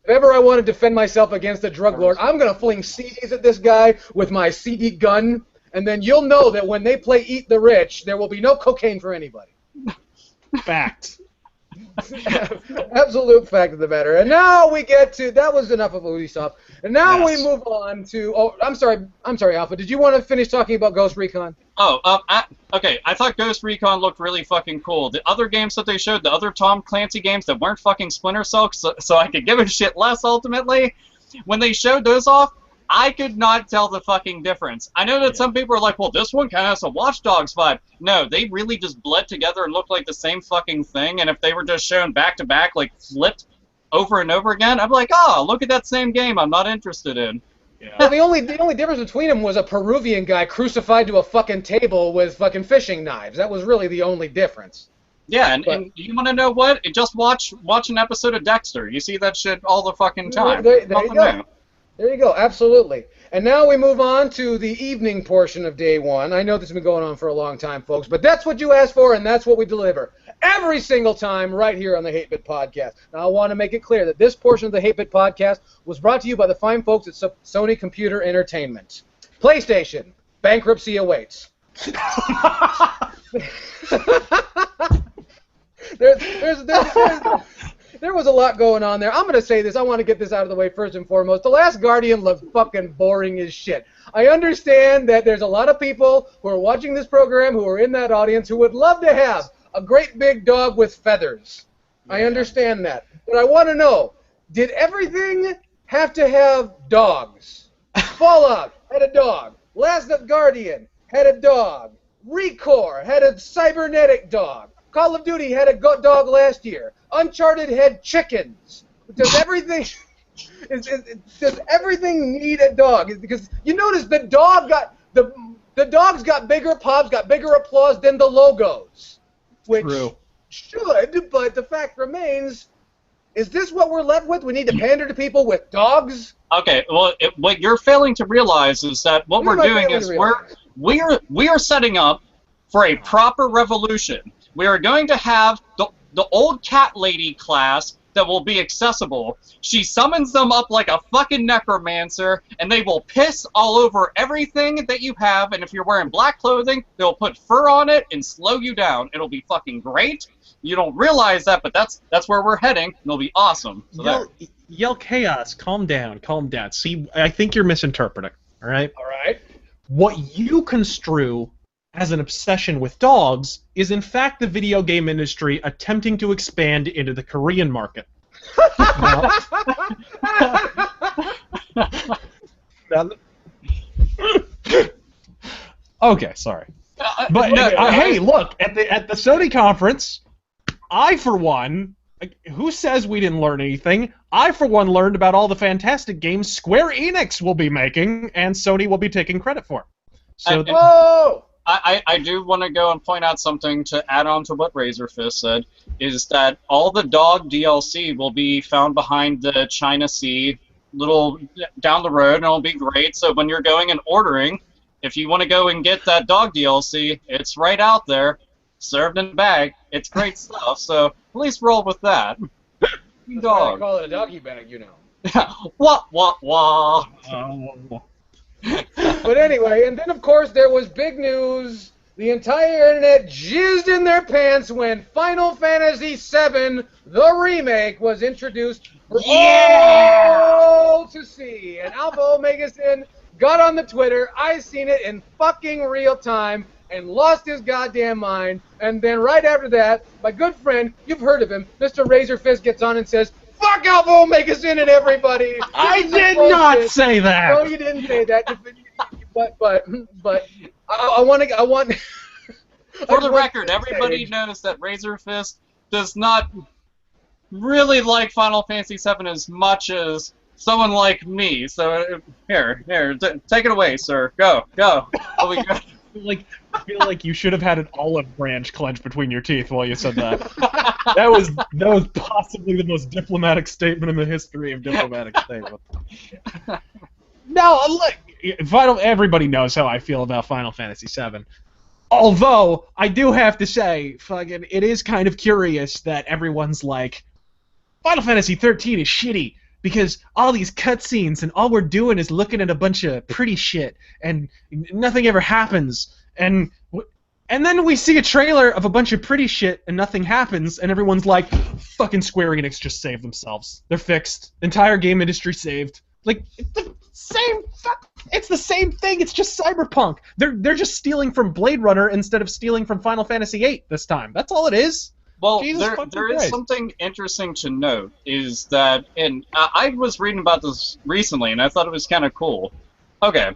S1: If ever I want to defend myself against a drug lord, I'm going to fling CDs at this guy with my CD gun, and then you'll know that when they play Eat the Rich, there will be no cocaine for anybody.
S3: Fact.
S1: Absolute fact of the matter. And now we get to, that was enough of Ubisoft. And now we move on to, oh, I'm sorry, Alpha. Did you want to finish talking about Ghost Recon?
S2: Oh, okay. I thought Ghost Recon looked really fucking cool. The other games that they showed, the other Tom Clancy games that weren't fucking Splinter Cell, so I could give a shit less ultimately, when they showed those off, I could not tell the fucking difference. I know that some people are like, well, this one kind of has a Watch Dogs vibe. No, they really just bled together and looked like the same fucking thing, and if they were just shown back-to-back, like, flipped over and over again, I'm like, oh, look at that same game I'm not interested in.
S3: Yeah.
S1: Well, the only difference between them was a Peruvian guy crucified to a fucking table with fucking fishing knives. That was really the only difference.
S2: Yeah, and you want to know what? Just watch an episode of Dexter. You see that shit all the fucking time.
S1: There you
S2: Nothing
S1: go.
S2: new.
S1: There you go, absolutely. And now we move on to the evening portion of day one. I know this has been going on for a long time, folks, but that's what you asked for, and that's what we deliver every single time right here on the 8-Bit Podcast. Now, I want to make it clear that this portion of the 8-Bit Podcast was brought to you by the fine folks at Sony Computer Entertainment. PlayStation, bankruptcy awaits. There was a lot going on there. I'm going to say this. I want to get this out of the way first and foremost. The Last Guardian looked fucking boring as shit. I understand that there's a lot of people who are watching this program who are in that audience who would love to have a great big dog with feathers. Yeah. I understand that. But I want to know, did everything have to have dogs? Fallout had a dog. Last Guardian had a dog. ReCore had a cybernetic dog. Call of Duty had a dog last year. Uncharted had chickens. Does everything does everything need a dog? Because you notice the dogs got bigger pops, got bigger applause than the logos. Which
S3: True.
S1: Should, but the fact remains, is this what we're left with? We need to pander to people with dogs?
S2: Okay, well, what you're failing to realize is that what we're doing is we are setting up for a proper revolution. We are going to have the old cat lady class that will be accessible. She summons them up like a fucking necromancer, and they will piss all over everything that you have, and if you're wearing black clothing, they'll put fur on it and slow you down. It'll be fucking great. You don't realize that, but that's where we're heading, and it'll be awesome. So
S3: Yell Chaos, calm down, calm down. See, I think you're misinterpreting, all right?
S1: All right.
S3: What you construe as an obsession with dogs is in fact the video game industry attempting to expand into the Korean market. Okay, sorry. But hey, look, at the Sony conference, I for one, who says we didn't learn anything? I for one learned about all the fantastic games Square Enix will be making and Sony will be taking credit for. So
S1: whoa!
S2: I do want to go and point out something to add on to what Razorfist said, is that all the dog DLC will be found behind the China Sea, little down the road, and it'll be great. So when you're going and ordering, if you want to go and get that dog DLC, it's right out there, served in a bag. It's great stuff, so at least roll with that.
S1: Dog. I call it a doggy bag, you know.
S2: Wah, wah, wah.
S1: But anyway, and then of course there was big news. The entire internet jizzed in their pants when Final Fantasy VII, the remake, was introduced for all to see. And Alpha Omega Sin got on the Twitter. I seen it in fucking real time and lost his goddamn mind. And then right after that, my good friend, you've heard of him, Mr. Razorfist gets on and says, "Fuck Alpha Omega Sin and everybody."
S3: I did not say that.
S1: No, you didn't say that. But I want.
S2: For the record, everybody knows that Razorfist does not really like Final Fantasy VII as much as someone like me. So here, take it away, sir. Go. I'll be good.
S3: Like, I feel like you should have had an olive branch clenched between your teeth while you said that. That was possibly the most diplomatic statement in the history of diplomatic statements. No, look, everybody knows how I feel about Final Fantasy VII. Although, I do have to say, fucking, it is kind of curious that everyone's like, Final Fantasy 13 is shitty because all these cutscenes and all we're doing is looking at a bunch of pretty shit and nothing ever happens. And then we see a trailer of a bunch of pretty shit and nothing happens, and everyone's like, fucking Square Enix just saved themselves. They're fixed. Entire game industry saved. Like, it's the same thing. It's just Cyberpunk. They're just stealing from Blade Runner instead of stealing from Final Fantasy VIII this time. That's all it is.
S2: Well, there is something interesting to note, is that, and I was reading about this recently, and I thought it was kind of cool. Okay,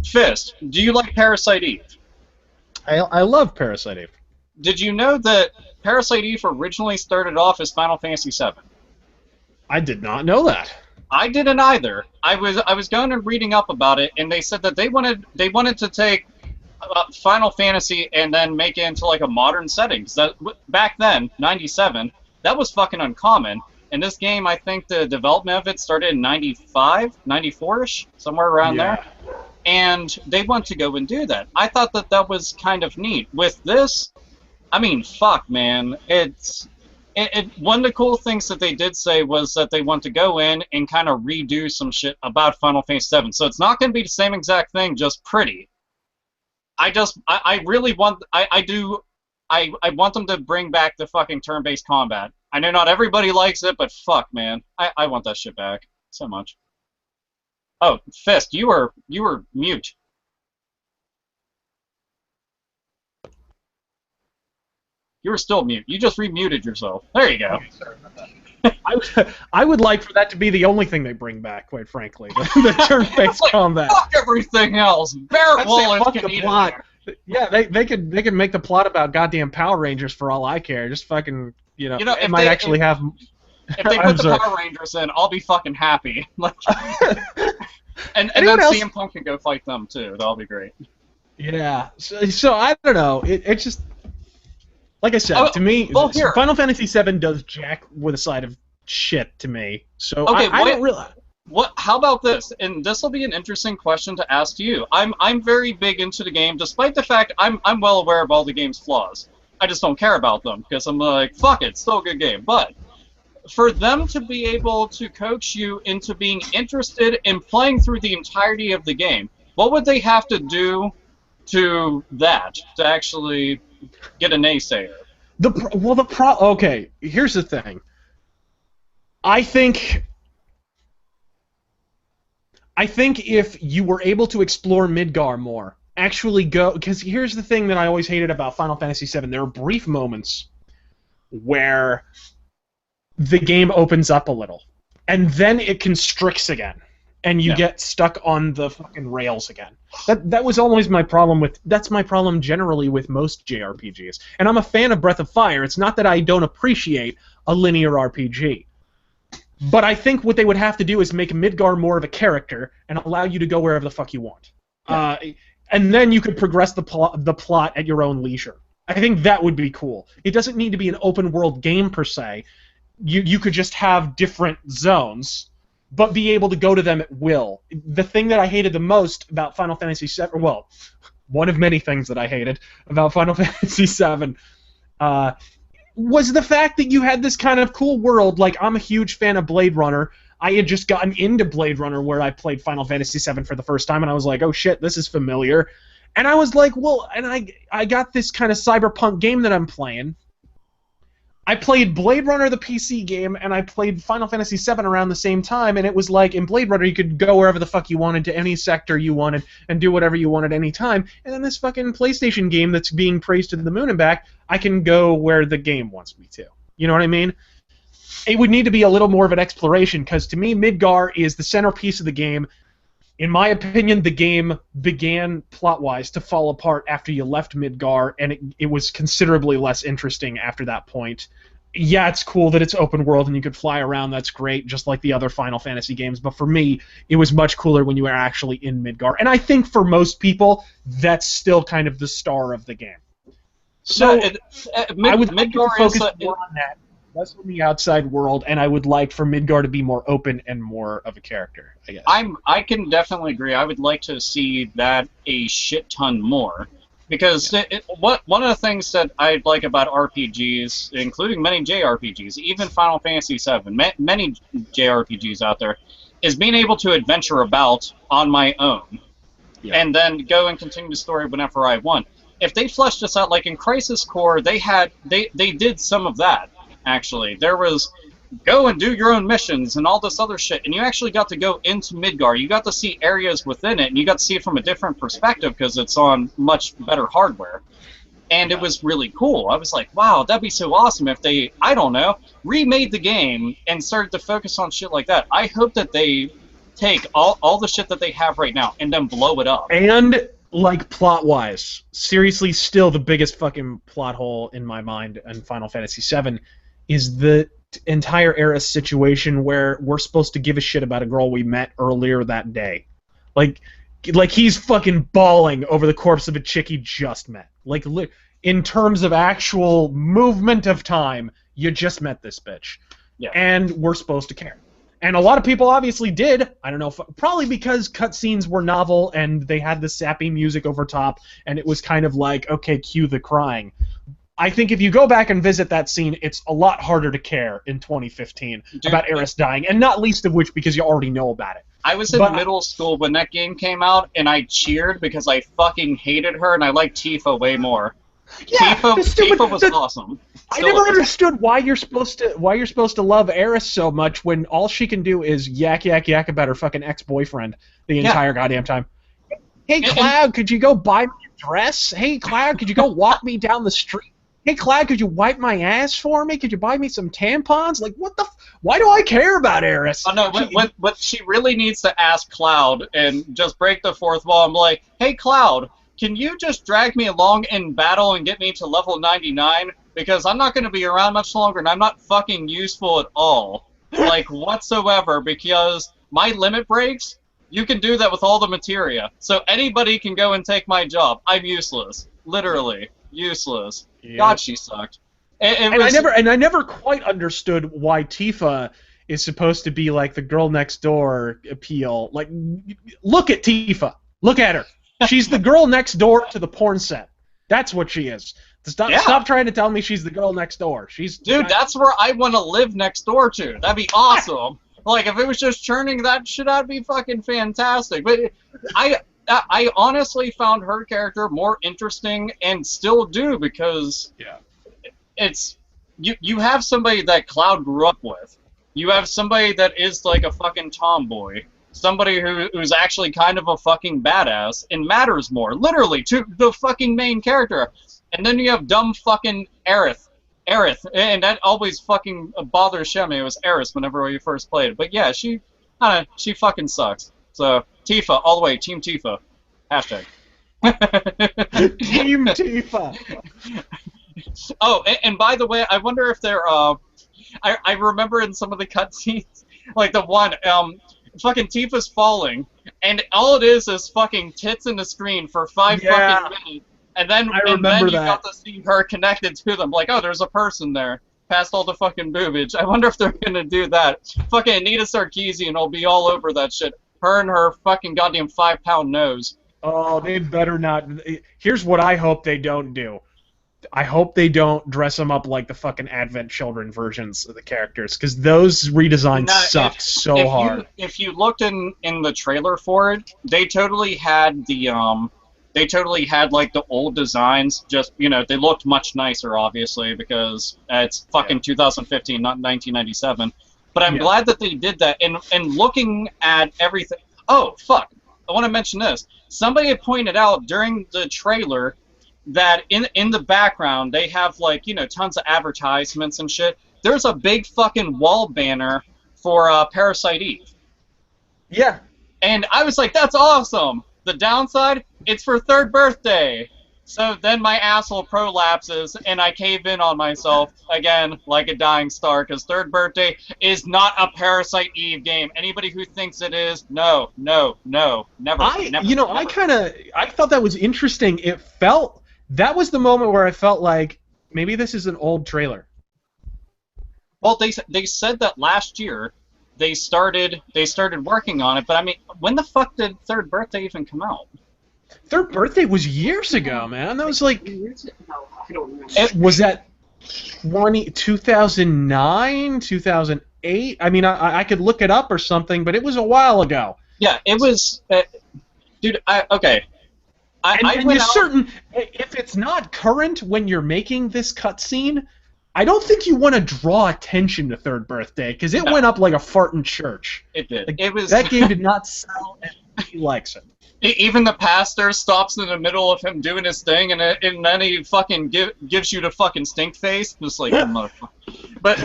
S2: Fist, do you like Parasite Eve?
S3: I love Parasite Eve.
S2: Did you know that Parasite Eve originally started off as Final Fantasy VII?
S3: I did not know that.
S2: I didn't either. I was going and reading up about it, and they said that they wanted to take Final Fantasy and then make it into like a modern setting. That back then, '97, that was fucking uncommon. And this game, I think the development of it started in '95, '94ish, somewhere around there. And they want to go and do that. I thought that was kind of neat. With this, I mean, fuck, man, one of the cool things that they did say was that they want to go in and kind of redo some shit about Final Fantasy VII. So it's not going to be the same exact thing, just pretty. I really want, I want them to bring back the fucking turn-based combat. I know not everybody likes it, but fuck, man, I want that shit back so much. Oh, Fist, you were mute. You were still mute. You just remuted yourself. There you go.
S3: I would like for that to be the only thing they bring back, quite frankly. The turn-based combat.
S2: Fuck everything else. Barrett Wallace can eat
S3: plot. Yeah, they could make the plot about goddamn Power Rangers for all I care. Just fucking, it might actually have.
S2: If they put the Power Rangers in, I'll be fucking happy. Like, and then CM Punk can go fight them too. That'll be great.
S3: Yeah. So I don't know. It's just. Like I said, to me, Final Fantasy VII does jack with a side of shit to me. So okay, I don't realize.
S2: How about this? And this will be an interesting question to ask you. I'm very big into the game, despite the fact I'm well aware of all the game's flaws. I just don't care about them because I'm like, fuck it, it's still a good game. But for them to be able to coax you into being interested in playing through the entirety of the game, what would they have to do to that to actually get a naysayer?
S3: Okay, here's the thing. I think if you were able to explore Midgar more, actually go, because here's the thing that I always hated about Final Fantasy VII. There are brief moments where the game opens up a little, and then it constricts again, and you get stuck on the fucking rails again. That was always my problem with. That's my problem generally with most JRPGs. And I'm a fan of Breath of Fire. It's not that I don't appreciate a linear RPG. But I think what they would have to do is make Midgar more of a character and allow you to go wherever the fuck you want. Yeah. And then you could progress the plot at your own leisure. I think that would be cool. It doesn't need to be an open world game per se. You could just have different zones, but be able to go to them at will. The thing that I hated the most about Final Fantasy VII, well, one of many things that I hated about Final Fantasy VII, was the fact that you had this kind of cool world. Like, I'm a huge fan of Blade Runner. I had just gotten into Blade Runner where I played Final Fantasy VII for the first time, and I was like, oh shit, this is familiar. And I was like, well, and I got this kind of cyberpunk game that I'm playing. I played Blade Runner, the PC game, and I played Final Fantasy VII around the same time, and it was like, in Blade Runner, you could go wherever the fuck you wanted, to any sector you wanted, and do whatever you wanted any time. And then this fucking PlayStation game that's being praised to the moon and back, I can go where the game wants me to. You know what I mean? It would need to be a little more of an exploration, because to me, Midgar is the centerpiece of the game. In my opinion, the game began, plot-wise, to fall apart after you left Midgar, and it was considerably less interesting after that point. yeah, it's cool that it's open world and you could fly around. That's great, just like the other Final Fantasy games. But for me, it was much cooler when you were actually in Midgar. And I think for most people, that's still kind of the star of the game. So I would like to focus more on that, less on the outside world, and I would like for Midgar to be more open and more of a character, I guess.
S2: I can definitely agree. I would like to see that a shit ton more. Because one of the things that I like about RPGs, including many JRPGs, even Final Fantasy VII, many JRPGs out there, is being able to adventure about on my own, and then go and continue the story whenever I want. If they fleshed this out, like in Crisis Core, they did some of that, actually. There was go and do your own missions and all this other shit, and you actually got to go into Midgar. You got to see areas within it, and you got to see it from a different perspective because it's on much better hardware. And it was really cool. I was like, wow, that'd be so awesome if they, I don't know, remade the game and started to focus on shit like that. I hope that they take all the shit that they have right now and then blow it up.
S3: And, like, plot-wise, seriously, still the biggest fucking plot hole in my mind in Final Fantasy VII is the entire Aeris situation where we're supposed to give a shit about a girl we met earlier that day. Like he's fucking bawling over the corpse of a chick he just met. Like, in terms of actual movement of time, you just met this bitch.
S2: Yeah.
S3: And we're supposed to care. And a lot of people obviously did. I don't know, probably because cutscenes were novel and they had the sappy music over top, and it was kind of like, okay, cue the crying. I think if you go back and visit that scene, it's a lot harder to care in 2015 about Aeris dying, and not least of which because you already know about it.
S2: I was in middle school when that game came out, and I cheered because I fucking hated her, and I liked Tifa way more.
S3: Yeah,
S2: Tifa was awesome.
S3: I never understood why you're supposed to love Aeris so much when all she can do is yak about her fucking ex-boyfriend the entire goddamn time. Hey, Cloud, could you go buy me a dress? Hey, Cloud, could you go walk me down the street? Hey, Cloud, could you wipe my ass for me? Could you buy me some tampons? Like, what the why do I care about Aeris?
S2: Oh, no, what she really needs to ask Cloud and just break the fourth wall and be like, hey, Cloud, can you just drag me along in battle and get me to level 99? Because I'm not going to be around much longer, and I'm not fucking useful at all. Like, whatsoever, because my limit breaks, you can do that with all the materia. So anybody can go and take my job. I'm useless. Literally. Useless. Yeah. God, she sucked.
S3: I never quite understood why Tifa is supposed to be like the girl next door appeal. Like, look at Tifa. Look at her. She's the girl next door to the porn set. That's what she is. Stop trying to tell me she's the girl next door.
S2: Dude, that's where I want to live next door to. That'd be awesome. Like, if it was just churning that shit out, it'd be fucking fantastic. But I honestly found her character more interesting and still do because it's you have somebody that Cloud grew up with. You have somebody that is like a fucking tomboy. Somebody who's actually kind of a fucking badass and matters more, literally, to the fucking main character. And then you have dumb fucking Aerith, and that always fucking bothers Shemi. It was Aerith whenever we first played it. But yeah, she fucking sucks. So Tifa, all the way, Team Tifa. Hashtag.
S3: Team Tifa.
S2: Oh, and by the way, I wonder if they're I remember in some of the cutscenes, like the one fucking Tifa's falling, and all it is fucking tits in the screen for 5 fucking minutes, and then you got to see her connected to them. Like, oh, there's a person there, past all the fucking boobage. I wonder if they're gonna do that. Fucking Anita Sarkeesian will be all over that shit. Her and her fucking goddamn 5-pound nose.
S3: Oh, they better not. Here's what I hope they don't do. I hope they don't dress them up like the fucking Advent Children versions of the characters, because those redesigns suck so hard.
S2: If you looked in the trailer for it, they totally had like the old designs. Just, you know, they looked much nicer, obviously, because it's fucking 2015, not 1997. But I'm glad that they did that. And looking at everything. Oh fuck! I want to mention this. Somebody had pointed out during the trailer that in the background they have, like, you know, tons of advertisements and shit. There's a big fucking wall banner for Parasite Eve.
S3: Yeah.
S2: And I was like, that's awesome. The downside, it's for 3rd birthday. So then my asshole prolapses, and I cave in on myself, again, like a dying star, because Third Birthday is not a Parasite Eve game. Anybody who thinks it is, no, never, never.
S3: I thought that was interesting. That was the moment where I felt like, maybe this is an old trailer.
S2: Well, they said that last year they started working on it, but I mean, when the fuck did Third Birthday even come out?
S3: Third Birthday was years ago, man. That was like... Was that 2009, 2008? I mean, I could look it up or something, but it was a while ago.
S2: Yeah, it was... dude, okay.
S3: You're certain, if it's not current when you're making this cutscene, I don't think you want to draw attention to Third Birthday, because it went up like a fart in church.
S2: It did.
S3: Like,
S2: It was...
S3: That game did not sell, and he likes it.
S2: Even the pastor stops in the middle of him doing his thing, and then he fucking gives you the fucking stink face, just like motherfucker. But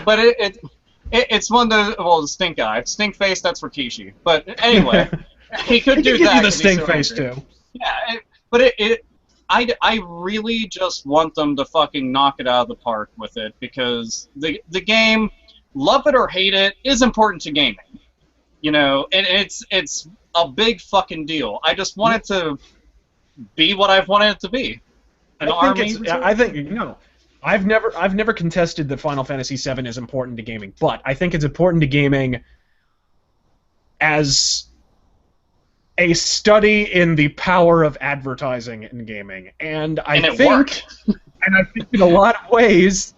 S2: it's one of the stink eye, stink face. That's Rikishi. But anyway, he could do
S3: give
S2: that.
S3: You the stink face too.
S2: Yeah, I really just want them to fucking knock it out of the park with it, because the game, love it or hate it, is important to gaming. You know, and it's a big fucking deal. I just want it to be what I've wanted it to be. I've
S3: never contested that Final Fantasy VII is important to gaming, but I think it's important to gaming as a study in the power of advertising in gaming, and I think in a lot of ways,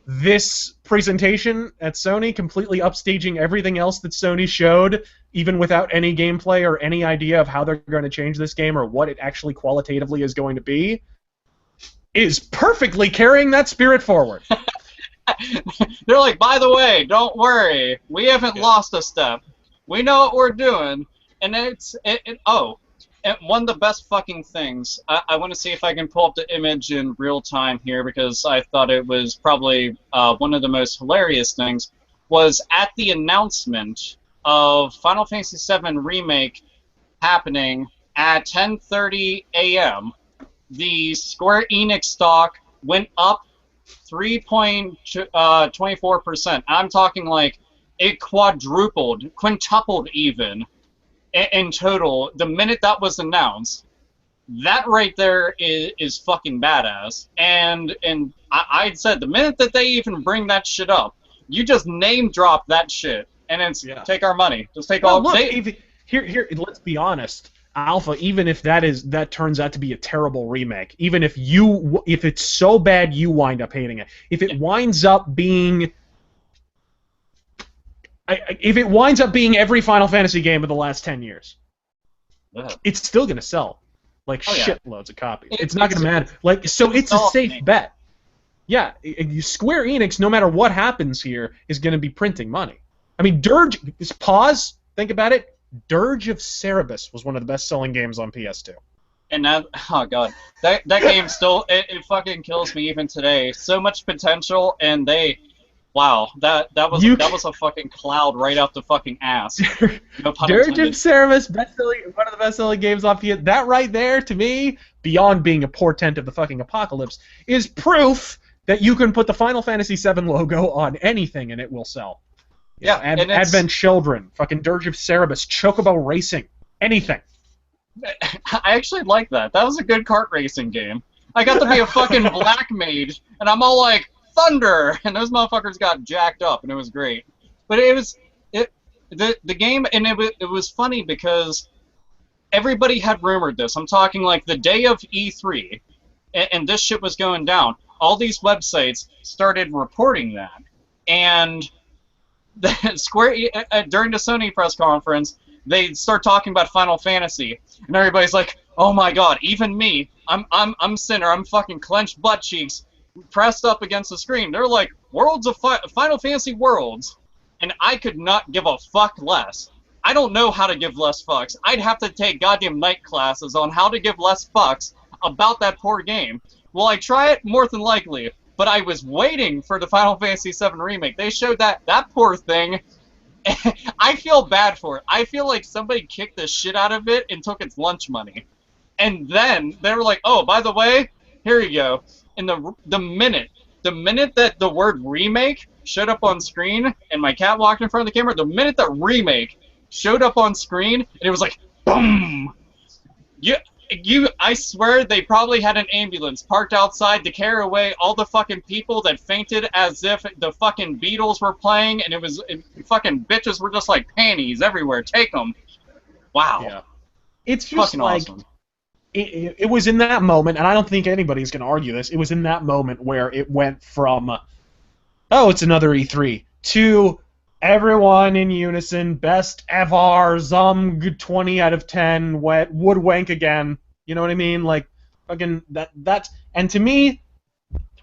S3: this presentation at Sony, completely upstaging everything else that Sony showed, even without any gameplay or any idea of how they're going to change this game or what it actually qualitatively is going to be, is perfectly carrying that spirit forward.
S2: They're like, by the way, don't worry, we haven't lost a step. We know what we're doing, and and one of the best fucking things, I want to see if I can pull up the image in real time here, because I thought it was probably one of the most hilarious things, was at the announcement of Final Fantasy VII Remake happening at 10:30 a.m., the Square Enix stock went up 3.24%. I'm talking like it quintupled even, in total, the minute that was announced. That right there is fucking badass. And I said, the minute that they even bring that shit up, you just name drop that shit, and it's take our money. Just take all.
S3: Look, here. Let's be honest, Alpha. Even if that turns out to be a terrible remake, even if it's so bad you wind up hating it, if it winds up being. If it winds up being every Final Fantasy game of the last 10 years, it's still going to sell like shitloads of copies. It's not going to matter. It's a safe bet. Yeah, Square Enix, no matter what happens here, is going to be printing money. I mean, think about it. Dirge of Cerberus was one of the best-selling games on PS2.
S2: And that, oh god, that game still, it fucking kills me even today. So much potential, and wow, that was a fucking cloud right out the fucking ass. No pun
S3: Dirge
S2: intended.
S3: of Cerberus, one of the best-selling games on PS. That right there, to me, beyond being a portent of the fucking apocalypse, is proof that you can put the Final Fantasy VII logo on anything and it will sell. Advent Children, fucking Dirge of Cerberus, Chocobo Racing, anything.
S2: I actually like that. That was a good kart racing game. I got to be a fucking black mage, and I'm all like, thunder! And those motherfuckers got jacked up, and it was great. But the game, and it was funny because everybody had rumored this. I'm talking like the day of E3, and this shit was going down. All these websites started reporting that, and during the Sony press conference, they start talking about Final Fantasy, and everybody's like, "Oh my god, even me, I'm Sinner, I'm fucking clenched butt cheeks, pressed up against the screen." They're like, "Worlds of Final Fantasy Worlds," and I could not give a fuck less. I don't know how to give less fucks. I'd have to take goddamn night classes on how to give less fucks about that poor game. Will I try it? More than likely. But I was waiting for the Final Fantasy VII Remake. They showed that poor thing. I feel bad for it. I feel like somebody kicked the shit out of it and took its lunch money. And then they were like, "Oh, by the way, here you go." And the minute that the word remake showed up on screen, and my cat walked in front of the camera, the minute that remake showed up on screen, and it was like, boom. I swear they probably had an ambulance parked outside to carry away all the fucking people that fainted as if the fucking Beatles were playing, and fucking bitches were just like panties everywhere. Take them. Wow.
S3: Yeah. It's just
S2: fucking
S3: like
S2: awesome.
S3: it was in that moment, and I don't think anybody's going to argue this. It was in that moment where it went from, oh, it's another E3, to everyone in unison, best ever, 20 out of 10, woodwank again. You know what I mean? Like, fucking, that's, and to me,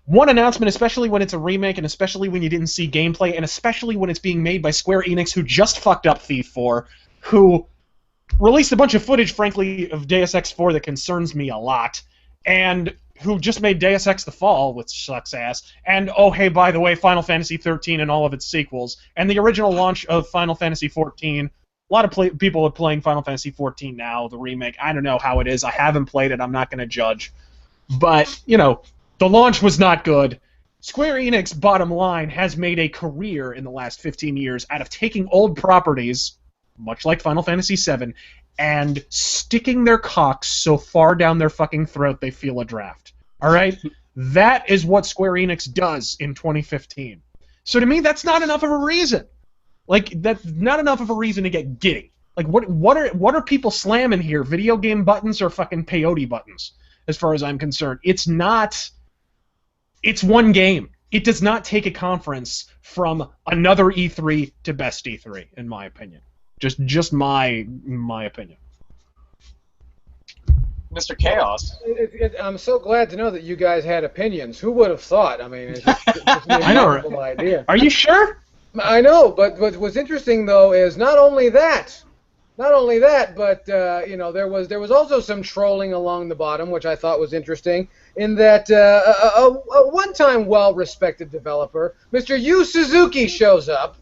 S3: one announcement, especially when it's a remake, and especially when you didn't see gameplay, and especially when it's being made by Square Enix, who just fucked up Thief 4, who released a bunch of footage, frankly, of Deus Ex 4 that concerns me a lot, and who just made Deus Ex The Fall, which sucks ass, and, oh, hey, by the way, Final Fantasy 13 and all of its sequels, and the original launch of Final Fantasy 14. A lot of people are playing Final Fantasy 14 now, the remake. I don't know how it is. I haven't played it. I'm not going to judge. But, you know, the launch was not good. Square Enix, bottom line, has made a career in the last 15 years out of taking old properties, much like Final Fantasy VII, and sticking their cocks so far down their fucking throat they feel a draft. All right? That is what Square Enix does in 2015. So to me, that's not enough of a reason. Like, that's not enough of a reason to get giddy. Like, what are people slamming here? Video game buttons or fucking peyote buttons, as far as I'm concerned. It's not... It's one game. It does not take a conference from another E3 to best E3, in my opinion. Just my opinion.
S2: Mr. Chaos.
S1: I'm so glad to know that you guys had opinions. Who would have thought? I mean, it's just an
S3: I know.
S1: incredible idea.
S3: Are you sure?
S1: I know, but what's interesting though is not only that, but you know, there was also some trolling along the bottom, which I thought was interesting. In that a one-time well-respected developer, Mr. Yu Suzuki, shows up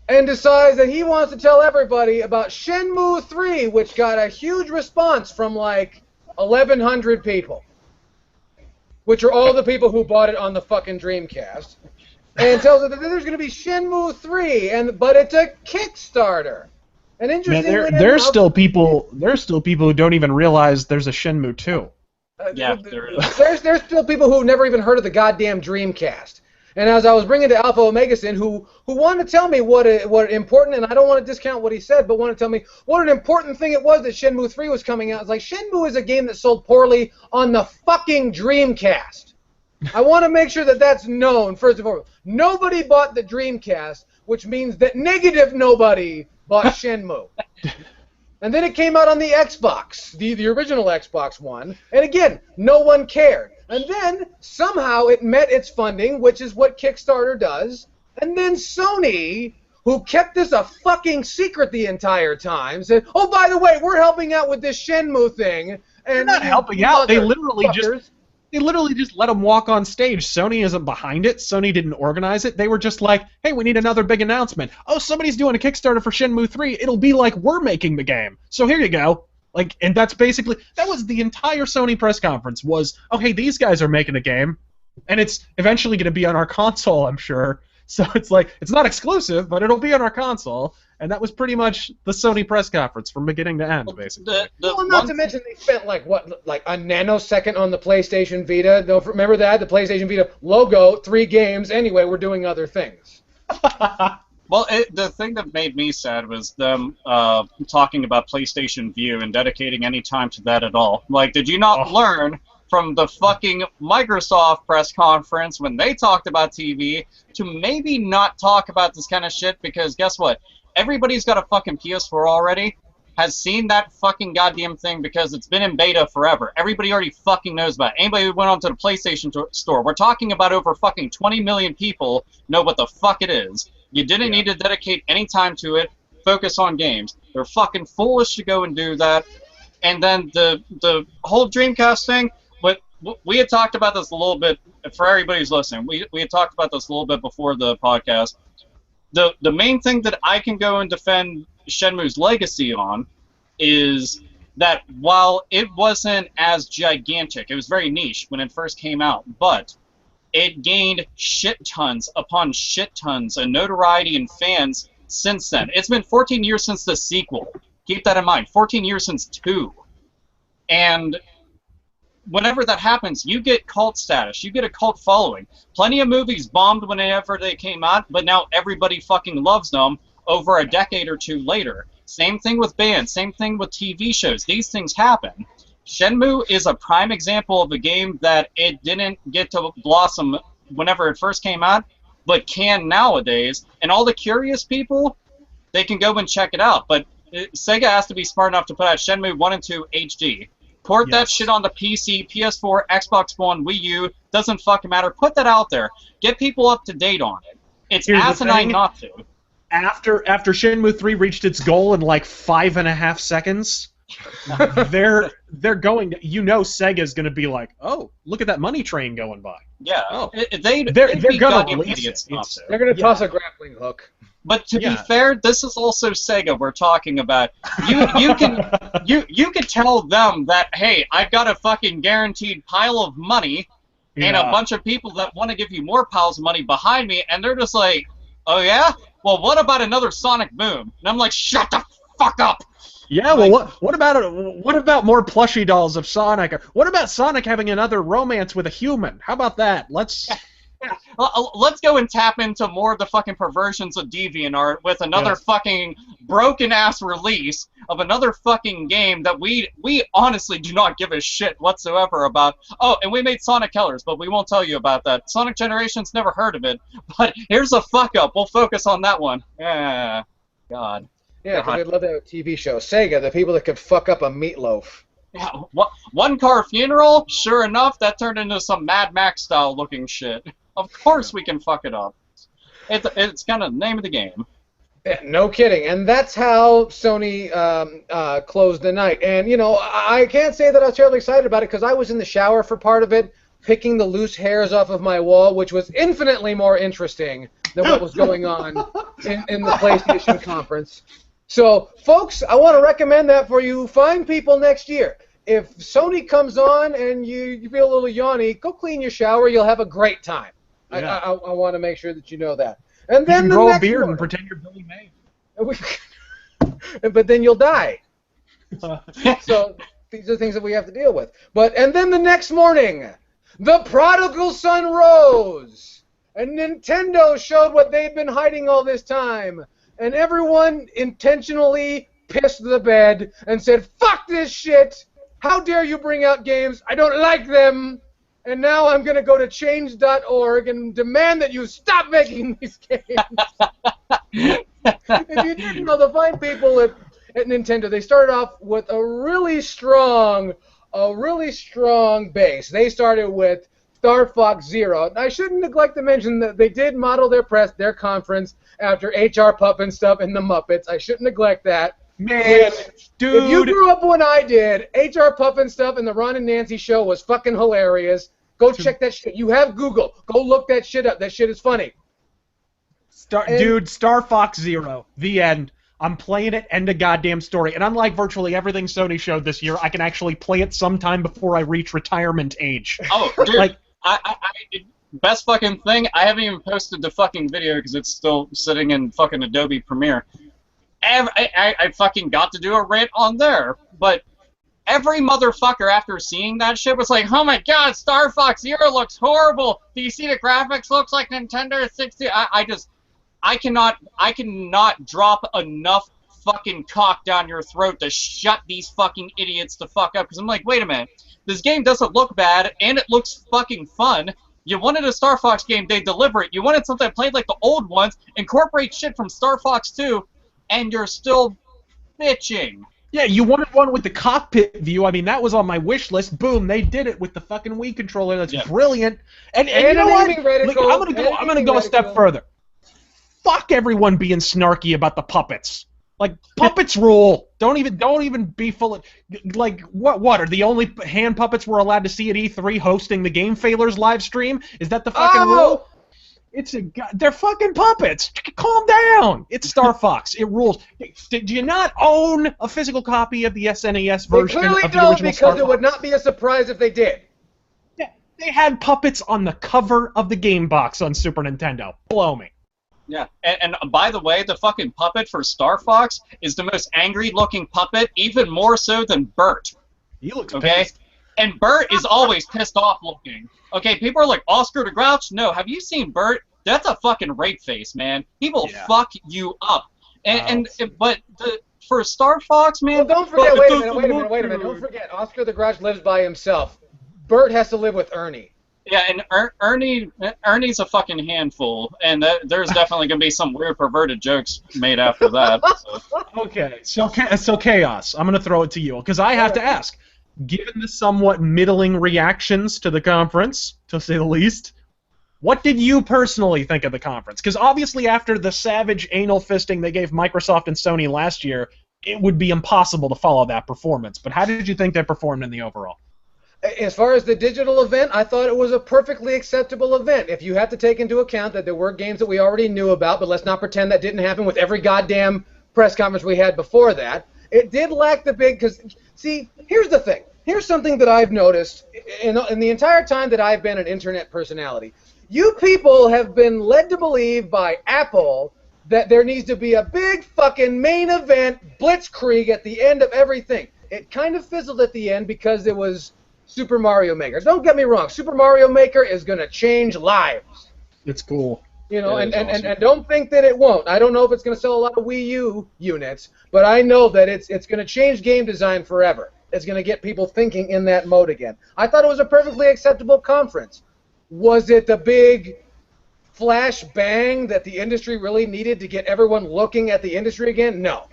S1: and decides that he wants to tell everybody about Shenmue 3, which got a huge response from like 1,100 people, which are all the people who bought it on the fucking Dreamcast, and tells us that there's going to be Shenmue 3, but it's a Kickstarter. And interestingly,
S3: there's still people who don't even realize there's a Shenmue 2.
S2: Yeah, there is.
S1: There's still people who never even heard of the goddamn Dreamcast. And as I was bringing to Alpha Omega Sin, who wanted to tell me what important, and I don't want to discount what he said, but wanted to tell me what an important thing it was that Shenmue 3 was coming out. It's like, Shenmue is a game that sold poorly on the fucking Dreamcast. I want to make sure that that's known, first of all. Nobody bought the Dreamcast, which means that negative nobody bought Shenmue. And then it came out on the Xbox, the original Xbox One, and again, no one cared. And then, somehow, it met its funding, which is what Kickstarter does, and then Sony, who kept this a fucking secret the entire time, said, oh, by the way, we're helping out with this Shenmue thing. And
S3: they're not helping out, they literally just let them walk on stage. Sony isn't behind it. Sony didn't organize it. They were just like, hey, we need another big announcement. Oh, somebody's doing a Kickstarter for Shenmue 3. It'll be like we're making the game. So here you go. Like, and that was the entire Sony press conference was, oh, hey, these guys are making a game, and it's eventually going to be on our console, I'm sure. So it's like, it's not exclusive, but it'll be on our console. And that was pretty much the Sony press conference from beginning to end, basically.
S1: Well, not to mention they spent like a nanosecond on the PlayStation Vita. Don't remember that? The PlayStation Vita logo, 3 games. Anyway, we're doing other things.
S2: Well, the thing that made me sad was them talking about PlayStation Vue and dedicating any time to that at all. Like, did you not learn from the fucking Microsoft press conference when they talked about TV to maybe not talk about this kind of shit? Because guess what? Everybody's got a fucking PS4 already, has seen that fucking goddamn thing because it's been in beta forever. Everybody already fucking knows about it. Anybody who went onto the PlayStation store, we're talking about over fucking 20 million people know what the fuck it is. You didn't need to dedicate any time to it. Focus on games. They're fucking foolish to go and do that. And then the whole Dreamcast thing, but we had talked about this a little bit, for everybody who's listening, we had talked about this a little bit before the podcast. The main thing that I can go and defend Shenmue's legacy on is that while it wasn't as gigantic, it was very niche when it first came out, but it gained shit tons upon shit tons of notoriety and fans since then. It's been 14 years since the sequel. Keep that in mind. 14 years since 2. And whenever that happens, you get cult status. You get a cult following. Plenty of movies bombed whenever they came out, but now everybody fucking loves them over a decade or two later. Same thing with bands. Same thing with TV shows. These things happen. Shenmue is a prime example of a game that it didn't get to blossom whenever it first came out, but can nowadays. And all the curious people, they can go and check it out. But Sega has to be smart enough to put out Shenmue 1 and 2 HD. Port that shit on the PC, PS4, Xbox One, Wii U, doesn't fucking matter. Put that out there. Get people up to date on it. It's asinine not to.
S3: After Shenmue 3 reached its goal in like 5.5 seconds, they're going to, Sega's going to be like, oh, look at that money train going by.
S2: Yeah.
S3: Oh.
S2: They're
S3: going to release
S2: idiots
S3: it.
S2: not to.
S1: They're going to toss a grappling hook.
S2: But to be fair, this is also Sega we're talking about. You can tell them that, hey, I've got a fucking guaranteed pile of money and a bunch of people that want to give you more piles of money behind me, and they're just like, oh yeah? Well, what about another Sonic Boom? And I'm like, shut the fuck up!
S3: Yeah, well, what about more plushie dolls of Sonic? What about Sonic having another romance with a human? How about that? Let's
S2: go and tap into more of the fucking perversions of DeviantArt with another fucking broken-ass release of another fucking game that we honestly do not give a shit whatsoever about. Oh, and we made Sonic Colors, but we won't tell you about that. Sonic Generations, never heard of it, but here's a fuck-up. We'll focus on that one. Yeah, God.
S1: Yeah, because we'd love to have a TV show. Sega, the people that could fuck up a meatloaf.
S2: Yeah, One Car Funeral, sure enough, that turned into some Mad Max-style looking shit. Of course we can fuck it up. It's kind of the name of the game.
S1: Yeah, no kidding. And that's how Sony closed the night. And, I can't say that I was terribly excited about it because I was in the shower for part of it, picking the loose hairs off of my wall, which was infinitely more interesting than what was going on in the PlayStation conference. So, folks, I want to recommend that for you fine people next year. If Sony comes on and you feel a little yawny, go clean your shower. You'll have a great time. Yeah. I want to make sure that you know that. And then
S3: you can grow a beard and pretend you're Billy May.
S1: But then you'll die. So these are things that we have to deal with. And then the next morning, the prodigal son rose, and Nintendo showed what they'd been hiding all this time, and everyone intentionally pissed the bed and said, "Fuck this shit! How dare you bring out games? I don't like them!" And now I'm going to go to change.org and demand that you stop making these games. If you didn't know, the fine people at Nintendo, they started off with a really strong base. They started with Star Fox Zero. I shouldn't neglect to mention that they did model their conference after HR Pufnstuf and the Muppets. I shouldn't neglect that.
S3: Man, dude.
S1: If you grew up when I did, HR Pufnstuf and the Ron and Nancy show was fucking hilarious. Go check that shit. You have Google. Go look that shit up. That shit is funny.
S3: Star Fox Zero. The end. I'm playing it. End of goddamn story. And unlike virtually everything Sony showed this year, I can actually play it sometime before I reach retirement age.
S2: Oh, dude. Best fucking thing, I haven't even posted the fucking video because it's still sitting in fucking Adobe Premiere. I fucking got to do a rant on there, but every motherfucker after seeing that shit was like, oh my god, Star Fox Zero looks horrible. Do you see the graphics? Looks like Nintendo 60. I cannot drop enough fucking cock down your throat to shut these fucking idiots the fuck up. Because I'm like, wait a minute, this game doesn't look bad and it looks fucking fun. You wanted a Star Fox game, they deliver it. You wanted something that played like the old ones, incorporate shit from Star Fox 2, and you're still bitching.
S3: Yeah, you wanted one with the cockpit view. I mean, that was on my wish list. Boom, they did it with the fucking Wii controller. That's brilliant. And you know what? Look, I'm gonna go a step further. Fuck everyone being snarky about the puppets. Like, puppets rule. Don't even be full of, like, what are the only hand puppets we're allowed to see at E3 hosting the Game Failers live stream? Is that the fucking rule? They're fucking puppets. Calm down. It's Star Fox. It rules. Do you not own a physical copy of the SNES
S1: They
S3: version
S1: clearly
S3: of the
S1: don't,
S3: original Star
S1: because
S3: Fox?
S1: it would not be a surprise if they did.
S3: Yeah, they had puppets on the cover of the game box on Super Nintendo. Blow me.
S2: Yeah, and by the way, the fucking puppet for Star Fox is the most angry-looking puppet, even more so than Bert.
S3: He looks
S2: Okay?
S3: pissed.
S2: And Bert is always pissed off looking. Okay, people are like, Oscar the Grouch? No, have you seen Bert? That's a fucking rape face, man. He will fuck you up. But for Star Fox, man...
S1: Well, don't forget, wait a minute. Don't forget, Oscar the Grouch lives by himself. Bert has to live with Ernie.
S2: Yeah, and Ernie's a fucking handful, and there's definitely going to be some weird perverted jokes made after that. So.
S3: Okay, so Chaos, I'm going to throw it to you, because I have to ask, given the somewhat middling reactions to the conference, to say the least, what did you personally think of the conference? Because obviously after the savage anal fisting they gave Microsoft and Sony last year, it would be impossible to follow that performance. But how did you think they performed in the overall?
S1: As far as the digital event, I thought it was a perfectly acceptable event. If you have to take into account that there were games that we already knew about, but let's not pretend that didn't happen with every goddamn press conference we had before that. It did lack the big, because, see, here's the thing. Here's something that I've noticed in the entire time that I've been an internet personality. You people have been led to believe by Apple that there needs to be a big fucking main event blitzkrieg at the end of everything. It kind of fizzled at the end because it was Super Mario Maker. Don't get me wrong. Super Mario Maker is going to change lives.
S3: It's cool.
S1: You know,
S2: It is awesome.
S1: and don't think that it won't. I don't know if it's going to sell a lot of Wii U units, but I know that it's going to change game design forever. It's going to get people thinking in that mode again. I thought it was a perfectly acceptable conference. Was it the big flash bang that the industry really needed to get everyone looking at the industry again? No.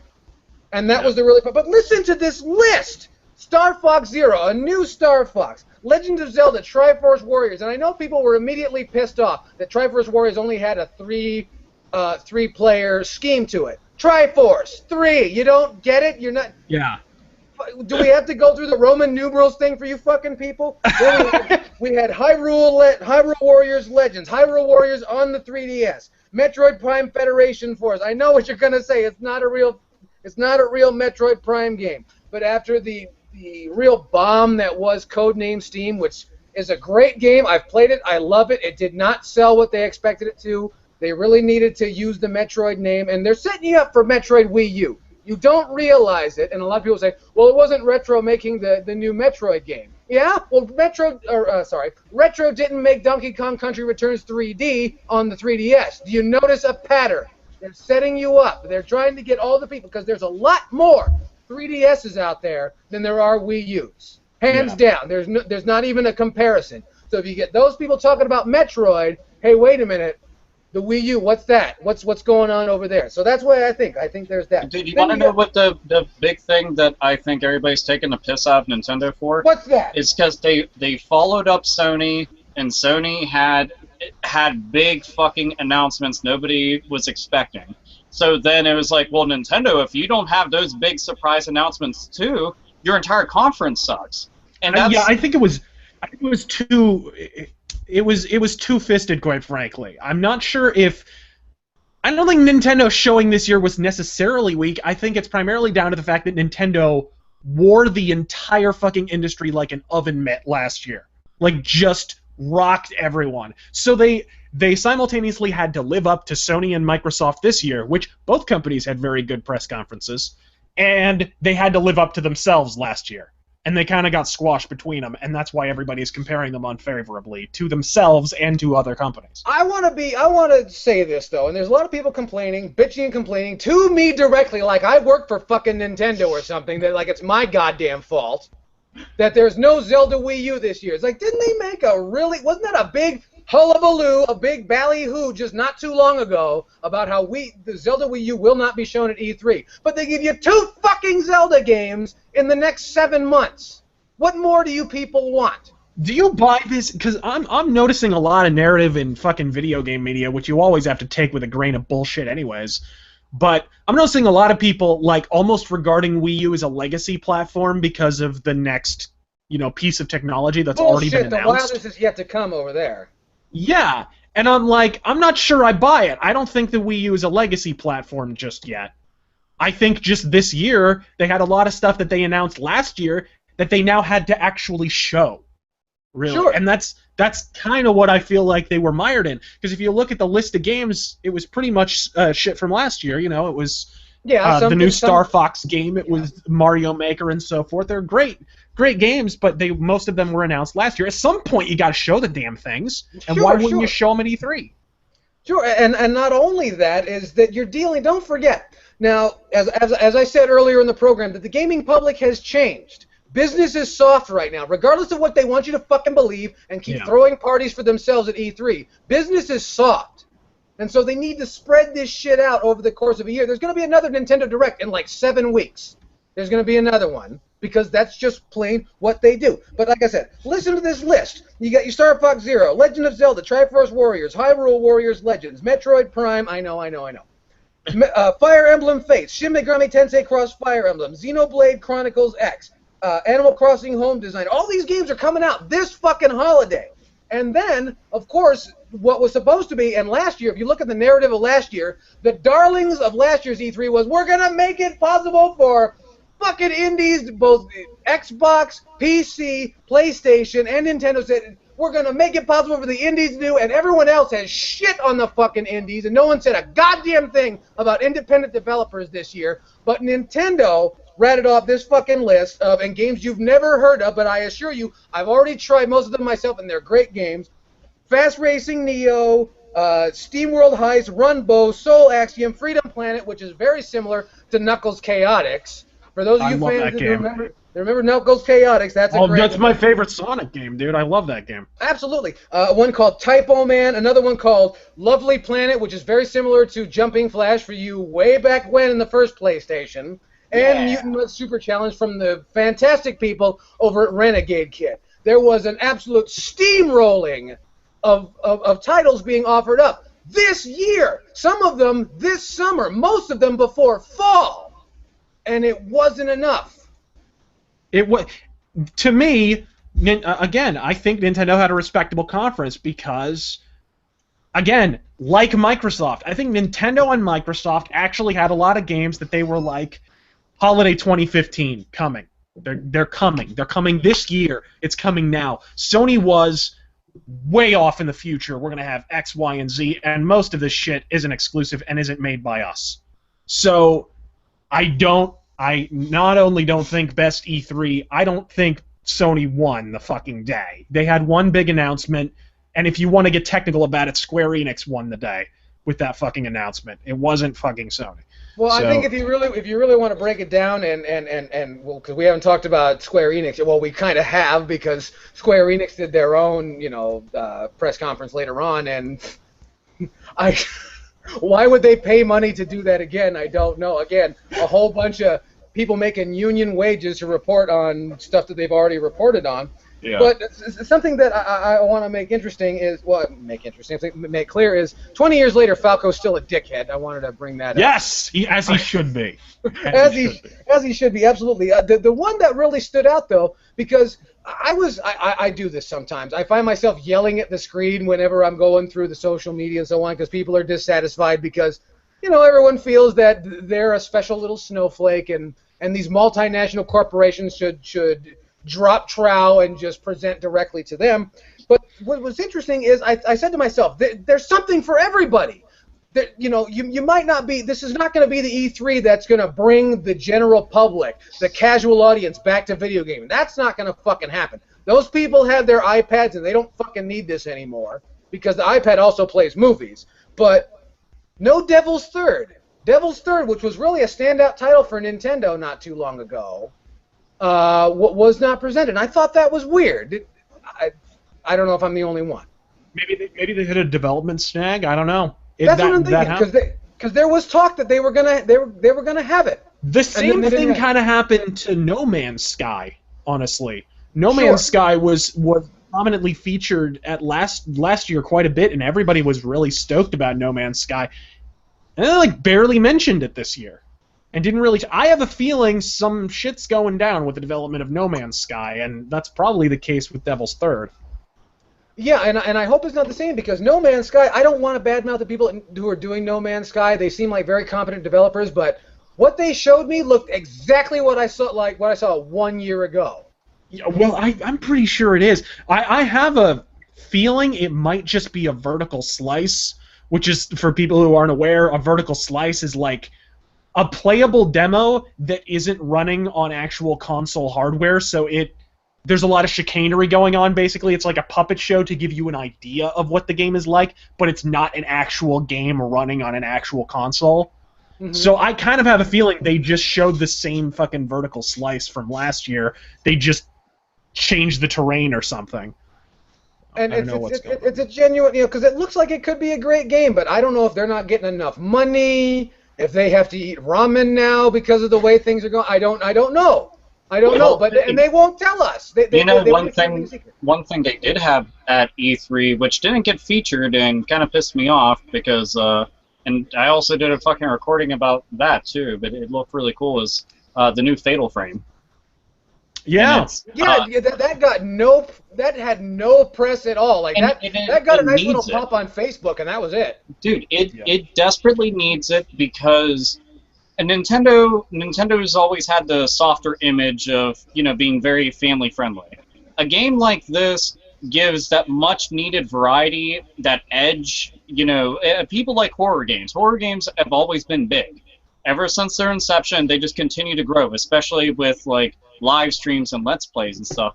S1: And that was the really... But listen to this list! Star Fox Zero, a new Star Fox, Legend of Zelda, Triforce Warriors, and I know people were immediately pissed off that Triforce Warriors only had a three-player scheme to it. Triforce, 3, you don't get it? You're not...
S3: Yeah.
S1: Do we have to go through the Roman numerals thing for you fucking people? we had Hyrule Warriors Legends, Hyrule Warriors on the 3DS, Metroid Prime Federation Force. I know what you're gonna say. It's not a real Metroid Prime game. But after the real bomb that was Codename Steam, which is a great game, I've played it, I love it. It did not sell what they expected it to. They really needed to use the Metroid name, and they're setting you up for Metroid Wii U. You don't realize it, and a lot of people say, well, it wasn't Retro making the new Metroid game. Yeah? Well, Retro didn't make Donkey Kong Country Returns 3D on the 3DS. Do you notice a pattern? They're setting you up. They're trying to get all the people, because there's a lot more 3DSs out there than there are Wii U's. Hands down. There's not even a comparison. So if you get those people talking about Metroid, hey, wait a minute, the Wii U, what's that? What's going on over there? So that's why I think there's that.
S2: Dude, you want to know what the big thing that I think everybody's taking the piss out of Nintendo for?
S1: What's that?
S2: It's because they followed up Sony, and Sony had big fucking announcements nobody was expecting. So then it was like, well, Nintendo, if you don't have those big surprise announcements too, your entire conference sucks. And that's,
S3: I think it was too. It was two-fisted, quite frankly. I'm not sure if... I don't think Nintendo showing this year was necessarily weak. I think it's primarily down to the fact that Nintendo wore the entire fucking industry like an oven mitt last year. Like, just rocked everyone. So they simultaneously had to live up to Sony and Microsoft this year, which both companies had very good press conferences, and they had to live up to themselves last year. And they kind of got squashed between them, and that's why everybody's comparing them unfavorably to themselves and to other companies.
S1: I want to say this, though, and there's a lot of people bitching and complaining to me directly, like I work for fucking Nintendo or something, that like it's my goddamn fault that there's no Zelda Wii U this year. It's like, didn't they make wasn't that a big hullabaloo, a big ballyhoo just not too long ago about how the Zelda Wii U will not be shown at E3. But they give you 2 fucking Zelda games in the next 7 months. What more do you people want?
S3: Do you buy this? Because I'm noticing a lot of narrative in fucking video game media, which you always have to take with a grain of bullshit anyways. But I'm noticing a lot of people like almost regarding Wii U as a legacy platform because of the next, piece of technology that's already been announced.
S1: The wildest is yet to come over there.
S3: Yeah, And I'm like, I'm not sure I buy it. I don't think the Wii U is a legacy platform just yet. I think just this year, they had a lot of stuff that they announced last year that they now had to actually show. Really.
S1: Sure.
S3: And that's kind of what I feel like they were mired in. Because if you look at the list of games, it was pretty much shit from last year. You know, it was the new Star Fox game. It was Mario Maker and so forth. They're great games, but most of them were announced last year. At some point, you got to show the damn things. And why wouldn't you show them at E3?
S1: Sure, and not only that is that you're dealing. Don't forget. Now, as I said earlier in the program, that the gaming public has changed. Business is soft right now, regardless of what they want you to fucking believe and keep throwing parties for themselves at E3. Business is soft. And so they need to spread this shit out over the course of a year. There's going to be another Nintendo Direct in like 7 weeks. There's going to be another one because that's just plain what they do. But like I said, listen to this list. You got your Star Fox Zero, Legend of Zelda, Triforce Warriors, Hyrule Warriors Legends, Metroid Prime, I know. Fire Emblem Fates, Shin Megami Tensei Cross Fire Emblem, Xenoblade Chronicles X, Animal Crossing Home Design. All these games are coming out this fucking holiday. And then, of course, what was supposed to be, and last year, if you look at the narrative of last year, the darlings of last year's E3 was, we're going to make it possible for fucking indies, both Xbox, PC, PlayStation, and Nintendo said, we're going to make it possible for the indies to do, and everyone else has shit on the fucking indies, and no one said a goddamn thing about independent developers this year, but Nintendo ratted off this fucking list of and games you've never heard of, but I assure you, I've already tried most of them myself, and they're great games. Fast Racing Neo, SteamWorld Heist, Runbow, Soul Axiom, Freedom Planet, which is very similar to Knuckles Chaotix. For those of you fans that remember Knuckles Chaotix, that's a great
S3: that's my favorite Sonic game, dude. I love that game.
S1: Absolutely. One called Typo Man, another one called Lovely Planet, which is very similar to Jumping Flash for you way back when in the first PlayStation. And Mutant Super Challenge from the fantastic people over at Renegade Kit. There was an absolute steamrolling of titles being offered up this year. Some of them this summer, most of them before fall. And it wasn't enough.
S3: It was, to me, again, I think Nintendo had a respectable conference because, again, like Microsoft, I think Nintendo and Microsoft actually had a lot of games that they were like, Holiday 2015 coming. They're coming. They're coming this year. It's coming now. Sony was way off in the future. We're gonna have X, Y, and Z, and most of this shit isn't exclusive and isn't made by us. So I not only don't think best E3, I don't think Sony won the fucking day. They had one big announcement, and if you want to get technical about it, Square Enix won the day with that fucking announcement. It wasn't fucking Sony.
S1: Well, I think if you really want to break it down and well, because we haven't talked about Square Enix, well, we kind of have because Square Enix did their own, press conference later on, and why would they pay money to do that again? I don't know. Again, a whole bunch of people making union wages to report on stuff that they've already reported on. Yeah. But something that I want to make interesting is, make clear is, 20 years later, Falco's still a dickhead. I wanted to bring that up.
S3: Yes, as he should be.
S1: As he should be, absolutely. The one that really stood out, though, because I do this sometimes. I find myself yelling at the screen whenever I'm going through the social media and so on because people are dissatisfied because, everyone feels that they're a special little snowflake and these multinational corporations should drop trow and just present directly to them. But what was interesting is I said to myself, there's something for everybody. You might not be, this is not going to be the E3 that's going to bring the general public, the casual audience back to video gaming. That's not going to fucking happen. Those people have their iPads and they don't fucking need this anymore because the iPad also plays movies. But no Devil's Third. Devil's Third, which was really a standout title for Nintendo not too long ago, was not presented. I thought that was weird. I don't know if I'm the only one.
S3: Maybe they hit a development snag. I don't know.
S1: That's what I'm thinking. Because there was talk that they were gonna have it.
S3: The same thing kind of happened to No Man's Sky. Honestly, No Man's Sky was prominently featured at last year quite a bit, and everybody was really stoked about No Man's Sky, and they barely mentioned it this year. And didn't really. I have a feeling some shit's going down with the development of No Man's Sky, and that's probably the case with Devil's Third.
S1: Yeah, and I hope it's not the same because No Man's Sky, I don't want to badmouth the people who are doing No Man's Sky. They seem like very competent developers, but what they showed me looked exactly what I saw 1 year ago.
S3: Yeah, well, I'm pretty sure it is. I have a feeling it might just be a vertical slice, which is, for people who aren't aware, a vertical slice is like a playable demo that isn't running on actual console hardware, so there's a lot of chicanery going on, basically. It's like a puppet show to give you an idea of what the game is like, but it's not an actual game running on an actual console. Mm-hmm. So I kind of have a feeling they just showed the same fucking vertical slice from last year. They just changed the terrain or something.
S1: And it's a genuine, because it looks like it could be a great game, but I don't know if they're not getting enough money, if they have to eat ramen now because of the way things are going. I don't know. And they won't tell us.
S2: One thing they did have at E3, which didn't get featured and kind of pissed me off because, and I also did a fucking recording about that too, but it looked really cool, is the new Fatal Frame.
S3: Yeah.
S1: That had no press at all. Like that got a nice little pop on Facebook, and that was it.
S2: Dude, it desperately needs it because. And Nintendo's always had the softer image of, being very family friendly. A game like this gives that much needed variety, that edge. People like horror games. Horror games have always been big. Ever since their inception, they just continue to grow, especially with like live streams and Let's Plays and stuff.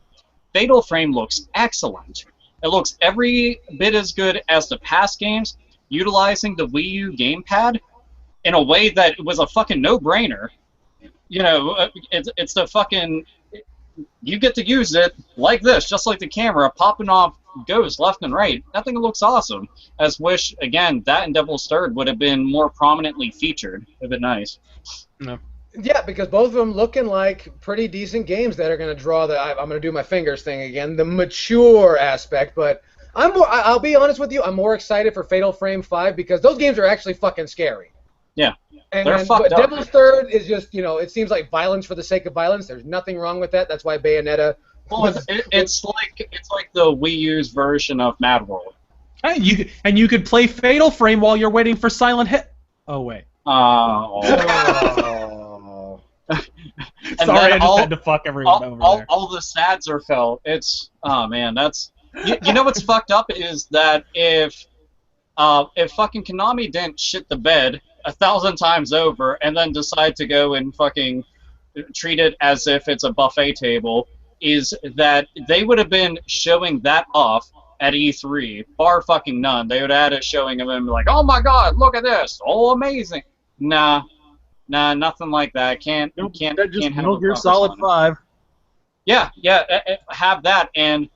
S2: Fatal Frame looks excellent. It looks every bit as good as the past games, utilizing the Wii U gamepad in a way that was a fucking no-brainer. It's the fucking... You get to use it like this, just like the camera, popping off ghosts left and right. That thing looks awesome. I just wish, again, that and Devil's Third would have been more prominently featured. It would have been nice.
S3: No.
S1: Yeah, because both of them looking like pretty decent games that are going to draw I'm going to do my fingers thing again, the mature aspect, but I'll be honest with you, I'm more excited for Fatal Frame 5 because those games are actually fucking scary.
S2: Yeah,
S1: but Devil's Third is just, it seems like violence for the sake of violence. There's nothing wrong with that. That's why Bayonetta.
S2: Well, it's like the Wii U's version of Mad World.
S3: Hey, you could play Fatal Frame while you're waiting for Silent Hill. Oh wait.
S2: Oh.
S3: Sorry, I just had to fuck everyone over there.
S2: All the sads are felt. It's man, that's you know what's fucked up is that if fucking Konami didn't shit the bed 1,000 times over and then decide to go and fucking treat it as if it's a buffet table, is that they would have been showing that off at E3, bar fucking none. They would have had a showing of him like, oh my god, look at this, oh amazing. Nah, nothing like that. Can't have
S3: Metal Gear Solid 5.
S2: Yeah, have that, and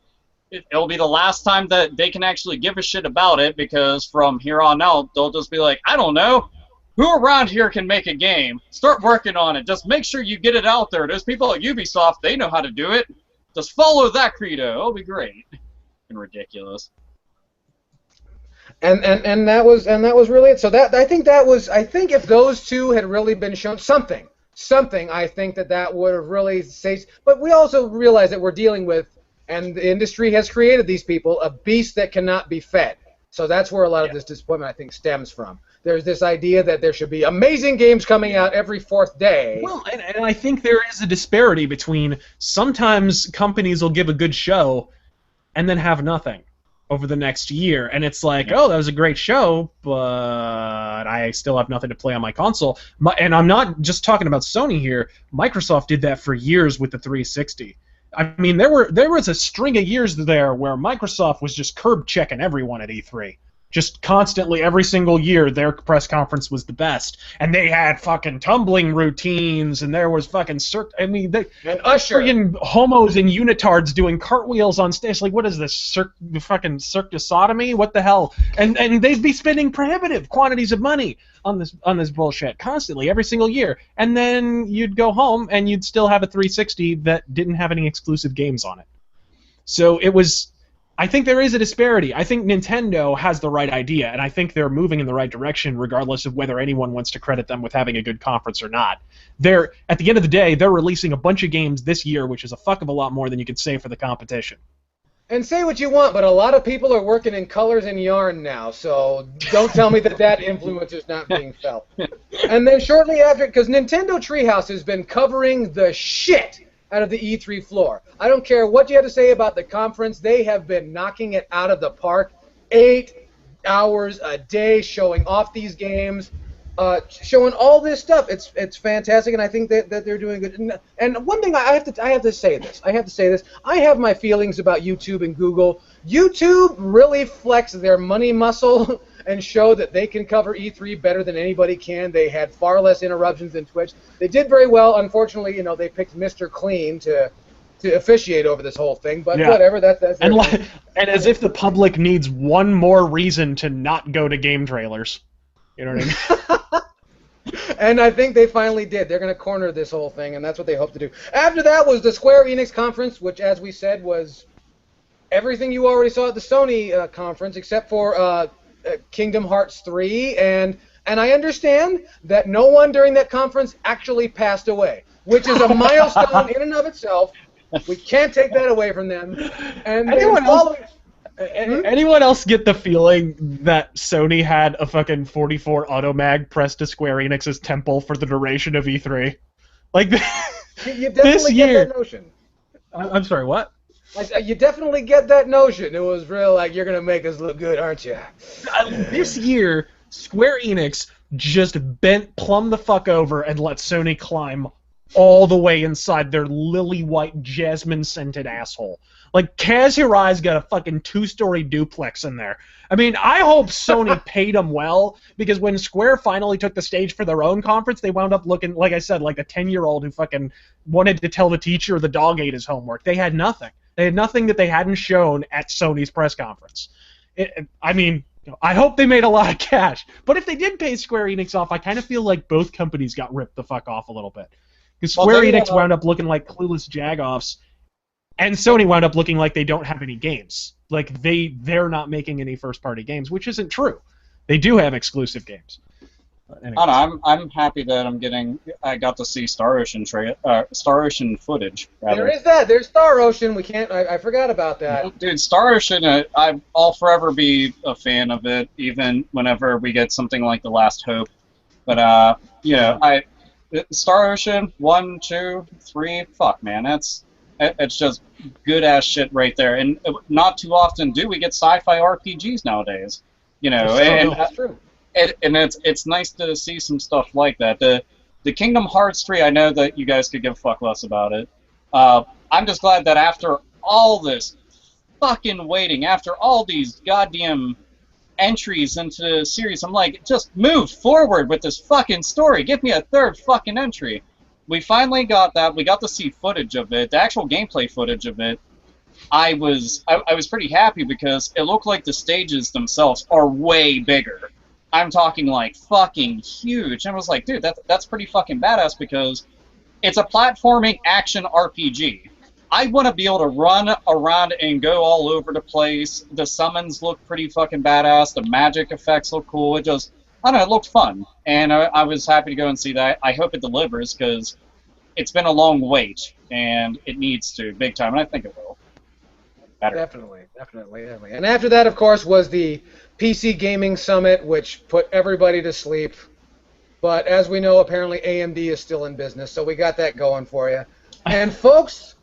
S2: it'll be the last time that they can actually give a shit about it, because from here on out, they'll just be like, I don't know, who around here can make a game? Start working on it. Just make sure you get it out there. There's people at Ubisoft, they know how to do it. Just follow that credo. It'll be great. And ridiculous.
S1: And that was really it. So I think if those two had really been shown something, I think that would have really saved. But we also realize that we're dealing with, and the industry has created these people, a beast that cannot be fed. So that's where a lot of this disappointment, I think, stems from. There's this idea that there should be amazing games coming out every fourth day.
S3: Well, and I think there is a disparity between sometimes companies will give a good show and then have nothing over the next year, and it's like, oh, that was a great show, but I still have nothing to play on my console. And I'm not just talking about Sony here. Microsoft did that for years with the 360. I mean, there was a string of years there where Microsoft was just curb checking everyone at E3. Just constantly, every single year, their press conference was the best. And they had fucking tumbling routines, and there was fucking and Usher. Friggin' homos and unitards doing cartwheels on stage. Like, what is this? Fucking Cirque du Sodomy? What the hell? And they'd be spending prohibitive quantities of money on this bullshit constantly, every single year. And then you'd go home, and you'd still have a 360 that didn't have any exclusive games on it. So it was... I think there is a disparity. I think Nintendo has the right idea, and I think they're moving in the right direction regardless of whether anyone wants to credit them with having a good conference or not. At the end of the day, they're releasing a bunch of games this year, which is a fuck of a lot more than you could say for the competition.
S1: And say what you want, but a lot of people are working in colors and yarn now, so don't tell me that influence is not being felt. And then shortly after, because Nintendo Treehouse has been covering the shit out of the E3 floor. I don't care what you have to say about the conference, they have been knocking it out of the park. 8 hours a day showing off these games. Showing all this stuff, it's fantastic, and I think that they're doing good. And one thing I have to say this. I have my feelings about YouTube and Google. YouTube really flexed their money muscle and showed that they can cover E3 better than anybody can. They had far less interruptions than Twitch. They did very well. Unfortunately, they picked Mr. Clean to officiate over this whole thing, but whatever. That's
S3: and as if the public needs one more reason to not go to game trailers. You know what I
S1: mean? And I think they finally did. They're going to corner this whole thing, and that's what they hope to do. After that was the Square Enix conference, which, as we said, was everything you already saw at the Sony conference, except for Kingdom Hearts 3. And I understand that no one during that conference actually passed away, which is a milestone in and of itself. We can't take that away from them. And
S3: anyone else get the feeling that Sony had a fucking 44 Automag pressed to Square Enix's temple for the duration of E3? Like,
S1: you definitely get that notion.
S3: I'm sorry, what?
S1: You definitely get that notion. It was real like, you're going to make us look good, aren't you?
S3: This year, Square Enix just bent plumb the fuck over and let Sony climb all the way inside their lily-white, jasmine-scented asshole. Like, Kaz Hirai's got a fucking 2-story duplex in there. I mean, I hope Sony paid them well, because when Square finally took the stage for their own conference, they wound up looking, like I said, like a 10-year-old who fucking wanted to tell the teacher the dog ate his homework. They had nothing. They had nothing that they hadn't shown at Sony's press conference. I hope they made a lot of cash. But if they did pay Square Enix off, I kind of feel like both companies got ripped the fuck off a little bit. Because Square Enix wound up looking like clueless jagoffs, and Sony wound up looking like they don't have any games. Like, they're not making any first-party games, which isn't true. They do have exclusive games.
S2: I'm happy that I got to see Star Ocean footage. Rather.
S1: There is that. There's Star Ocean. We can't. I forgot about that.
S2: Dude, Star Ocean. I'll forever be a fan of it, even whenever we get something like The Last Hope. But Star Ocean 1, 2, 3. Fuck, man, it's just good ass shit right there. And not too often do we get sci-fi RPGs nowadays.
S1: That's true.
S2: And it's nice to see some stuff like that. The Kingdom Hearts 3, I know that you guys could give a fuck less about it. I'm just glad that after all this fucking waiting, after all these goddamn entries into the series, I'm like, just move forward with this fucking story. Give me a third fucking entry. We finally got that. We got to see footage of it, the actual gameplay footage of it. I was pretty happy because it looked like the stages themselves are way bigger. I'm talking like fucking huge. And I was like, dude, that's pretty fucking badass because it's a platforming action RPG. I want to be able to run around and go all over the place. The summons look pretty fucking badass. The magic effects look cool. It just, I don't know, it looked fun. And I was happy to go and see that. I hope it delivers because it's been a long wait and it needs to, big time, and I think it will. Better.
S1: Definitely. And after that, of course, was the PC Gaming Summit, which put everybody to sleep. But as we know, apparently AMD is still in business, so we got that going for you. And folks,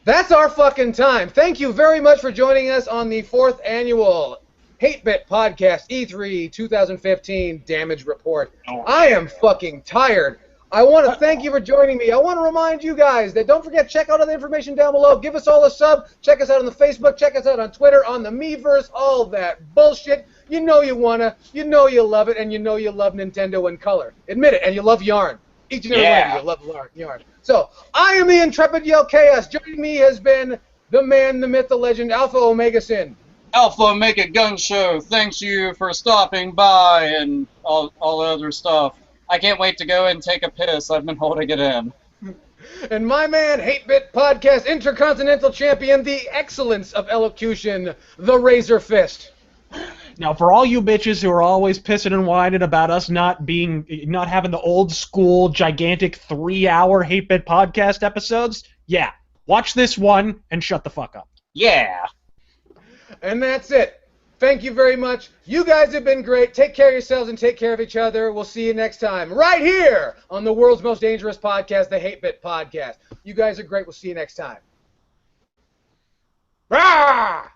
S1: that's our fucking time. Thank you very much for joining us on the 4th annual 8-Bit Podcast E3 2015 Damage Report. I am fucking tired. I want to thank you for joining me. I want to remind you guys that don't forget, check out all the information down below. Give us all a sub. Check us out on the Facebook. Check us out on Twitter, on the Miiverse, all that bullshit. You know you want to. You know you love it, and you know you love Nintendo in color. Admit it, and you love yarn. Each and every one of you love yarn. So, I am the Intrepid Yell Chaos. Joining me has been the man, the myth, the legend, Alpha Omega Sin.
S2: Alpha Omega Gun Show, thanks you for stopping by and all other stuff. I can't wait to go and take a piss. I've been holding it in.
S1: And my man, 8-Bit Podcast Intercontinental Champion, the excellence of elocution, the Razor Fist.
S3: Now, for all you bitches who are always pissing and whining about us not having the old school, gigantic 3-hour 8-Bit Podcast episodes, yeah, watch this one and shut the fuck up.
S2: Yeah.
S1: And that's it. Thank you very much. You guys have been great. Take care of yourselves and take care of each other. We'll see you next time right here on the world's most dangerous podcast, the Hate Bit Podcast. You guys are great. We'll see you next time. Rah!